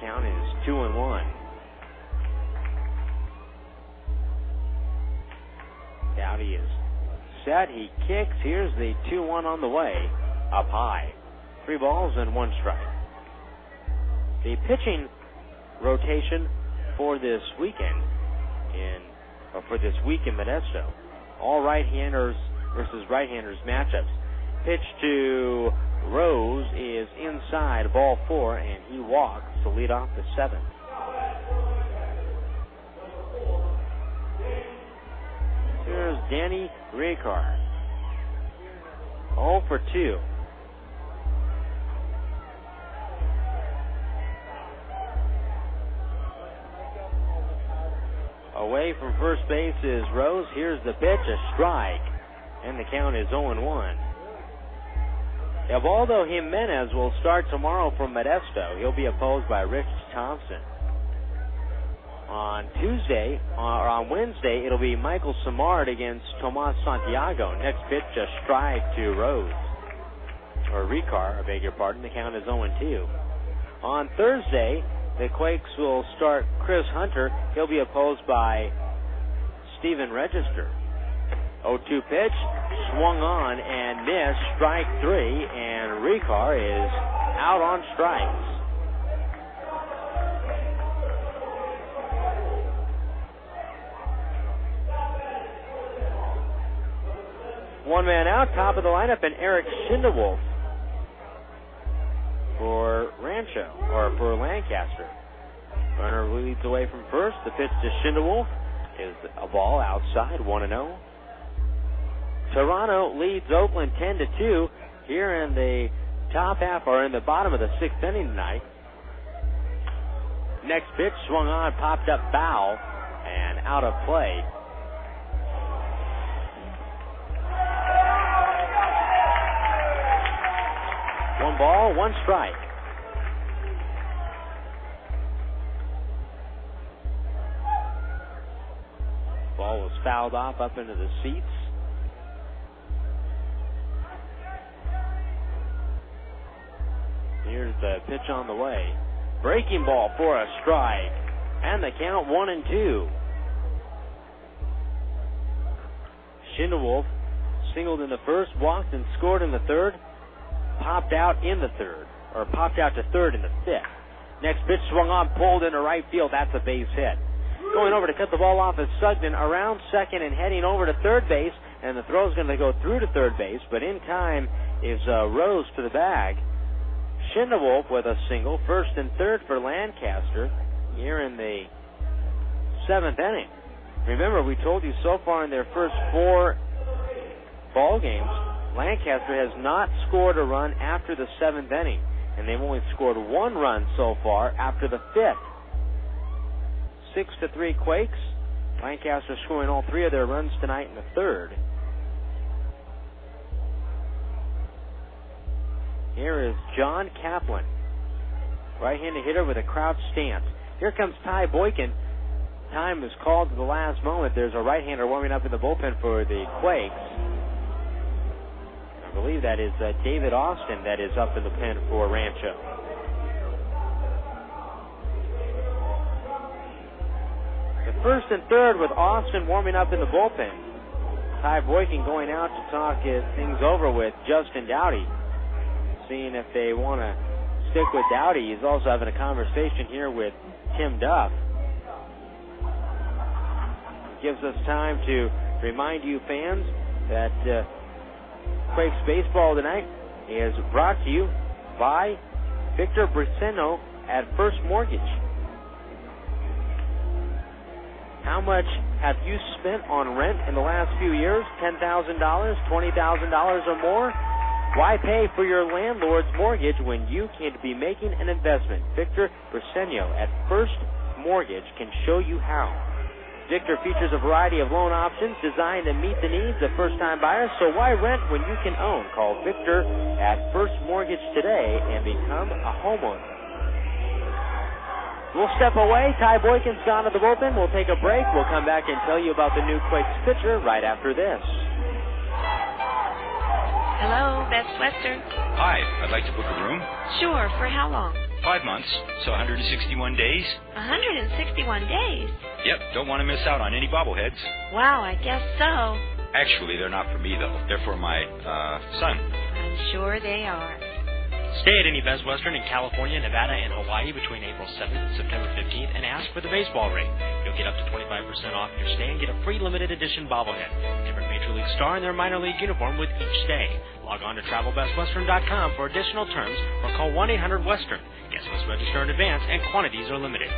Count is 2-1. Dowdy is set. He kicks. Here's the 2-1 on the way. Up high. 3 balls and 1 strike. The pitching rotation for this weekend for this week in Modesto. All right-handers versus right-handers matchups. Pitch to Rose is inside, ball 4, and he walks to lead off the 7th. Here's Danny Richar. 0 for 2. Away from first base is Rose. Here's the pitch, a strike. And the count is 0-1. Evaldo Jimenez will start tomorrow from Modesto. He'll be opposed by Rich Thompson. On Wednesday, it'll be Michael Samard against Tomas Santiago. Next pitch, a strike to Rose. Or Richar, I beg your pardon. The count is 0-2. On Thursday, the Quakes will start Chris Hunter. He'll be opposed by Stephen Register. 0-2 pitch, swung on and missed, strike 3, and Richar is out on strikes. One man out, top of the lineup, and Eric Schindewolf for Rancho, or for Lancaster. Runner leads away from first. The pitch to Schindewolf is a ball outside, 1-0. Toronto leads Oakland 10-2 here in the top half, or in the bottom of the 6th inning tonight. Next pitch swung on, popped up foul, and out of play. One ball, 1 strike. Ball was fouled off up into the seats. Here's the pitch on the way. Breaking ball for a strike. And the count 1-2. Schindewolf singled in the first, walked and scored in the third. Popped out in the third, or popped out to third in the 5th. Next pitch swung on, pulled into right field. That's a base hit. Going over to cut the ball off is Sugden around second and heading over to third base, and the throw's going to go through to third base, but in time is Rose to the bag. Schindewolf with a single, first and third for Lancaster here in the 7th inning. Remember, we told you so far in their first 4 ball games, Lancaster has not scored a run after the 7th inning, and they've only scored 1 run so far after the 5th. 6-3 Quakes. Lancaster scoring all 3 of their runs tonight in the 3rd. Here is John Kaplan, right-handed hitter with a crouch stance. Here comes Ty Boykin. Time is called to the last moment. There's a right-hander warming up in the bullpen for the Quakes. I believe that is David Austin that is up in the pen for Rancho. The first and third with Austin warming up in the bullpen. Ty Boykin going out to talk things over with Justin Dowdy, seeing if they want to stick with Dowdy. He's also having a conversation here with Tim Duff. It gives us time to remind you fans that Quakes baseball tonight is brought to you by Victor Briceno at First Mortgage. How much have you spent on rent in the last few years? $10,000, $20,000 or more? Why pay for your landlord's mortgage when you can be making an investment? Victor Briceno at First Mortgage can show you how. Victor features a variety of loan options designed to meet the needs of first-time buyers, so why rent when you can own? Call Victor at First Mortgage today and become a homeowner. We'll step away. Ty Boykin's gone to the bullpen. We'll take a break. We'll come back and tell you about the new Quakes pitcher right after this. Hello, Best Western. Hi, I'd like to book a room. Sure, for how long? 5 months, so 161 days. 161 days? Yep, don't want to miss out on any bobbleheads. Wow, I guess so. Actually, they're not for me, though. They're for my, son. I'm sure they are. Stay at any Best Western in California, Nevada, and Hawaii between April 7th and September 15th and ask for the baseball rate. You'll get up to 25% off your stay and get a free limited edition bobblehead. Different Major League star in their minor league uniform with each stay. Log on to TravelBestWestern.com for additional terms or call 1-800-WESTERN. Guests must register in advance and quantities are limited.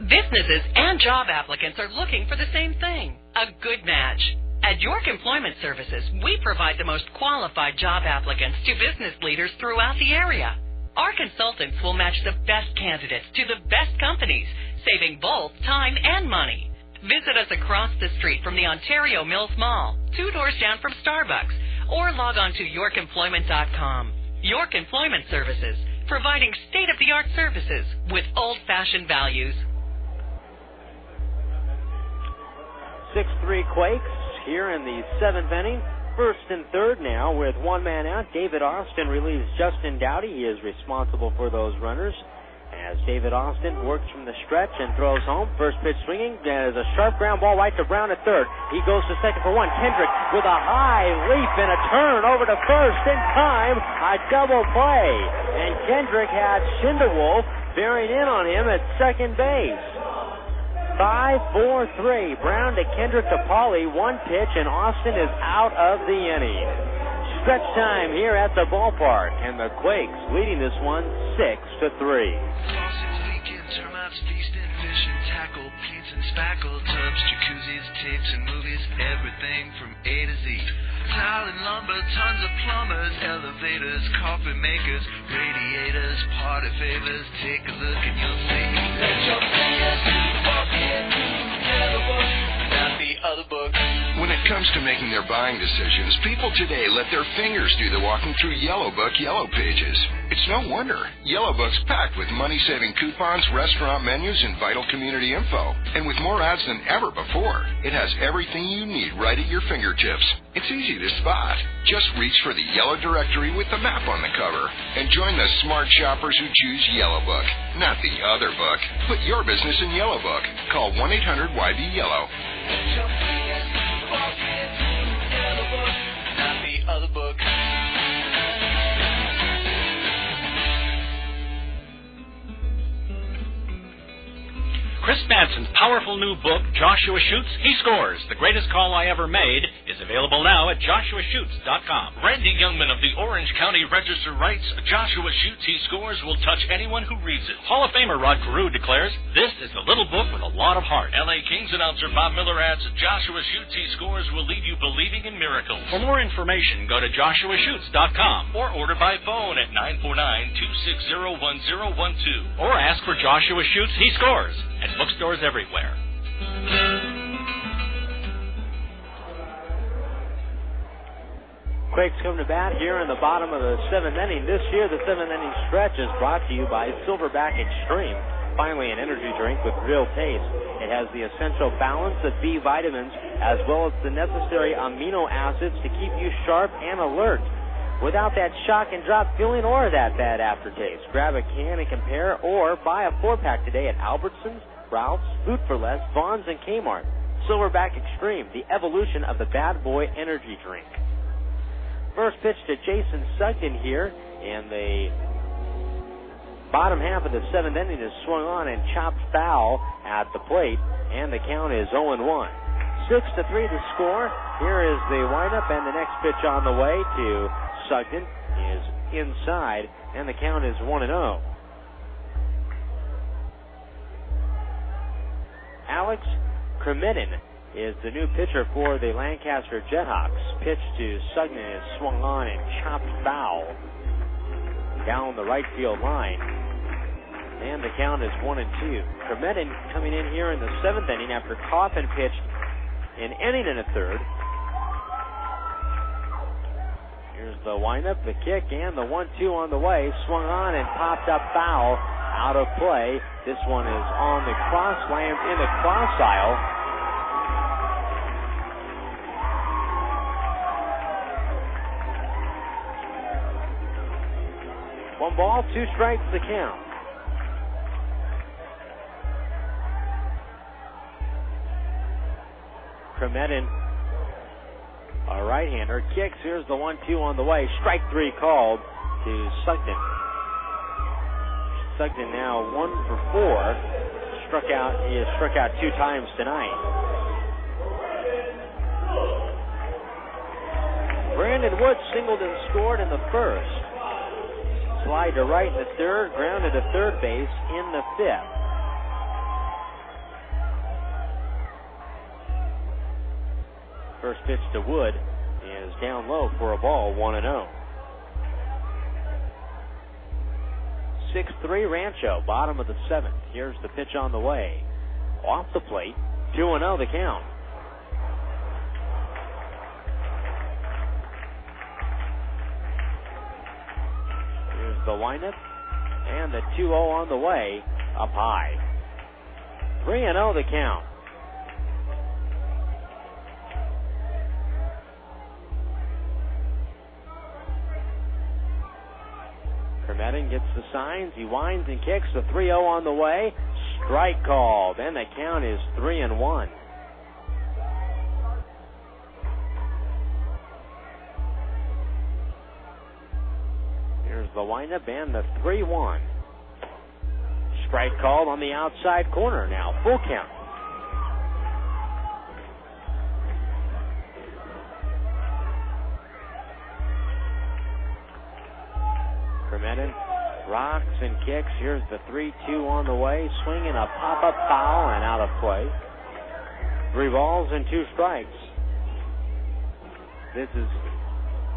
Businesses and job applicants are looking for the same thing, a good match. At York Employment Services, we provide the most qualified job applicants to business leaders throughout the area. Our consultants will match the best candidates to the best companies, saving both time and money. Visit us across the street from the Ontario Mills Mall, 2 doors down from Starbucks, or log on to YorkEmployment.com. York Employment Services, providing state-of-the-art services with old-fashioned values. 6-3 Quakes here in the 7th inning. First and third now with one man out. David Austin relieves Justin Dowdy. He is responsible for those runners as David Austin works from the stretch and throws home. First pitch swinging. There's a sharp ground ball right to Brown at third. He goes to second for one. Kendrick with a high leap and a turn over to first in time. A double play. And Kendrick had Schindewolf bearing in on him at second base. 5-4-3. Brown to Kendrick to Pauly. One pitch, and Austin is out of the inning. Stretch time here at the ballpark, and the Quakes leading this one 6-3. Faucets leaking, termites feasting, fishing, tackle, paints and spackle, tubs, jacuzzis, tapes and movies, everything from A to Z. Tile and lumber, tons of plumbers, elevators, coffee makers, radiators, party favors. Take a look and you'll see. Let your fingers walk in, Yellow Book, not the other book. When it comes to making their buying decisions, people today let their fingers do the walking through Yellow Book Yellow Pages. It's no wonder. Yellow Book's packed with money-saving coupons, restaurant menus, and vital community info. And with more ads than ever before, it has everything you need right at your fingertips. It's easy to spot. Just reach for the yellow directory with the map on the cover and join the smart shoppers who choose Yellow Book, not the other book. Put your business in Yellow Book. Call 1-800-YB-YELLOW. Yellow Book, not the other book. Chris Madsen's powerful new book, Joshua Shoots, He Scores. The Greatest Call I Ever Made is available now at joshuashoots.com. Randy Youngman of the Orange County Register writes, Joshua Shoots, He Scores will touch anyone who reads it. Hall of Famer Rod Carew declares, this is the little book with a lot of heart. L.A. Kings announcer Bob Miller adds, Joshua Shoots, He Scores will leave you believing in miracles. For more information, go to joshuashoots.com or order by phone at 949-260-1012. Or ask for Joshua Shoots, He Scores at bookstores everywhere. Quakes come to bat here in the bottom of the 7th inning. This year, the 7th inning stretch is brought to you by Silverback Extreme. Finally, an energy drink with real taste. It has the essential balance of B vitamins as well as the necessary amino acids to keep you sharp and alert. without that shock and drop feeling or that bad aftertaste. Grab a can and compare, or buy a 4-pack today at Albertsons, Ralph's, Food for Less, Vons, and Kmart. Silverback Extreme, the evolution of the Bad Boy energy drink. First pitch to Jason Sugden here, and the bottom half of the 7th inning is swung on and chopped foul at the plate, and the count is 0-1. 6-3 the score. Here is the windup, and the next pitch on the way to Sugden is inside, and the count is 1-0. Alex Cremedin is the new pitcher for the Lancaster JetHawks. Pitch to Sugden is swung on and chopped foul down the right field line, and the count is 1-2. Cremedin coming in here in the 7th inning after Coffin pitched an inning and a third. Here's the windup, the kick, and the 1-2 on the way. Swung on and popped up foul out of play. This one is on the cross, lands in the cross aisle. One ball, 2 strikes the count. Cremedin, a right-hander, kicks. Here's the 1-2 on the way. Strike 3 called to Sugden. Sugden now 1 for 4. He has struck out 2 times tonight. Brandon Woods singled and scored in the first. Slide to right in the third, grounded to third base in the 5th. First pitch to Wood is down low for a ball, 1-0. 6-3 Rancho, bottom of the 7th. Here's the pitch on the way. Off the plate, 2-0 the count. Here's the windup, and the 2-0 on the way, up high. 3-0 the count. Cremedin gets the signs. He winds and kicks. The 3-0 on the way. Strike called. And the count is 3-1. Here's the windup and the 3-1. Strike called on the outside corner now. Full count. Cremedin rocks and kicks. Here's the 3-2 on the way. Swinging a pop-up foul and out of play. 3 balls and 2 strikes. This is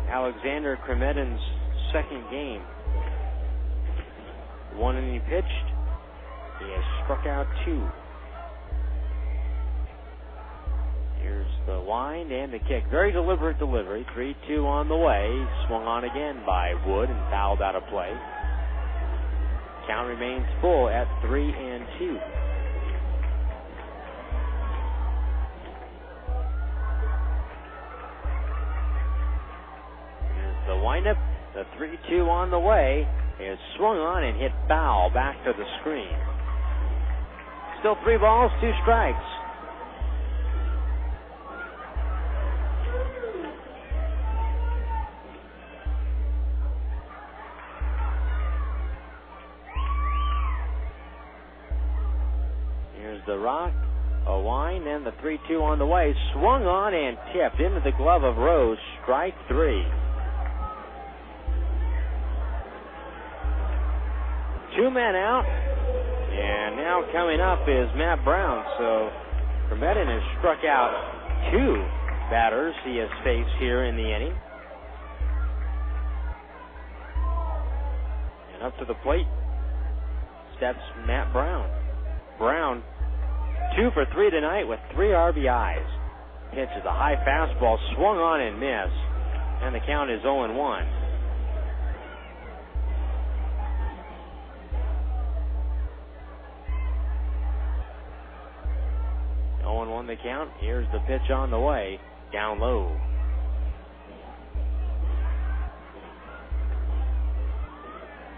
Alexander Cremedin's 2nd game. 1 inning pitched. He has struck out 2. Here's the wind and the kick. Very deliberate delivery. 3-2 on the way. Swung on again by Wood and fouled out of play. Count remains full at 3-2. Here's the windup. The 3-2 on the way is swung on and hit foul back to the screen. Still 3 balls, 2 strikes. The rock, a wind, and the 3-2 on the way. Swung on and tipped into the glove of Rose. Strike 3. 2 men out, and now coming up is Matt Brown. So Cremedin has struck out 2 batters he has faced here in the inning. And up to the plate steps Matt Brown. Brown 2 for 3 tonight with 3 RBIs. Pitch is a high fastball, swung on and missed, and the count is 0-1. 0-1 the count. Here's the pitch on the way, down low.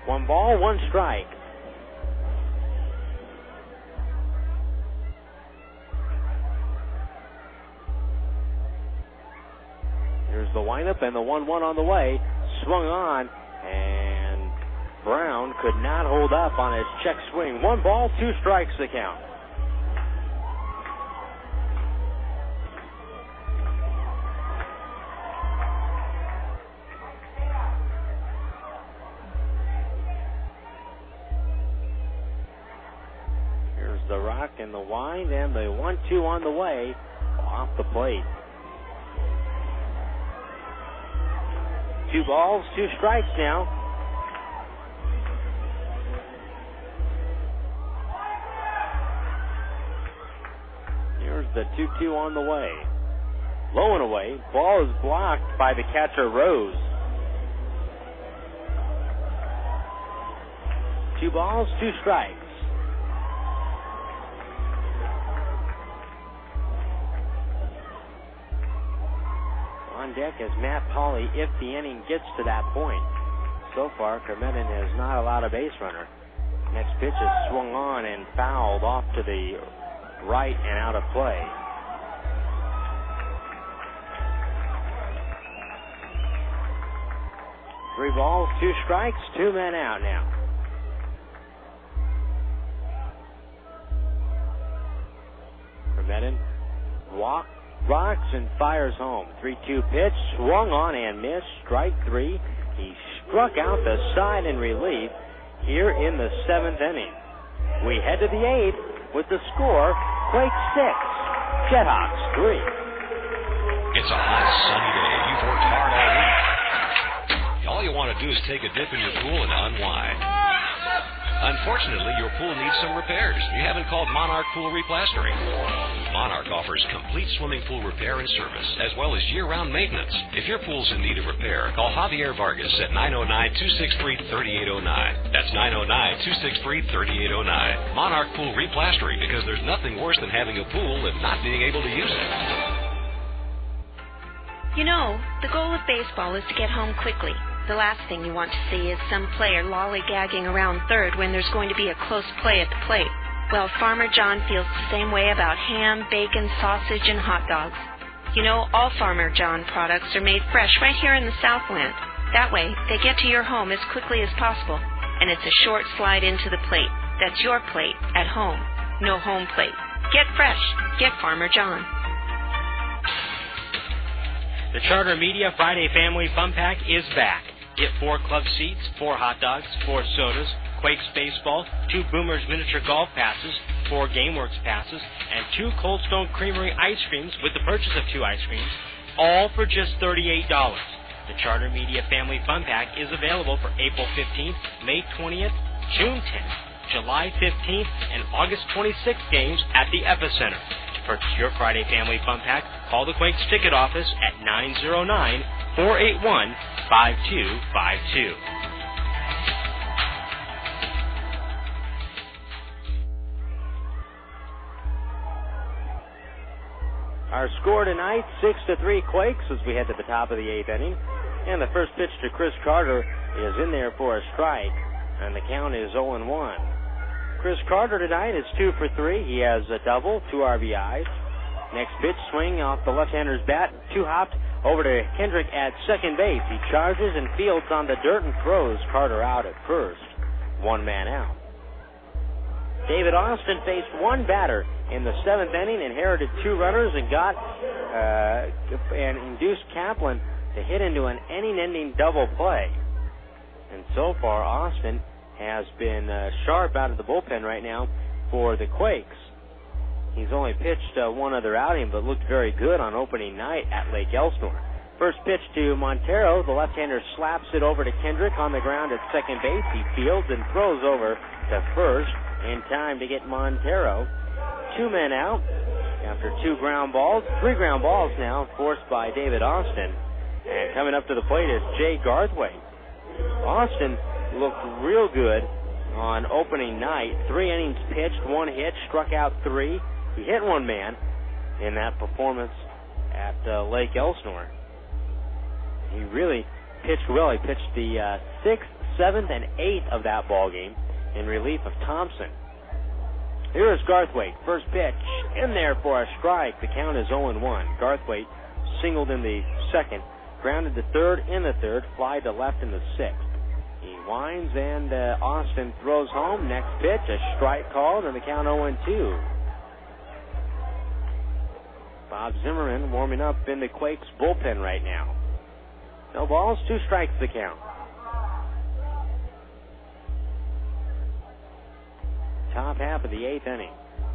1 ball, 1 strike. Here's the windup and the 1-1 on the way. Swung on, and Brown could not hold up on his check swing. 1 ball, 2 strikes the count. Here's the rock and the wind, and the 1-2 on the way off the plate. 2 balls, 2 strikes now. Here's the 2-2 on the way. Low and away. Ball is blocked by the catcher, Rose. 2 balls, 2 strikes. On deck is Matt Pauley if the inning gets to that point. So far, Kermetten has not allowed a base runner. Next pitch is swung on and fouled off to the right and out of play. Three balls, 2 strikes, 2 men out now. Kermetten rocks and fires home. 3-2 pitch, swung on and missed. Strike 3. He struck out the side in relief here in the 7th inning. We head to the 8th with the score: Quakes 6, JetHawks 3. It's a hot, sunny day. You've worked hard all week. All you want to do is take a dip in your pool and unwind. Unfortunately, your pool needs some repairs. You haven't called Monarch Pool Replastering. Monarch offers complete swimming pool repair and service, as well as year-round maintenance. If your pool's in need of repair, call Javier Vargas at 909-263-3809. That's 909-263-3809. Monarch Pool Replastering, because there's nothing worse than having a pool and not being able to use it. You know, the goal of baseball is to get home quickly. The last thing you want to see is some player lollygagging around third when there's going to be a close play at the plate. Well, Farmer John feels the same way about ham, bacon, sausage, and hot dogs. You know, all Farmer John products are made fresh right here in the Southland. That way, they get to your home as quickly as possible, and it's a short slide into the plate. That's your plate at home. No home plate. Get fresh. Get Farmer John. The Charter Media Friday Family Fun Pack is back. Get 4 club seats, 4 hot dogs, 4 sodas, Quakes baseball, 2 Boomers miniature golf passes, 4 GameWorks passes, and 2 Cold Stone Creamery ice creams with the purchase of 2 ice creams, all for just $38. The Charter Media Family Fun Pack is available for April 15th, May 20th, June 10th, July 15th, and August 26th games at the Epicenter. To purchase your Friday Family Fun Pack, call the Quakes ticket office at 909-481-5252. Our score tonight, 6-3 Quakes as we head to the top of the 8th inning. And the first pitch to Chris Carter is in there for a strike, and the count is 0-1. Chris Carter tonight is 2 for 3. He has a double, 2 RBIs. Next pitch, swing off the left-hander's bat, 2-hopped over to Kendrick at second base. He charges and fields on the dirt and throws Carter out at first. 1 man out. David Austin faced 1 batter in the 7th inning, inherited 2 runners, and got and induced Kaplan to hit into an inning-ending double play. And so far, Austin has been sharp out of the bullpen right now for the Quakes. He's only pitched 1 other outing, but looked very good on opening night at Lake Elsinore. First pitch to Montero. The left-hander slaps it over to Kendrick on the ground at second base. He fields and throws over to first in time to get Montero. 2 men out after 2 ground balls. 3 ground balls now forced by David Austin. And coming up to the plate is Jay Garthwaite. Austin looked real good on opening night. 3 innings pitched, 1 hit, struck out 3. He hit 1 man in that performance at Lake Elsinore. He really pitched well. He pitched the 6th, 7th and 8th of that ball game in relief of Thompson. Here is Garthwaite. First pitch in there for a strike. The count is 0-1. Garthwaite singled in the 2nd, grounded to 3rd in the 3rd, fly to left in the 6th. He winds and Austin throws home. Next pitch, a strike called, and the count 0-2. Bob Zimmerman warming up in the Quakes bullpen right now. No balls, 2 strikes the count. Top half of the 8th inning.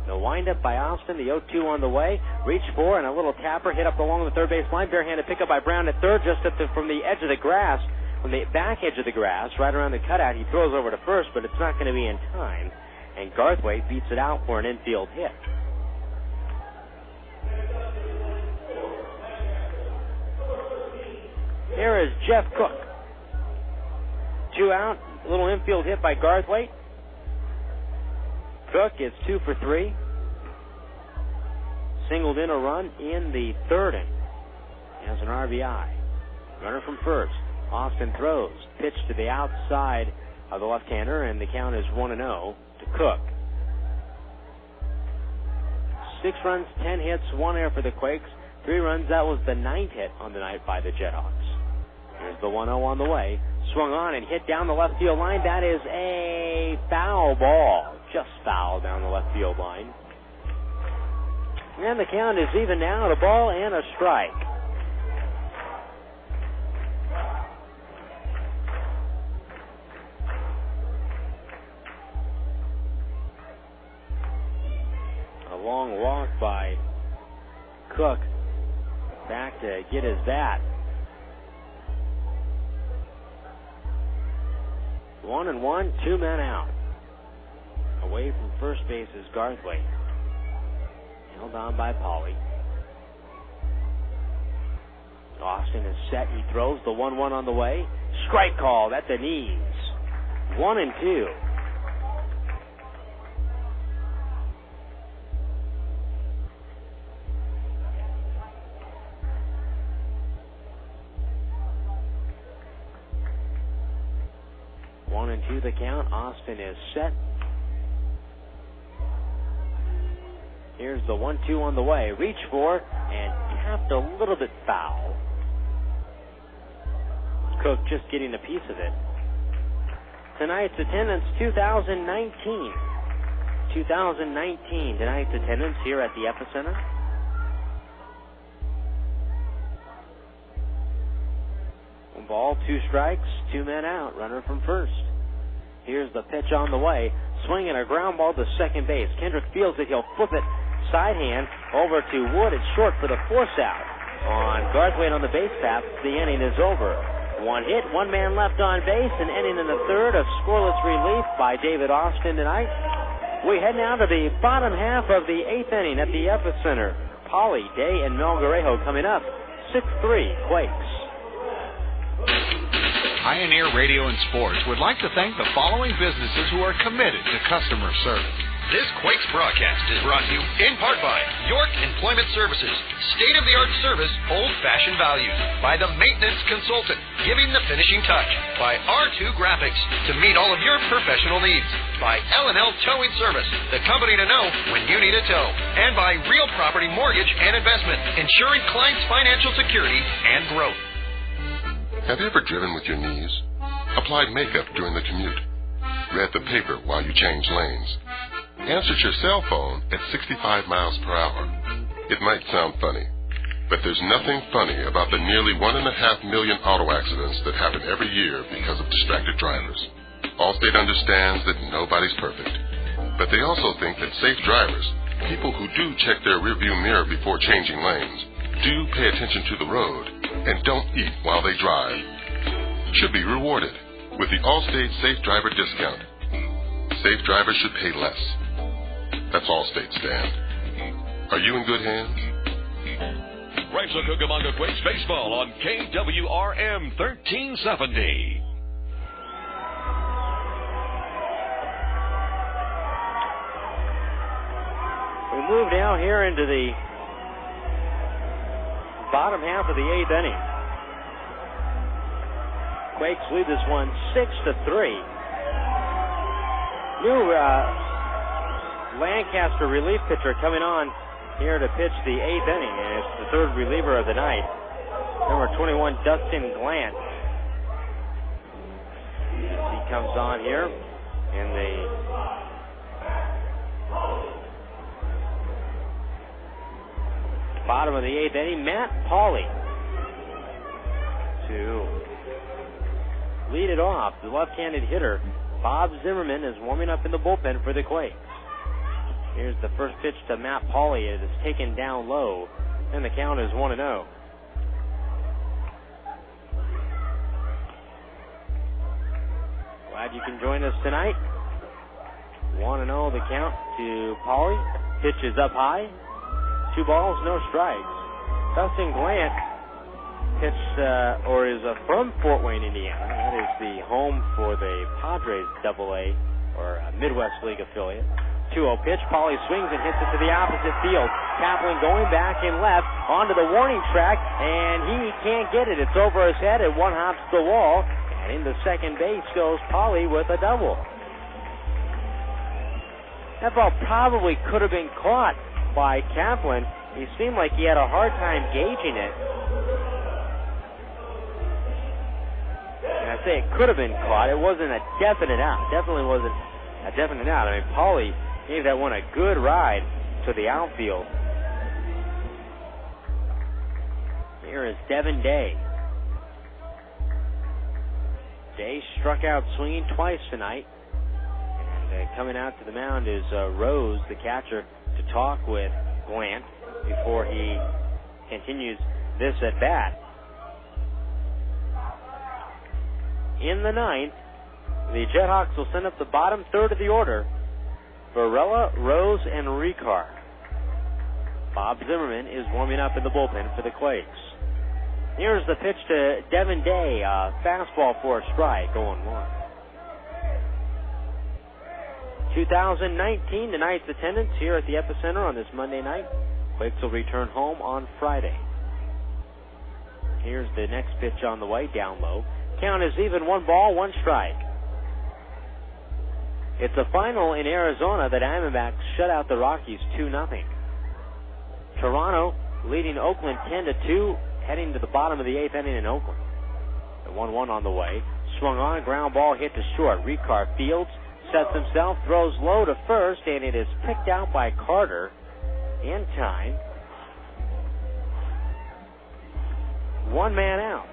The windup by Austin, the 0-2 on the way. Reach for and a little tapper hit up along the third base line. Barehanded pick up by Brown at third, just from the edge of the grass, from the back edge of the grass, right around the cutout. He throws over to first, but it's not going to be in time. And Garthwaite beats it out for an infield hit. Here is Jeff Cook. 2 out, a little infield hit by Garthwaite. Cook is 2 for 3. Singled in a run in the 3rd inning. Has an RBI. Runner from first. Austin throws. Pitch to the outside of the left-hander, and the count is 1-0 to Cook. 6 runs, 10 hits, 1 error for the Quakes. 3 runs, that was the 9th hit on the night by the JetHawks. Here's the 1-0 on the way. Swung on and hit down the left field line. That is a foul ball. Just foul down the left field line. And the count is even now, a ball and a strike. A long walk by Cook back to get his bat. 1-1, 2 men out. Away from first base is Garthwaite. Held on by Pauly. Austin is set. He throws the 1-1 on the way. Strike call at the knees. 1-2. The count. Austin is set. Here's the 1-2 on the way. Reach for and tapped a little bit foul. Cook just getting a piece of it. Tonight's attendance 2019. 2019. Tonight's attendance here at the Epicenter. One ball, 2 strikes, 2 men out. Runner from first. Here's the pitch on the way. Swinging a ground ball to second base. Kendrick feels it. He'll flip it side hand over to Wood. It's short for the force out. On Garthwaite on the base path, the inning is over. 1 hit, 1 man left on base. An inning in the 3rd of scoreless relief by David Austin tonight. We head now to the bottom half of the 8th inning at the Epicenter. Pauly, Day, and Melgarejo coming up. 6-3 Quakes. Pioneer Radio and Sports would like to thank the following businesses who are committed to customer service. This Quakes broadcast is brought to you in part by York Employment Services, state-of-the-art service, old-fashioned values. By the Maintenance Consultant, giving the finishing touch. By R2 Graphics, to meet all of your professional needs. By L&L Towing Service, the company to know when you need a tow. And by Real Property Mortgage and Investment, ensuring clients' financial security and growth. Have you ever driven with your knees? Applied makeup during the commute? Read the paper while you changed lanes? Answered your cell phone at 65 miles per hour? It might sound funny, but there's nothing funny about the nearly 1.5 million auto accidents that happen every year because of distracted drivers. Allstate understands that nobody's perfect, but they also think that safe drivers, people who do check their rearview mirror before changing lanes, do pay attention to the road, and don't eat while they drive, should be rewarded with the Allstate Safe Driver Discount. Safe drivers should pay less. That's Allstate stand. Are you in good hands? Rancho Cucamonga Quakes baseball on KWRM 1370. We move now here into the bottom half of the 8th inning. Quakes lead this one 6-3. New Lancaster relief pitcher coming on here to pitch the 8th inning, and it's the third reliever of the night. Number 21, Dustin Glant. He comes on here in the bottom of the 8th inning. Matt Pauley to lead it off. The left-handed hitter, Bob Zimmerman, is warming up in the bullpen for the Quakes. Here's the first pitch to Matt Pauley. It is taken down low, and the count is 1-0. Glad you can join us tonight. 1-0 the count to Pauley. Pitch is up high. 2 balls, no strikes. Dustin Glant is from Fort Wayne, Indiana. That is the home for the Padres AA or Midwest League affiliate. 2-0 pitch. Pauley swings and hits it to the opposite field. Kaplan going back and left onto the warning track, and he can't get it. It's over his head. It one-hops the wall, and into second base goes Pauley with a double. That ball probably could have been caught by Kaplan. He seemed like he had a hard time gauging it. And I say it could have been caught. It wasn't a definite out. Definitely wasn't a definite out. I mean, Pauley gave that one a good ride to the outfield. Here is Devin Day. Day struck out swinging twice tonight. And coming out to the mound is Rose, the catcher, to talk with Glant before he continues this at bat. In the 9th, the JetHawks will send up the bottom third of the order. Varela, Rose, and Richar. Bob Zimmerman is warming up in the bullpen for the Quakes. Here's the pitch to Devin Day. Fastball for a strike, 0-1. 2019, tonight's attendance here at the Epicenter on this Monday night. Quakes will return home on Friday. Here's the next pitch on the way, down low. Count is even, 1 ball, 1 strike. It's a final in Arizona. The Diamondbacks shut out the Rockies 2-0. Toronto leading Oakland 10-2, heading to the bottom of the 8th inning in Oakland. The 1-1 on the way. Swung on, ground ball hit to short. Richar fields, sets himself, throws low to first, and it is picked out by Carter in time. 1 man out.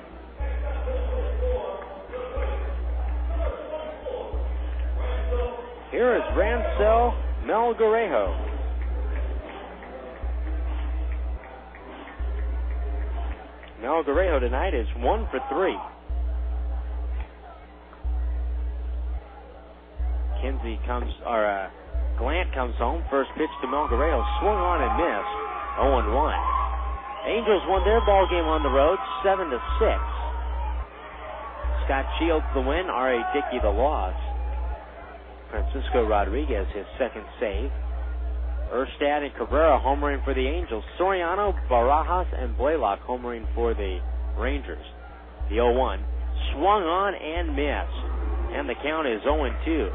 Here is Rancho Melgarejo. Melgarejo tonight is 1 for 3. Glant comes home. First pitch to Melgarejo, swung on and missed. 0-1. Angels won their ball game on the road, 7-6. Scott Shields the win, R.A. Dickey the loss. Francisco Rodriguez his second save. Erstad and Cabrera homering for the Angels. Soriano, Barajas, and Blaylock homering for the Rangers. The 0-1 swung on and missed, and the count is 0-2.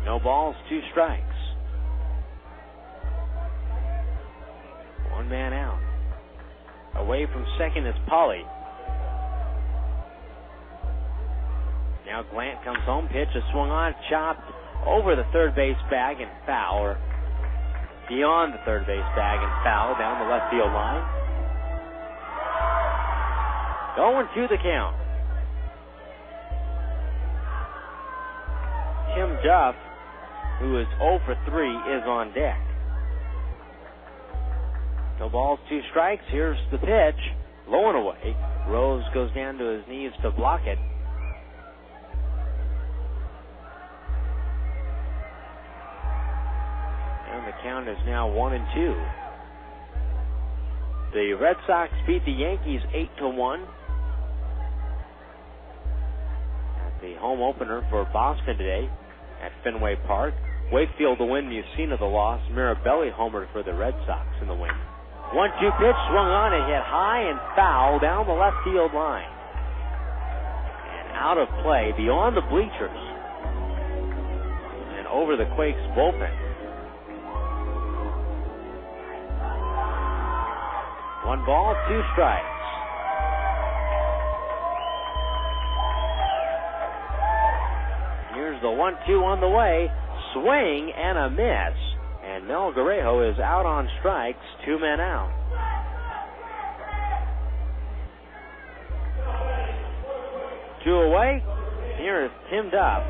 No balls, 2 strikes. 1 man out. Away from second is Pauley. Now Glant comes home. Pitch is swung on, chopped over the third base bag and foul, or beyond the third base bag and foul down the left field line. 0-2 the count. Tim Duff, who is 0 for 3, is on deck. No balls, 2 strikes. Here's the pitch. Low and away. Rose goes down to his knees to block it. And the count is now 1-2. The Red Sox beat the Yankees 8-1. At the home opener for Boston today at Fenway Park. Wakefield the win, Mussina the loss. Mirabelli homered for the Red Sox in the win. 1-2 pitch swung on and hit high and foul down the left field line. And out of play beyond the bleachers and over the Quakes bullpen. 1 ball, 2 strikes. Here's the 1-2 on the way. Swing and a miss. And Mel Guerrejo is out on strikes, 2 men out. Two away. Here is Tim Duff.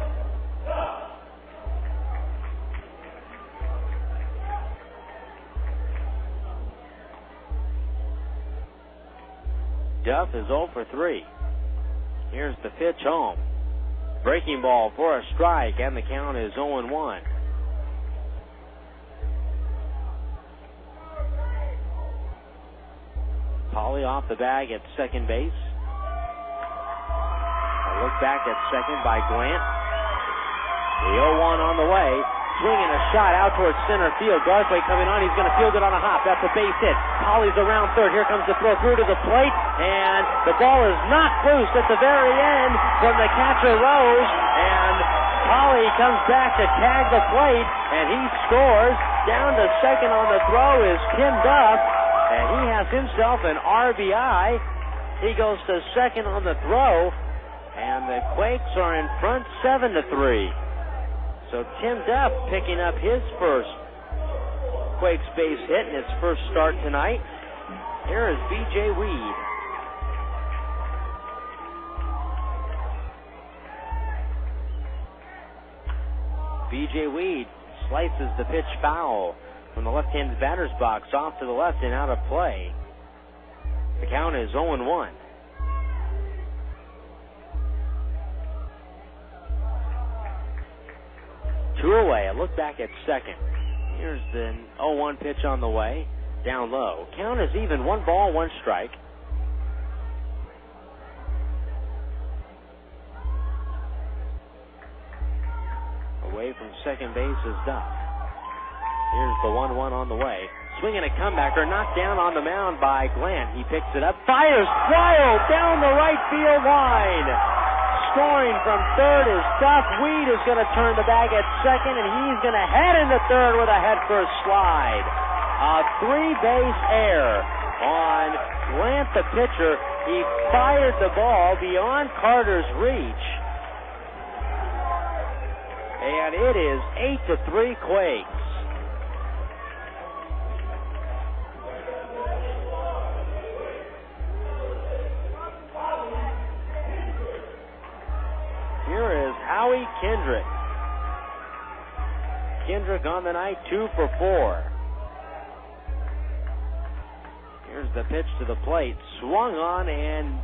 Duff is 0 for 3. Here's the pitch home. Breaking ball for a strike, and the count is 0-1. Polly off the bag at second base. A look back at second by Glant. The 0-1 on the way. Swinging a shot out towards center field. Garthwaite coming on. He's going to field it on a hop. That's a base hit. Polly's around third. Here comes the throw through to the plate. And the ball is knocked loose at the very end from the catcher Rose. And Polly comes back to tag the plate. And he scores. Down to second on the throw is Tim Duff. And he has himself an RBI. He goes to second on the throw. And the Quakes are in front 7-3. So Tim Duff picking up his first Quakes base hit in his first start tonight. Here is B.J. Weed. B.J. Weed slices the pitch foul from the left-handed batter's box off to the left and out of play. The count is 0-1. Two away. A look back at second. Here's the 0-1 pitch on the way. Down low. Count is even. 1 ball, 1 strike. Away from second base is Duff. Here's the 1-1 on the way. Swinging a comebacker. Knocked down on the mound by Glant. He picks it up. Fires wild down the right field line. Scoring from third is Duff. Weed is going to turn the bag at second, and he's going to head into third with a head-first slide. A 3-base error on Glant, the pitcher. He fired the ball beyond Carter's reach. And it is 8-3 Quakes. Here is Howie Kendrick. Kendrick on the night, 2 for 4. Here's the pitch to the plate. Swung on and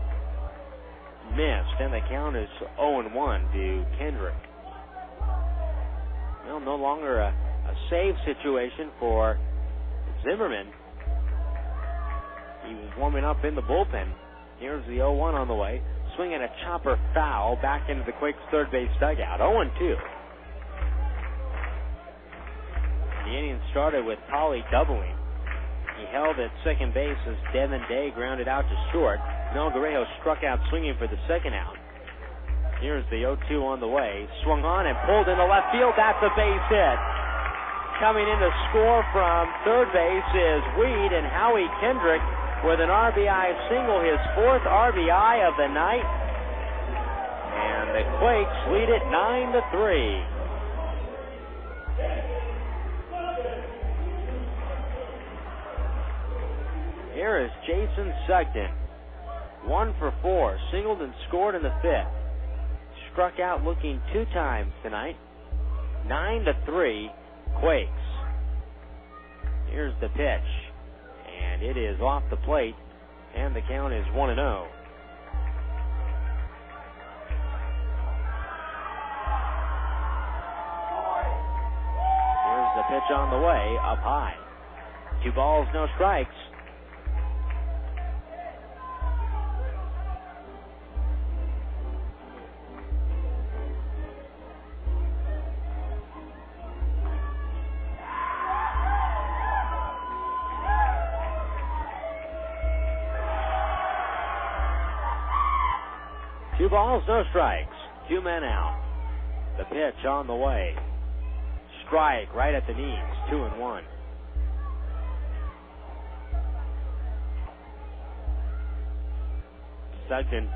missed. And the count is 0-1 to Kendrick. Well, no longer a save situation for Zimmerman. He was warming up in the bullpen. Here's the 0-1 on the way. Swinging a chopper foul back into the Quakes third base dugout. 0-2. The inning started with Polly doubling. He held at second base as Devin Day grounded out to short. Mel Guerrejo struck out swinging for the second out. Here's the 0-2 on the way. Swung on and pulled into left field. That's a base hit. Coming in to score from third base is Weed, and Howie Kendrick with an RBI single, his 4th RBI of the night. And the Quakes lead it 9-3. Here is Jason Sugden. 1 for 4, singled and scored in the 5th. Struck out looking 2 times tonight. 9-3 Quakes. Here's the pitch. And it is off the plate, and the count is 1-0. Here's the pitch on the way, up high. 2 balls, no strikes. 2 balls, no strikes. 2 men out. The pitch on the way. Strike right at the knees. 2-1. Sugden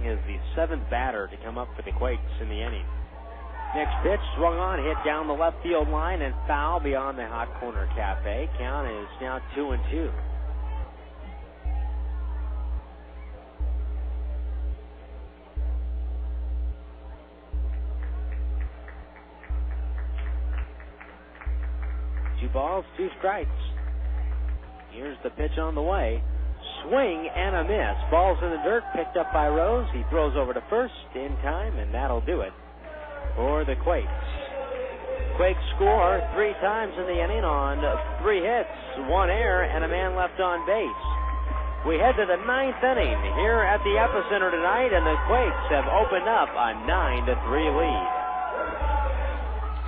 is the 7th batter to come up for the Quakes in the inning. Next pitch, swung on, hit down the left field line and foul beyond the hot corner cafe. Count is now 2-2. Two balls, 2 strikes. Here's the pitch on the way. Swing and a miss. Ball's in the dirt, picked up by Rose. He throws over to first in time, and that'll do it for the Quakes. Quakes score 3 times in the inning on 3 hits, 1 error, and a man left on base. We head to the 9th inning here at the Epicenter tonight, and the Quakes have opened up a 9-3 lead.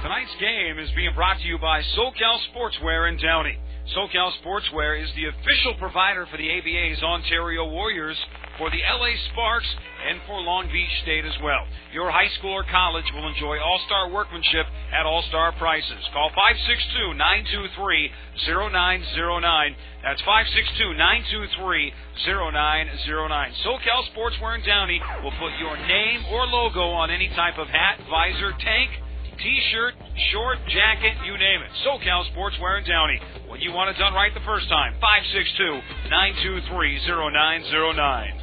Tonight's game is being brought to you by SoCal Sportswear in Downey. SoCal Sportswear is the official provider for the ABA's Ontario Warriors, for the LA Sparks, and for Long Beach State as well. Your high school or college will enjoy all-star workmanship at all-star prices. Call 562-923-0909. That's 562-923-0909. SoCal Sportswear in Downey will put your name or logo on any type of hat, visor, tank, T-shirt, short, jacket, you name it. SoCal Sportswear in Downey. When you want it done right the first time, 562-923-0909.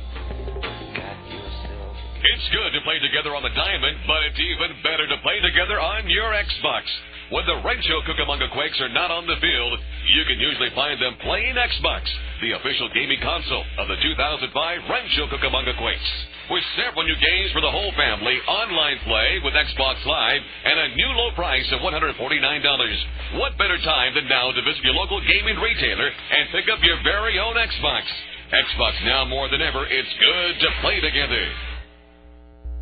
It's good to play together on the diamond, but it's even better to play together on your Xbox. When the Rancho Cucamonga Quakes are not on the field, you can usually find them playing Xbox, the official gaming console of the 2005 Rancho Cucamonga Quakes. With several new games for the whole family, online play with Xbox Live, and a new low price of $149. What better time than now to visit your local gaming retailer and pick up your very own Xbox? Xbox now more than ever, it's good to play together.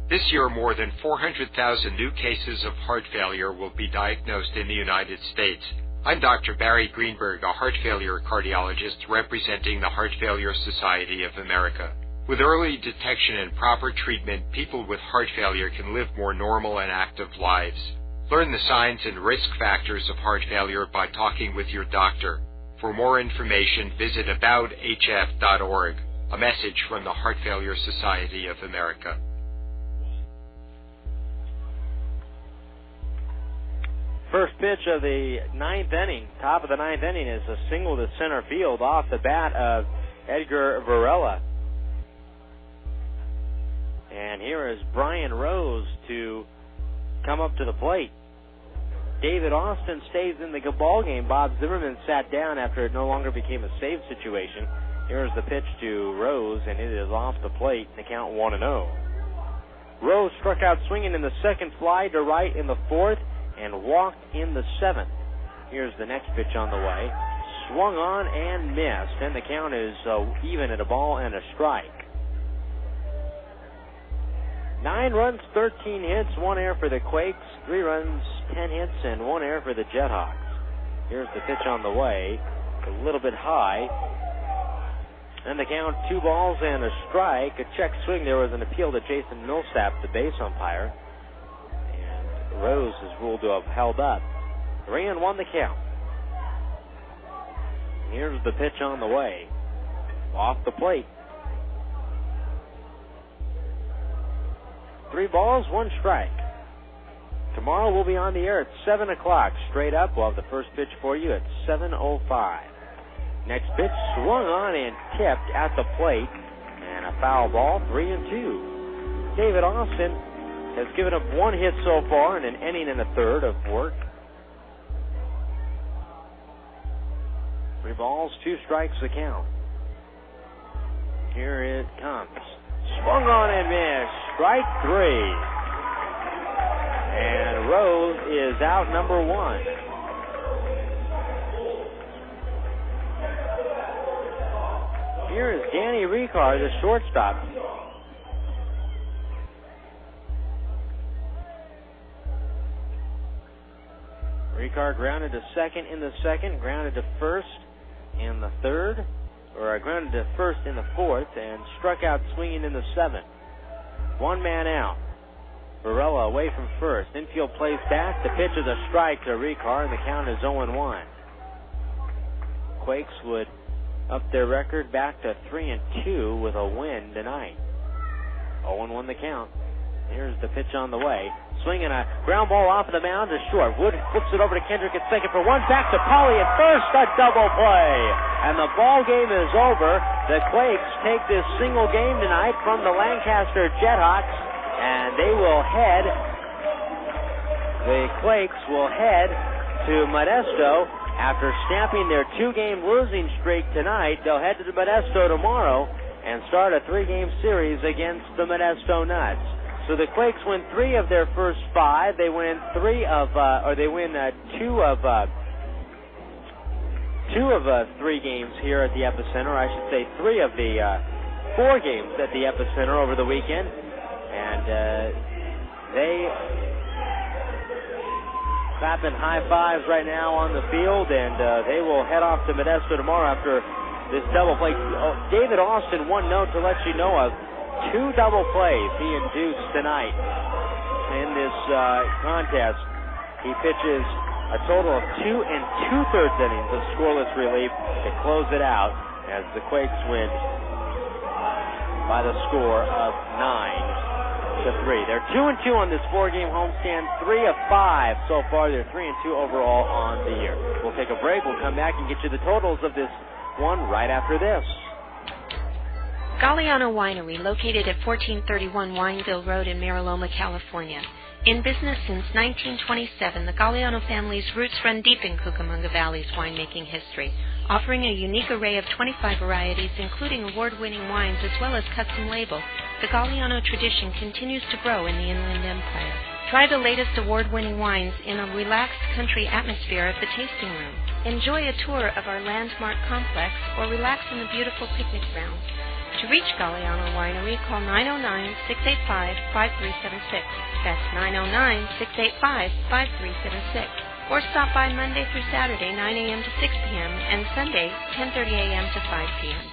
This year, more than 400,000 new cases of heart failure will be diagnosed in the United States. I'm Dr. Barry Greenberg, a heart failure cardiologist representing the Heart Failure Society of America. With early detection and proper treatment, people with heart failure can live more normal and active lives. Learn the signs and risk factors of heart failure by talking with your doctor. For more information, visit abouthf.org. A message from the Heart Failure Society of America. First pitch of the 9th inning, top of the 9th inning, is a single to center field off the bat of Edgar Varela. And here is Brian Rose to come up to the plate. David Austin stays in the ball game. Bob Zimmerman sat down after it no longer became a save situation. Here's the pitch to Rose, and it is off the plate. The count 1-0. Rose struck out swinging in the second, fly to right in the 4th, and walked in the 7th. Here's the next pitch on the way. Swung on and missed, and the count is even at a ball and a strike. 9 runs, 13 hits, 1 error for the Quakes, 3 runs, 10 hits, and 1 error for the JetHawks. Here's the pitch on the way, a little bit high. And the count, 2 balls and a strike. A check swing. There was an appeal to Jason Millsap, the base umpire. Rose is ruled to have held up. 3-1 the count. Here's the pitch on the way. Off the plate. 3 balls, 1 strike. Tomorrow we'll be on the air at 7 o'clock. Straight up, we'll have the first pitch for you at 7:05. Next pitch swung on and tipped at the plate. And a foul ball, 3-2. David Austin has given up 1 hit so far in an inning and a third of work. 3 balls, 2 strikes the count. Here it comes. Swung on and missed. Strike 3. And Rose is out, number 1. Here is Danny Richar, the shortstop. Richar grounded to second in the second, grounded to first in the third. grounded to first in the 4th and struck out swinging in the 7th. 1 man out. Varela away from first. Infield plays back. The pitch is a strike to Richar, and the count is 0-1. Quakes would up their record back to 3-2 with a win tonight. 0-1 the count. Here's the pitch on the way. Swinging a ground ball off of the mound to short. Wood flips it over to Kendrick at second for one. Back to Pauly at first. A double play. And the ball game is over. The Quakes take this single game tonight from the Lancaster JetHawks. And they will head, the Quakes will head to Modesto after snapping their 2-game losing streak tonight. They'll head to Modesto tomorrow and start a 3-game series against the Modesto Nuts. So the Quakes win 3 of their first 5. They win 2 of 3 games here at the Epicenter. I should say 3 of the 4 games at the Epicenter over the weekend. And they clapping high fives right now on the field, and they will head off to Modesto tomorrow after this double play. David Austin, one note to let you know of. 2 double plays he induced tonight in this contest. He pitches a total of 2 2/3 innings of scoreless relief to close it out as the Quakes win by the score of 9-3. They're 2-2 on this 4-game homestand, 3 of 5 so far. They're 3-2 overall on the year. We'll take a break. We'll come back and get you the totals of this one right after this. Galliano Winery, located at 1431 Wineville Road in Mariloma, California. In business since 1927, the Galliano family's roots run deep in Cucamonga Valley's winemaking history, offering a unique array of 25 varieties, including award-winning wines as well as custom labels. The Galliano tradition continues to grow in the Inland Empire. Try the latest award-winning wines in a relaxed country atmosphere at the tasting room. Enjoy a tour of our landmark complex or relax in the beautiful picnic grounds. To reach Galliano Winery, call 909-685-5376. That's 909-685-5376. Or stop by Monday through Saturday, 9 a.m. to 6 p.m., and Sunday, 10:30 a.m. to 5 p.m.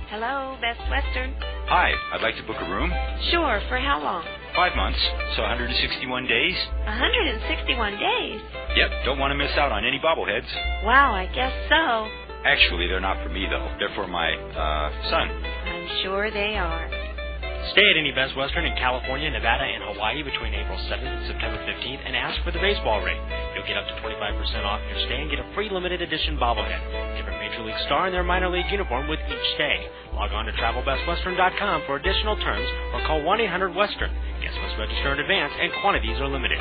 Hello, Best Western. Hi, I'd like to book a room. Sure, for how long? 5 months, so 161 days. 161 days? Yep, don't want to miss out on any bobbleheads. Wow, I guess so. Actually, they're not for me, though. They're for my, son. I'm sure they are. Stay at any Best Western in California, Nevada, and Hawaii between April 7th and September 15th and ask for the baseball rate. You'll get up to 25% off your stay and get a free limited edition bobblehead. Different Major League star in their minor league uniform with each stay. Log on to TravelBestWestern.com for additional terms or call 1-800-WESTERN. Guests must register in advance and quantities are limited.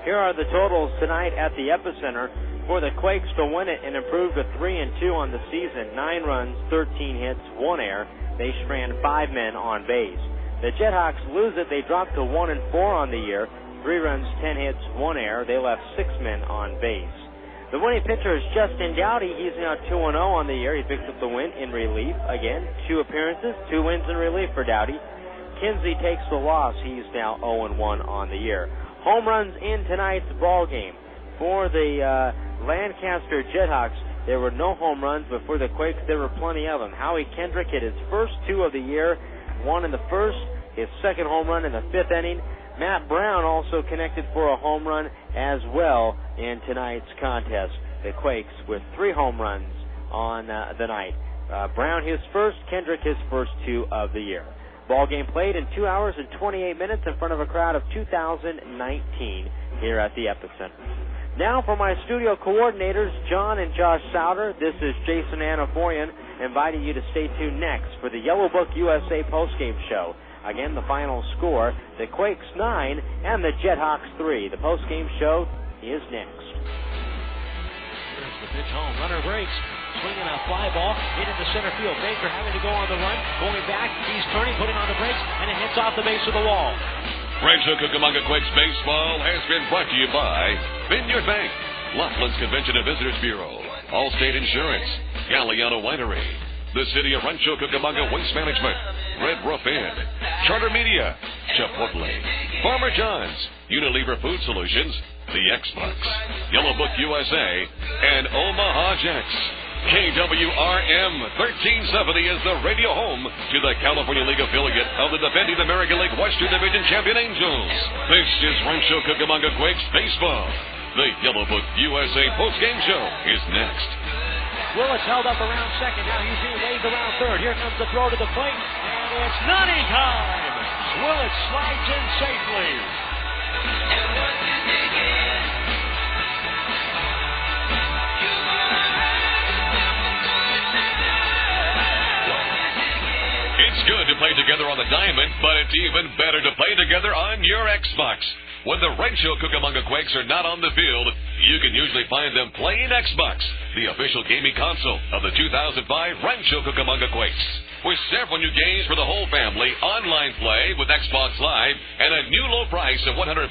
Here are the totals tonight at the Epicenter. For the Quakes to win it and improve to 3-2 on the season, 9 runs, 13 hits, 1 error. They strand 5 men on base. The JetHawks lose it. They drop to 1-4 on the year, 3 runs, 10 hits, 1 error. They left 6 men on base. The winning pitcher is Justin Dowdy. He's now 2-0 on the year. He picks up the win in relief. Again, 2 appearances, 2 wins in relief for Dowdy. Kinsey takes the loss. He's now 0-1 on the year. Home runs in tonight's ball game. For the Lancaster JetHawks, there were no home runs, but for the Quakes, there were plenty of them. Howie Kendrick hit his first 2 of the year, 1 in the first, his second home run in the 5th inning. Matt Brown also connected for a home run as well in tonight's contest. The Quakes with 3 home runs on the night. Brown his first, Kendrick his first 2 of the year. Ball game played in 2 hours and 28 minutes in front of a crowd of 2,019 here at the Epicenter. Now for my studio coordinators, John and Josh Souter, this is Jason Anaforian, inviting you to stay tuned next for the Yellow Book USA postgame show. Again, the final score, the Quakes 9 and the JetHawks 3. The postgame show is next. Here's the pitch home. Runner breaks. Swinging a fly ball into the center field. Baker having to go on the run. Going back. He's turning, putting on the brakes, and it hits off the base of the wall. Rancho Cucamonga Quakes Baseball has been brought to you by Vineyard Bank, Laughlin's Convention and Visitors Bureau, Allstate Insurance, Galliano Winery, the City of Rancho Cucamonga Waste Management, Red Roof Inn, Charter Media, Chipotle, Farmer John's, Unilever Food Solutions, the Xbox, Yellow Book USA, and Omaha Jets. KWRM 1370 is the radio home to the California League affiliate of the defending American League Western Division champion Angels. This is Rancho Cucamonga Quakes baseball. The Yellow Book USA postgame show is next. Willits held up around second. Now he's being waved around third. Here comes the throw to the plate, and it's nutty time. Willits slides in safely. It's good to play together on the diamond, but it's even better to play together on your Xbox. When the Rancho Cucamonga Quakes are not on the field, you can usually find them playing Xbox, the official gaming console of the 2005 Rancho Cucamonga Quakes. With several new games for the whole family, online play with Xbox Live, and a new low price of $149.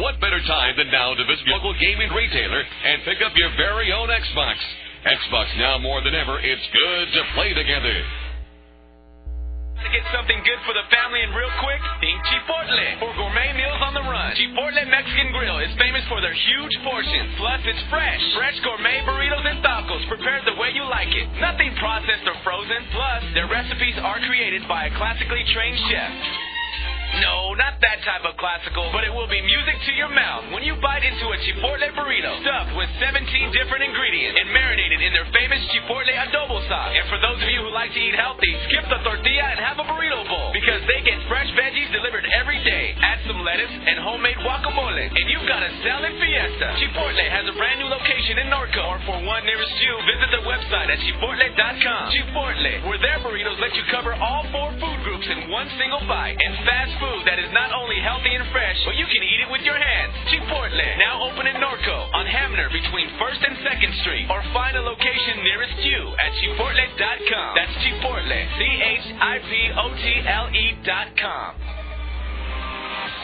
What better time than now to visit your local gaming retailer and pick up your very own Xbox? Xbox now more than ever, it's good to play together. To get something good for the family and real quick, think Chipotle. For gourmet meals on the run, Chipotle Mexican Grill is famous for their huge portions. Plus, it's fresh. Fresh gourmet burritos and tacos prepared the way you like it. Nothing processed or frozen. Plus, their recipes are created by a classically trained chef. No, not that type of classical, but it will be music to your mouth when you bite into a Chipotle burrito stuffed with 17 different ingredients and marinated in their famous Chipotle adobo sauce. And for those of you who like to eat healthy, skip the tortilla and have a burrito bowl because they get fresh veggies delivered every day. Add some lettuce and homemade guacamole, and you've got a salad fiesta. Chipotle has a brand new location in Norco, or for one nearest you, visit their website at chipotle.com. Chipotle, where their burritos let you cover all 4 food groups in one single bite, and fast food that is not only healthy and fresh, but you can eat it with your hands. Chipotle, now open in Norco on Hamner between 1st and 2nd Street, or find a location nearest you at chipotle.com. That's Chipotle, CHIPOTLE.com.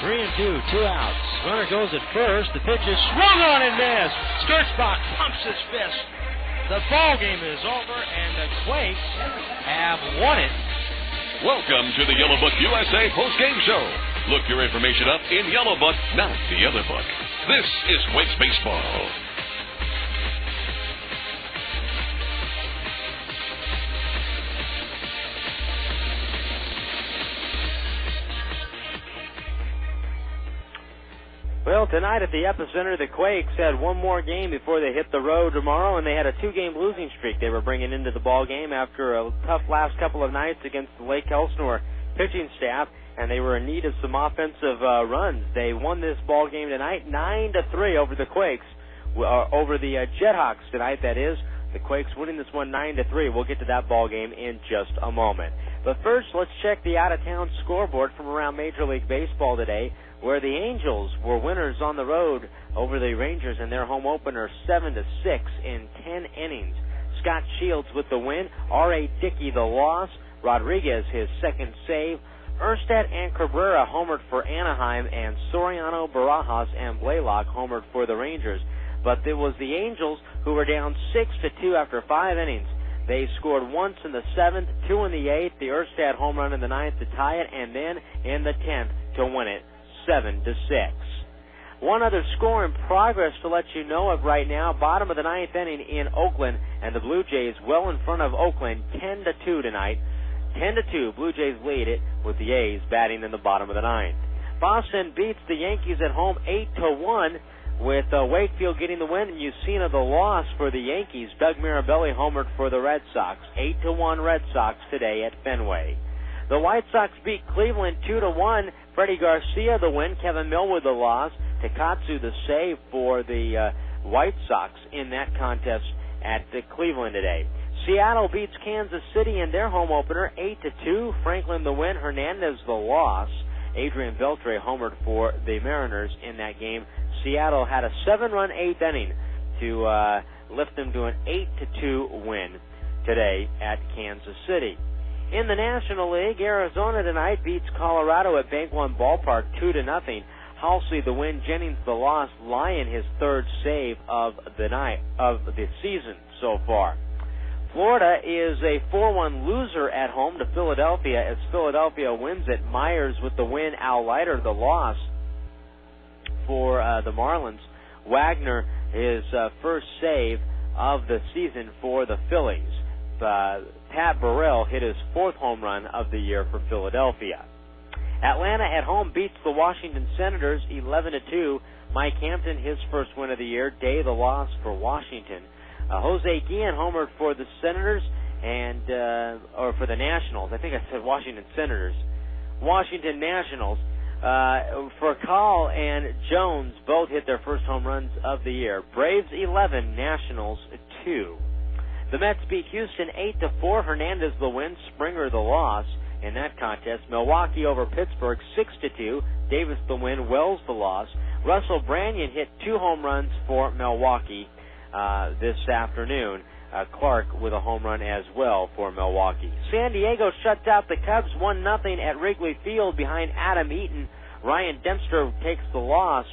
3-2, 2 outs. Runner goes at first. The pitch is swung on and missed. Sturchbach pumps his fist. The ball game is over, and the Quakes have won it. Welcome to the Yellow Book USA postgame show. Look your information up in Yellow Book, not the other book. This is Quakes Baseball. Well, tonight at the epicenter, the Quakes had one more game before they hit the road tomorrow, and they had a 2-game losing streak they were bringing into the ball game after a tough last couple of nights against the Lake Elsinore pitching staff, and they were in need of some offensive runs. They won this ball game tonight 9-3 over the Quakes, over the JetHawks tonight, that is. The Quakes winning this one 9-3. We'll get to that ball game in just a moment. But first, let's check the out-of-town scoreboard from around Major League Baseball today, where the Angels were winners on the road over the Rangers in their home opener 7-6 in 10 innings. Scott Shields with the win, R.A. Dickey the loss, Rodriguez his second save, Erstad and Cabrera homered for Anaheim, and Soriano, Barajas, and Blaylock homered for the Rangers. But it was the Angels who were down 6-2 after 5 innings. They scored once in the 7th, 2 in the 8th, the Erstad home run in the 9th to tie it, and then in the 10th to win it 7-6. One other score in progress to let you know of right now, bottom of the 9th inning in Oakland, and the Blue Jays well in front of Oakland 10-2 tonight. 10-2, Blue Jays lead it with the A's batting in the bottom of the 9th. Boston beats the Yankees at home 8-1, with Wakefield getting the win and Usina the loss for the Yankees. Doug Mirabelli homered for the Red Sox. 8-1 Red Sox today at Fenway. The White Sox beat Cleveland 2-1. Freddie Garcia the win, Kevin Millwood the loss, Takatsu the save for the White Sox in that contest at Cleveland today. Seattle beats Kansas City in their home opener 8-2. Franklin the win, Hernandez the loss. Adrian Beltre homered for the Mariners in that game. Seattle had a 7-run 8th inning to lift them to an 8-2 win today at Kansas City. In the National League, Arizona tonight beats Colorado at Bank One Ballpark 2-0. Halsey the win, Jennings the loss, Lyon his third save of the night of the season so far. Florida is a 4-1 loser at home to Philadelphia as Philadelphia wins it. Myers with the win, Al Leiter the loss for the Marlins. Wagner, his first save of the season for the Phillies. Pat Burrell hit his 4th home run of the year for Philadelphia. Atlanta at home beats the Washington Senators 11-2. Mike Hampton, his first win of the year. Day the loss for Washington. Jose Guillen homered for the Senators or for the Nationals. I think I said Washington Senators. Washington Nationals. Furcal and Jones both hit their first home runs of the year. Braves 11, Nationals 2. The Mets beat Houston 8-4. Hernandez the win, Springer the loss in that contest. Milwaukee over Pittsburgh 6-2. Davis the win, Wells the loss. Russell Branyan hit 2 home runs for Milwaukee this afternoon. Clark with a home run as well for Milwaukee. San Diego shuts out the Cubs 1-0 at Wrigley Field behind Adam Eaton. Ryan Dempster takes the loss.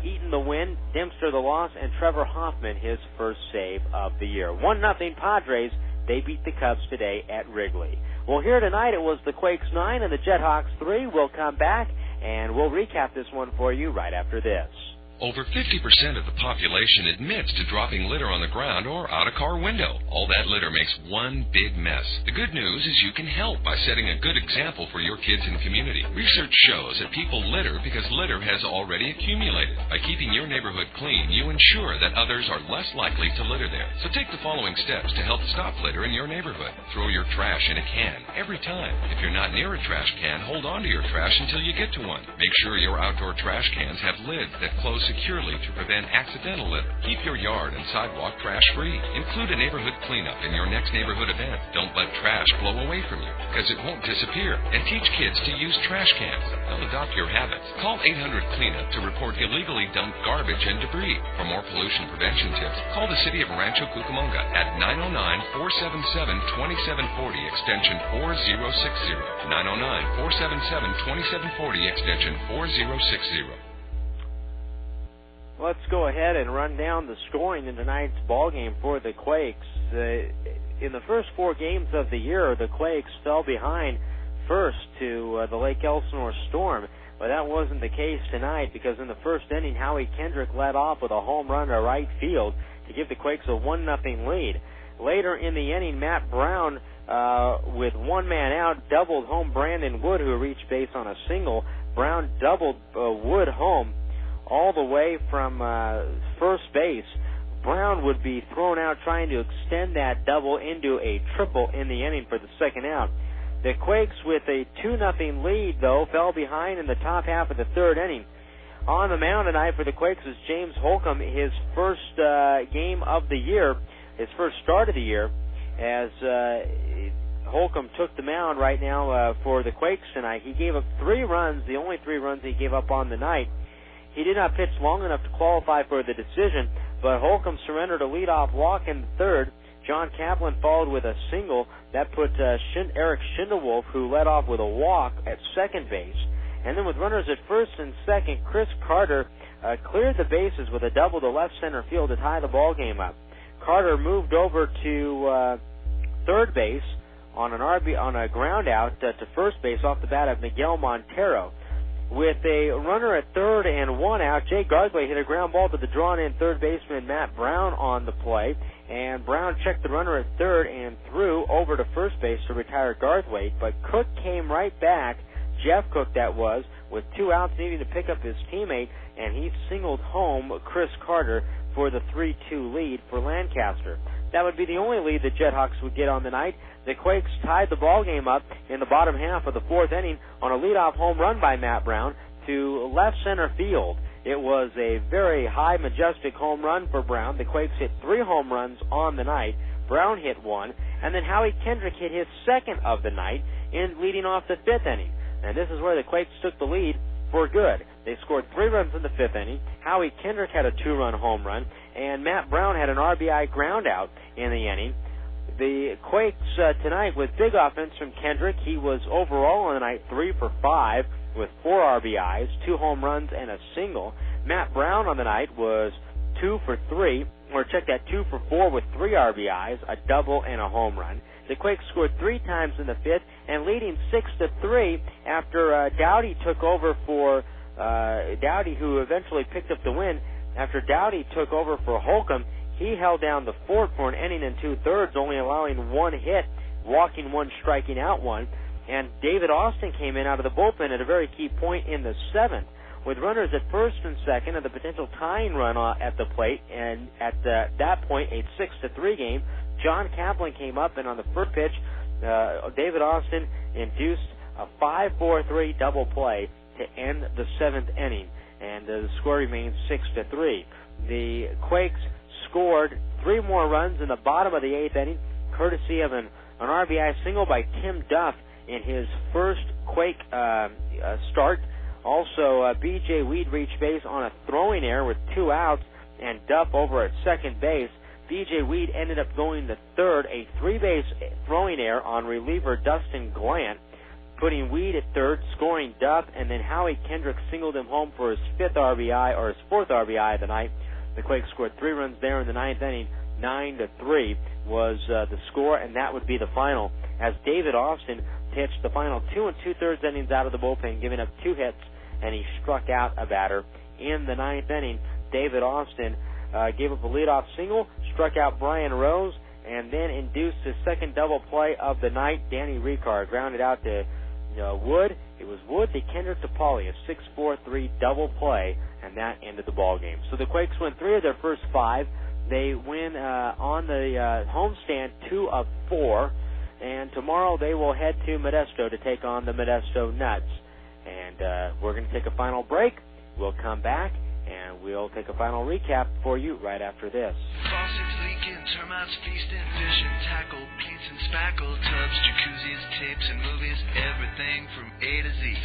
Eaton the win, Dempster the loss, and Trevor Hoffman his first save of the year. 1-0 Padres. They beat the Cubs today at Wrigley. Well, here tonight it was the Quakes 9 and the JetHawks 3. We'll come back and we'll recap this one for you right after this. Over 50% of the population admits to dropping litter on the ground or out a car window. All that litter makes one big mess. The good news is you can help by setting a good example for your kids and community. Research shows that people litter because litter has already accumulated. By keeping your neighborhood clean, you ensure that others are less likely to litter there. So take the following steps to help stop litter in your neighborhood. Throw your trash in a can every time. If you're not near a trash can, hold on to your trash until you get to one. Make sure your outdoor trash cans have lids that close securely to prevent accidental litter. Keep your yard and sidewalk trash-free. Include a neighborhood cleanup in your next neighborhood event. Don't let trash blow away from you, because it won't disappear. And teach kids to use trash cans. They'll adopt your habits. Call 800-CLEANUP to report illegally dumped garbage and debris. For more pollution prevention tips, call the City of Rancho Cucamonga at 909-477-2740 extension 4060. 909-477-2740 extension 4060. Let's go ahead and run down the scoring in tonight's ballgame for the Quakes. In the first 4 games of the year, the Quakes fell behind first to the Lake Elsinore Storm, but that wasn't the case tonight because in the first inning, Howie Kendrick led off with a home run to right field to give the Quakes a 1-0 lead. Later in the inning, Matt Brown, with one man out, doubled home Brandon Wood, who reached base on a single. Brown doubled Wood home all the way from first base. Brown would be thrown out trying to extend that double into a triple in the inning for the second out. The Quakes, with a 2-0 lead, though, fell behind in the top half of the third inning. On the mound tonight for the Quakes is James Holcomb, his first game of the year, his first start of the year, as Holcomb took the mound right now for the Quakes tonight. He gave up 3 runs, the only 3 runs he gave up on the night. He did not pitch long enough to qualify for the decision, but Holcomb surrendered a leadoff walk in the third. John Kaplan followed with a single. That put Eric Schindelwolf, who led off with a walk, at second base. And then with runners at first and second, Chris Carter cleared the bases with a double to left center field to tie the ball game up. Carter moved over to third base on a ground out to first base off the bat of Miguel Montero. With a runner at third and 1 out, Jay Garthwaite hit a ground ball to the drawn-in third baseman Matt Brown on the play, and Brown checked the runner at third and threw over to first base to retire Garthwaite, but Cook came right back, Jeff Cook that was, with 2 outs needing to pick up his teammate, and he singled home Chris Carter for the 3-2 lead for Lancaster. That would be the only lead the JetHawks would get on the night. The Quakes tied the ball game up in the bottom half of the 4th inning on a leadoff home run by Matt Brown to left center field. It was a very high, majestic home run for Brown. The Quakes hit 3 home runs on the night. Brown hit 1, and then Howie Kendrick hit his second of the night in leading off the 5th inning. And this is where the Quakes took the lead for good. They scored 3 runs in the 5th inning. Howie Kendrick had a 2-run home run, and Matt Brown had an RBI ground out in the inning. The Quakes tonight with big offense from Kendrick. He was overall on the night 3 for 5 with 4 RBIs, 2 home runs, and a single. Matt Brown on the night was 2 for 3, or check that 2 for 4 with 3 RBIs, a double, and a home run. The Quakes scored 3 times in the 5th and leading 6-3 after Dowdy took over for Dowdy, who eventually picked up the win. After Dowdy took over for Holcomb, he held down the fort for an inning and 2/3, only allowing 1 hit, walking 1, striking out 1. And David Austin came in out of the bullpen at a very key point in the 7th. With runners at first and second and the potential tying run at the plate, and at that point, a 6-3 game, John Kaplan came up, and on the first pitch, David Austin induced a 5-4-3 double play to end the 7th inning, and the score remains 6-3. The Quakes scored 3 more runs in the bottom of the 8th inning, courtesy of an RBI single by Tim Duff in his first Quake start. Also, B.J. Weed reached base on a throwing error with 2 outs, and Duff over at second base. B.J. Weed ended up going to third, a 3-base throwing error on reliever Dustin Glant, putting Weed at third, scoring Duff, and then Howie Kendrick singled him home for his 5th RBI, or his 4th RBI of the night. The Quakes scored 3 runs there in the 9th inning. 9-3 was the score, and that would be the final, as David Austin pitched the final 2 2/3 innings out of the bullpen, giving up 2 hits, and he struck out a batter. In the 9th inning, David Austin gave up a leadoff single, struck out Brian Rose, and then induced his second double play of the night. Danny Richar grounded out to Wood. It was Wood to Kendrick to Pauly, a 6-4-3 double play, and that ended the ball game. So the Quakes win 3 of their first 5. They win on the homestand 2 of 4, and tomorrow they will head to Modesto to take on the Modesto Nuts. And we're going to take a final break. We'll come back, and we'll take a final recap for you right after this. Faucets leaking, termites feasting, fish and tackle, paints and spackle, tubs, jacuzzis, tapes and movies, everything from A to Z.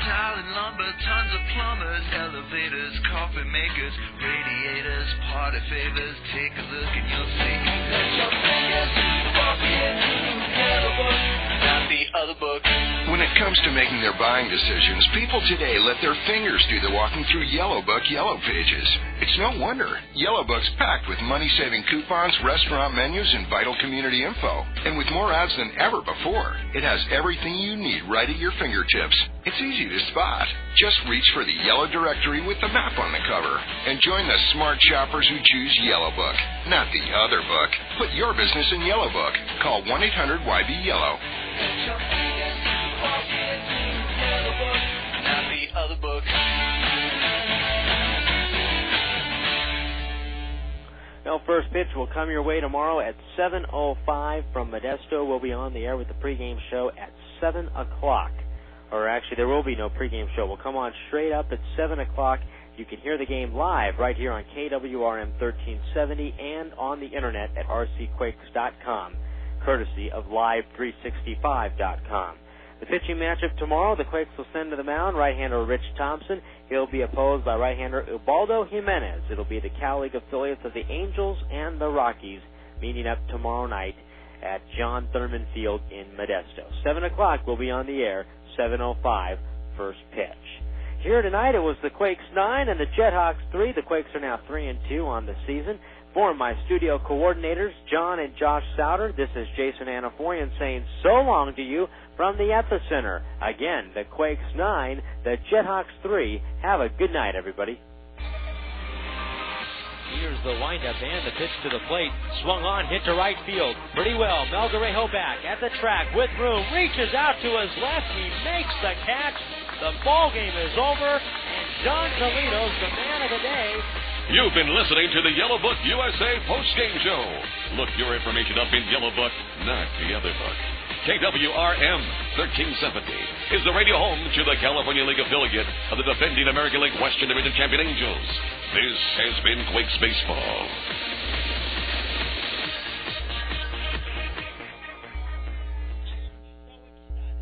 Tile and lumber, tons of plumbers, elevators, coffee makers, radiators, party favors. Take a look and you'll see. Let your fingers walk into Yellow Book, not the other book. When it comes to making their buying decisions, people today let their fingers do the walking through Yellow Book Yellow Pages. It's no wonder. Yellow Book's packed with money-saving coupons, restaurant menus, and vital community info. And with more ads than ever before, it has everything you need right at your fingertips. It's easy to spot. Just reach for the yellow directory with the map on the cover and join the smart shoppers who choose Yellow Book, not the other book. Put your business in Yellow Book. Call 1-800-YB-YELLOW. Not the other book. Now, first pitch will come your way tomorrow at 7:05 from Modesto. We'll be on the air with the pregame show at 7 o'clock. Or actually, there will be no pregame show. We'll come on straight up at 7 o'clock. You can hear the game live right here on KWRM 1370 and on the internet at rcquakes.com, courtesy of live365.com. The pitching matchup tomorrow, the Quakes will send to the mound right-hander Rich Thompson. He'll be opposed by right-hander Ubaldo Jimenez. It'll be the Cal League affiliates of the Angels and the Rockies meeting up tomorrow night at John Thurman Field in Modesto. 7 o'clock, we'll be on the air, 7:05, first pitch. Here tonight, it was the Quakes 9 and the JetHawks 3. The Quakes are now 3-2 on the season. For my studio coordinators, John and Josh Souter, this is Jason Anaforian saying so long to you from the epicenter. Again, the Quakes 9, the JetHawks 3. Have a good night, everybody. Here's the windup and the pitch to the plate. Swung on, hit to right field. Pretty well. Melgarejo back at the track with room. Reaches out to his left. He makes the catch. The ball game is over, and John Toledo's the man of the day. You've been listening to the Yellow Book USA postgame show. Look your information up in Yellow Book, not the other book. KWRM 1370 is the radio home to the California League affiliate of the defending American League Western Division champion Angels. This has been Quakes Baseball.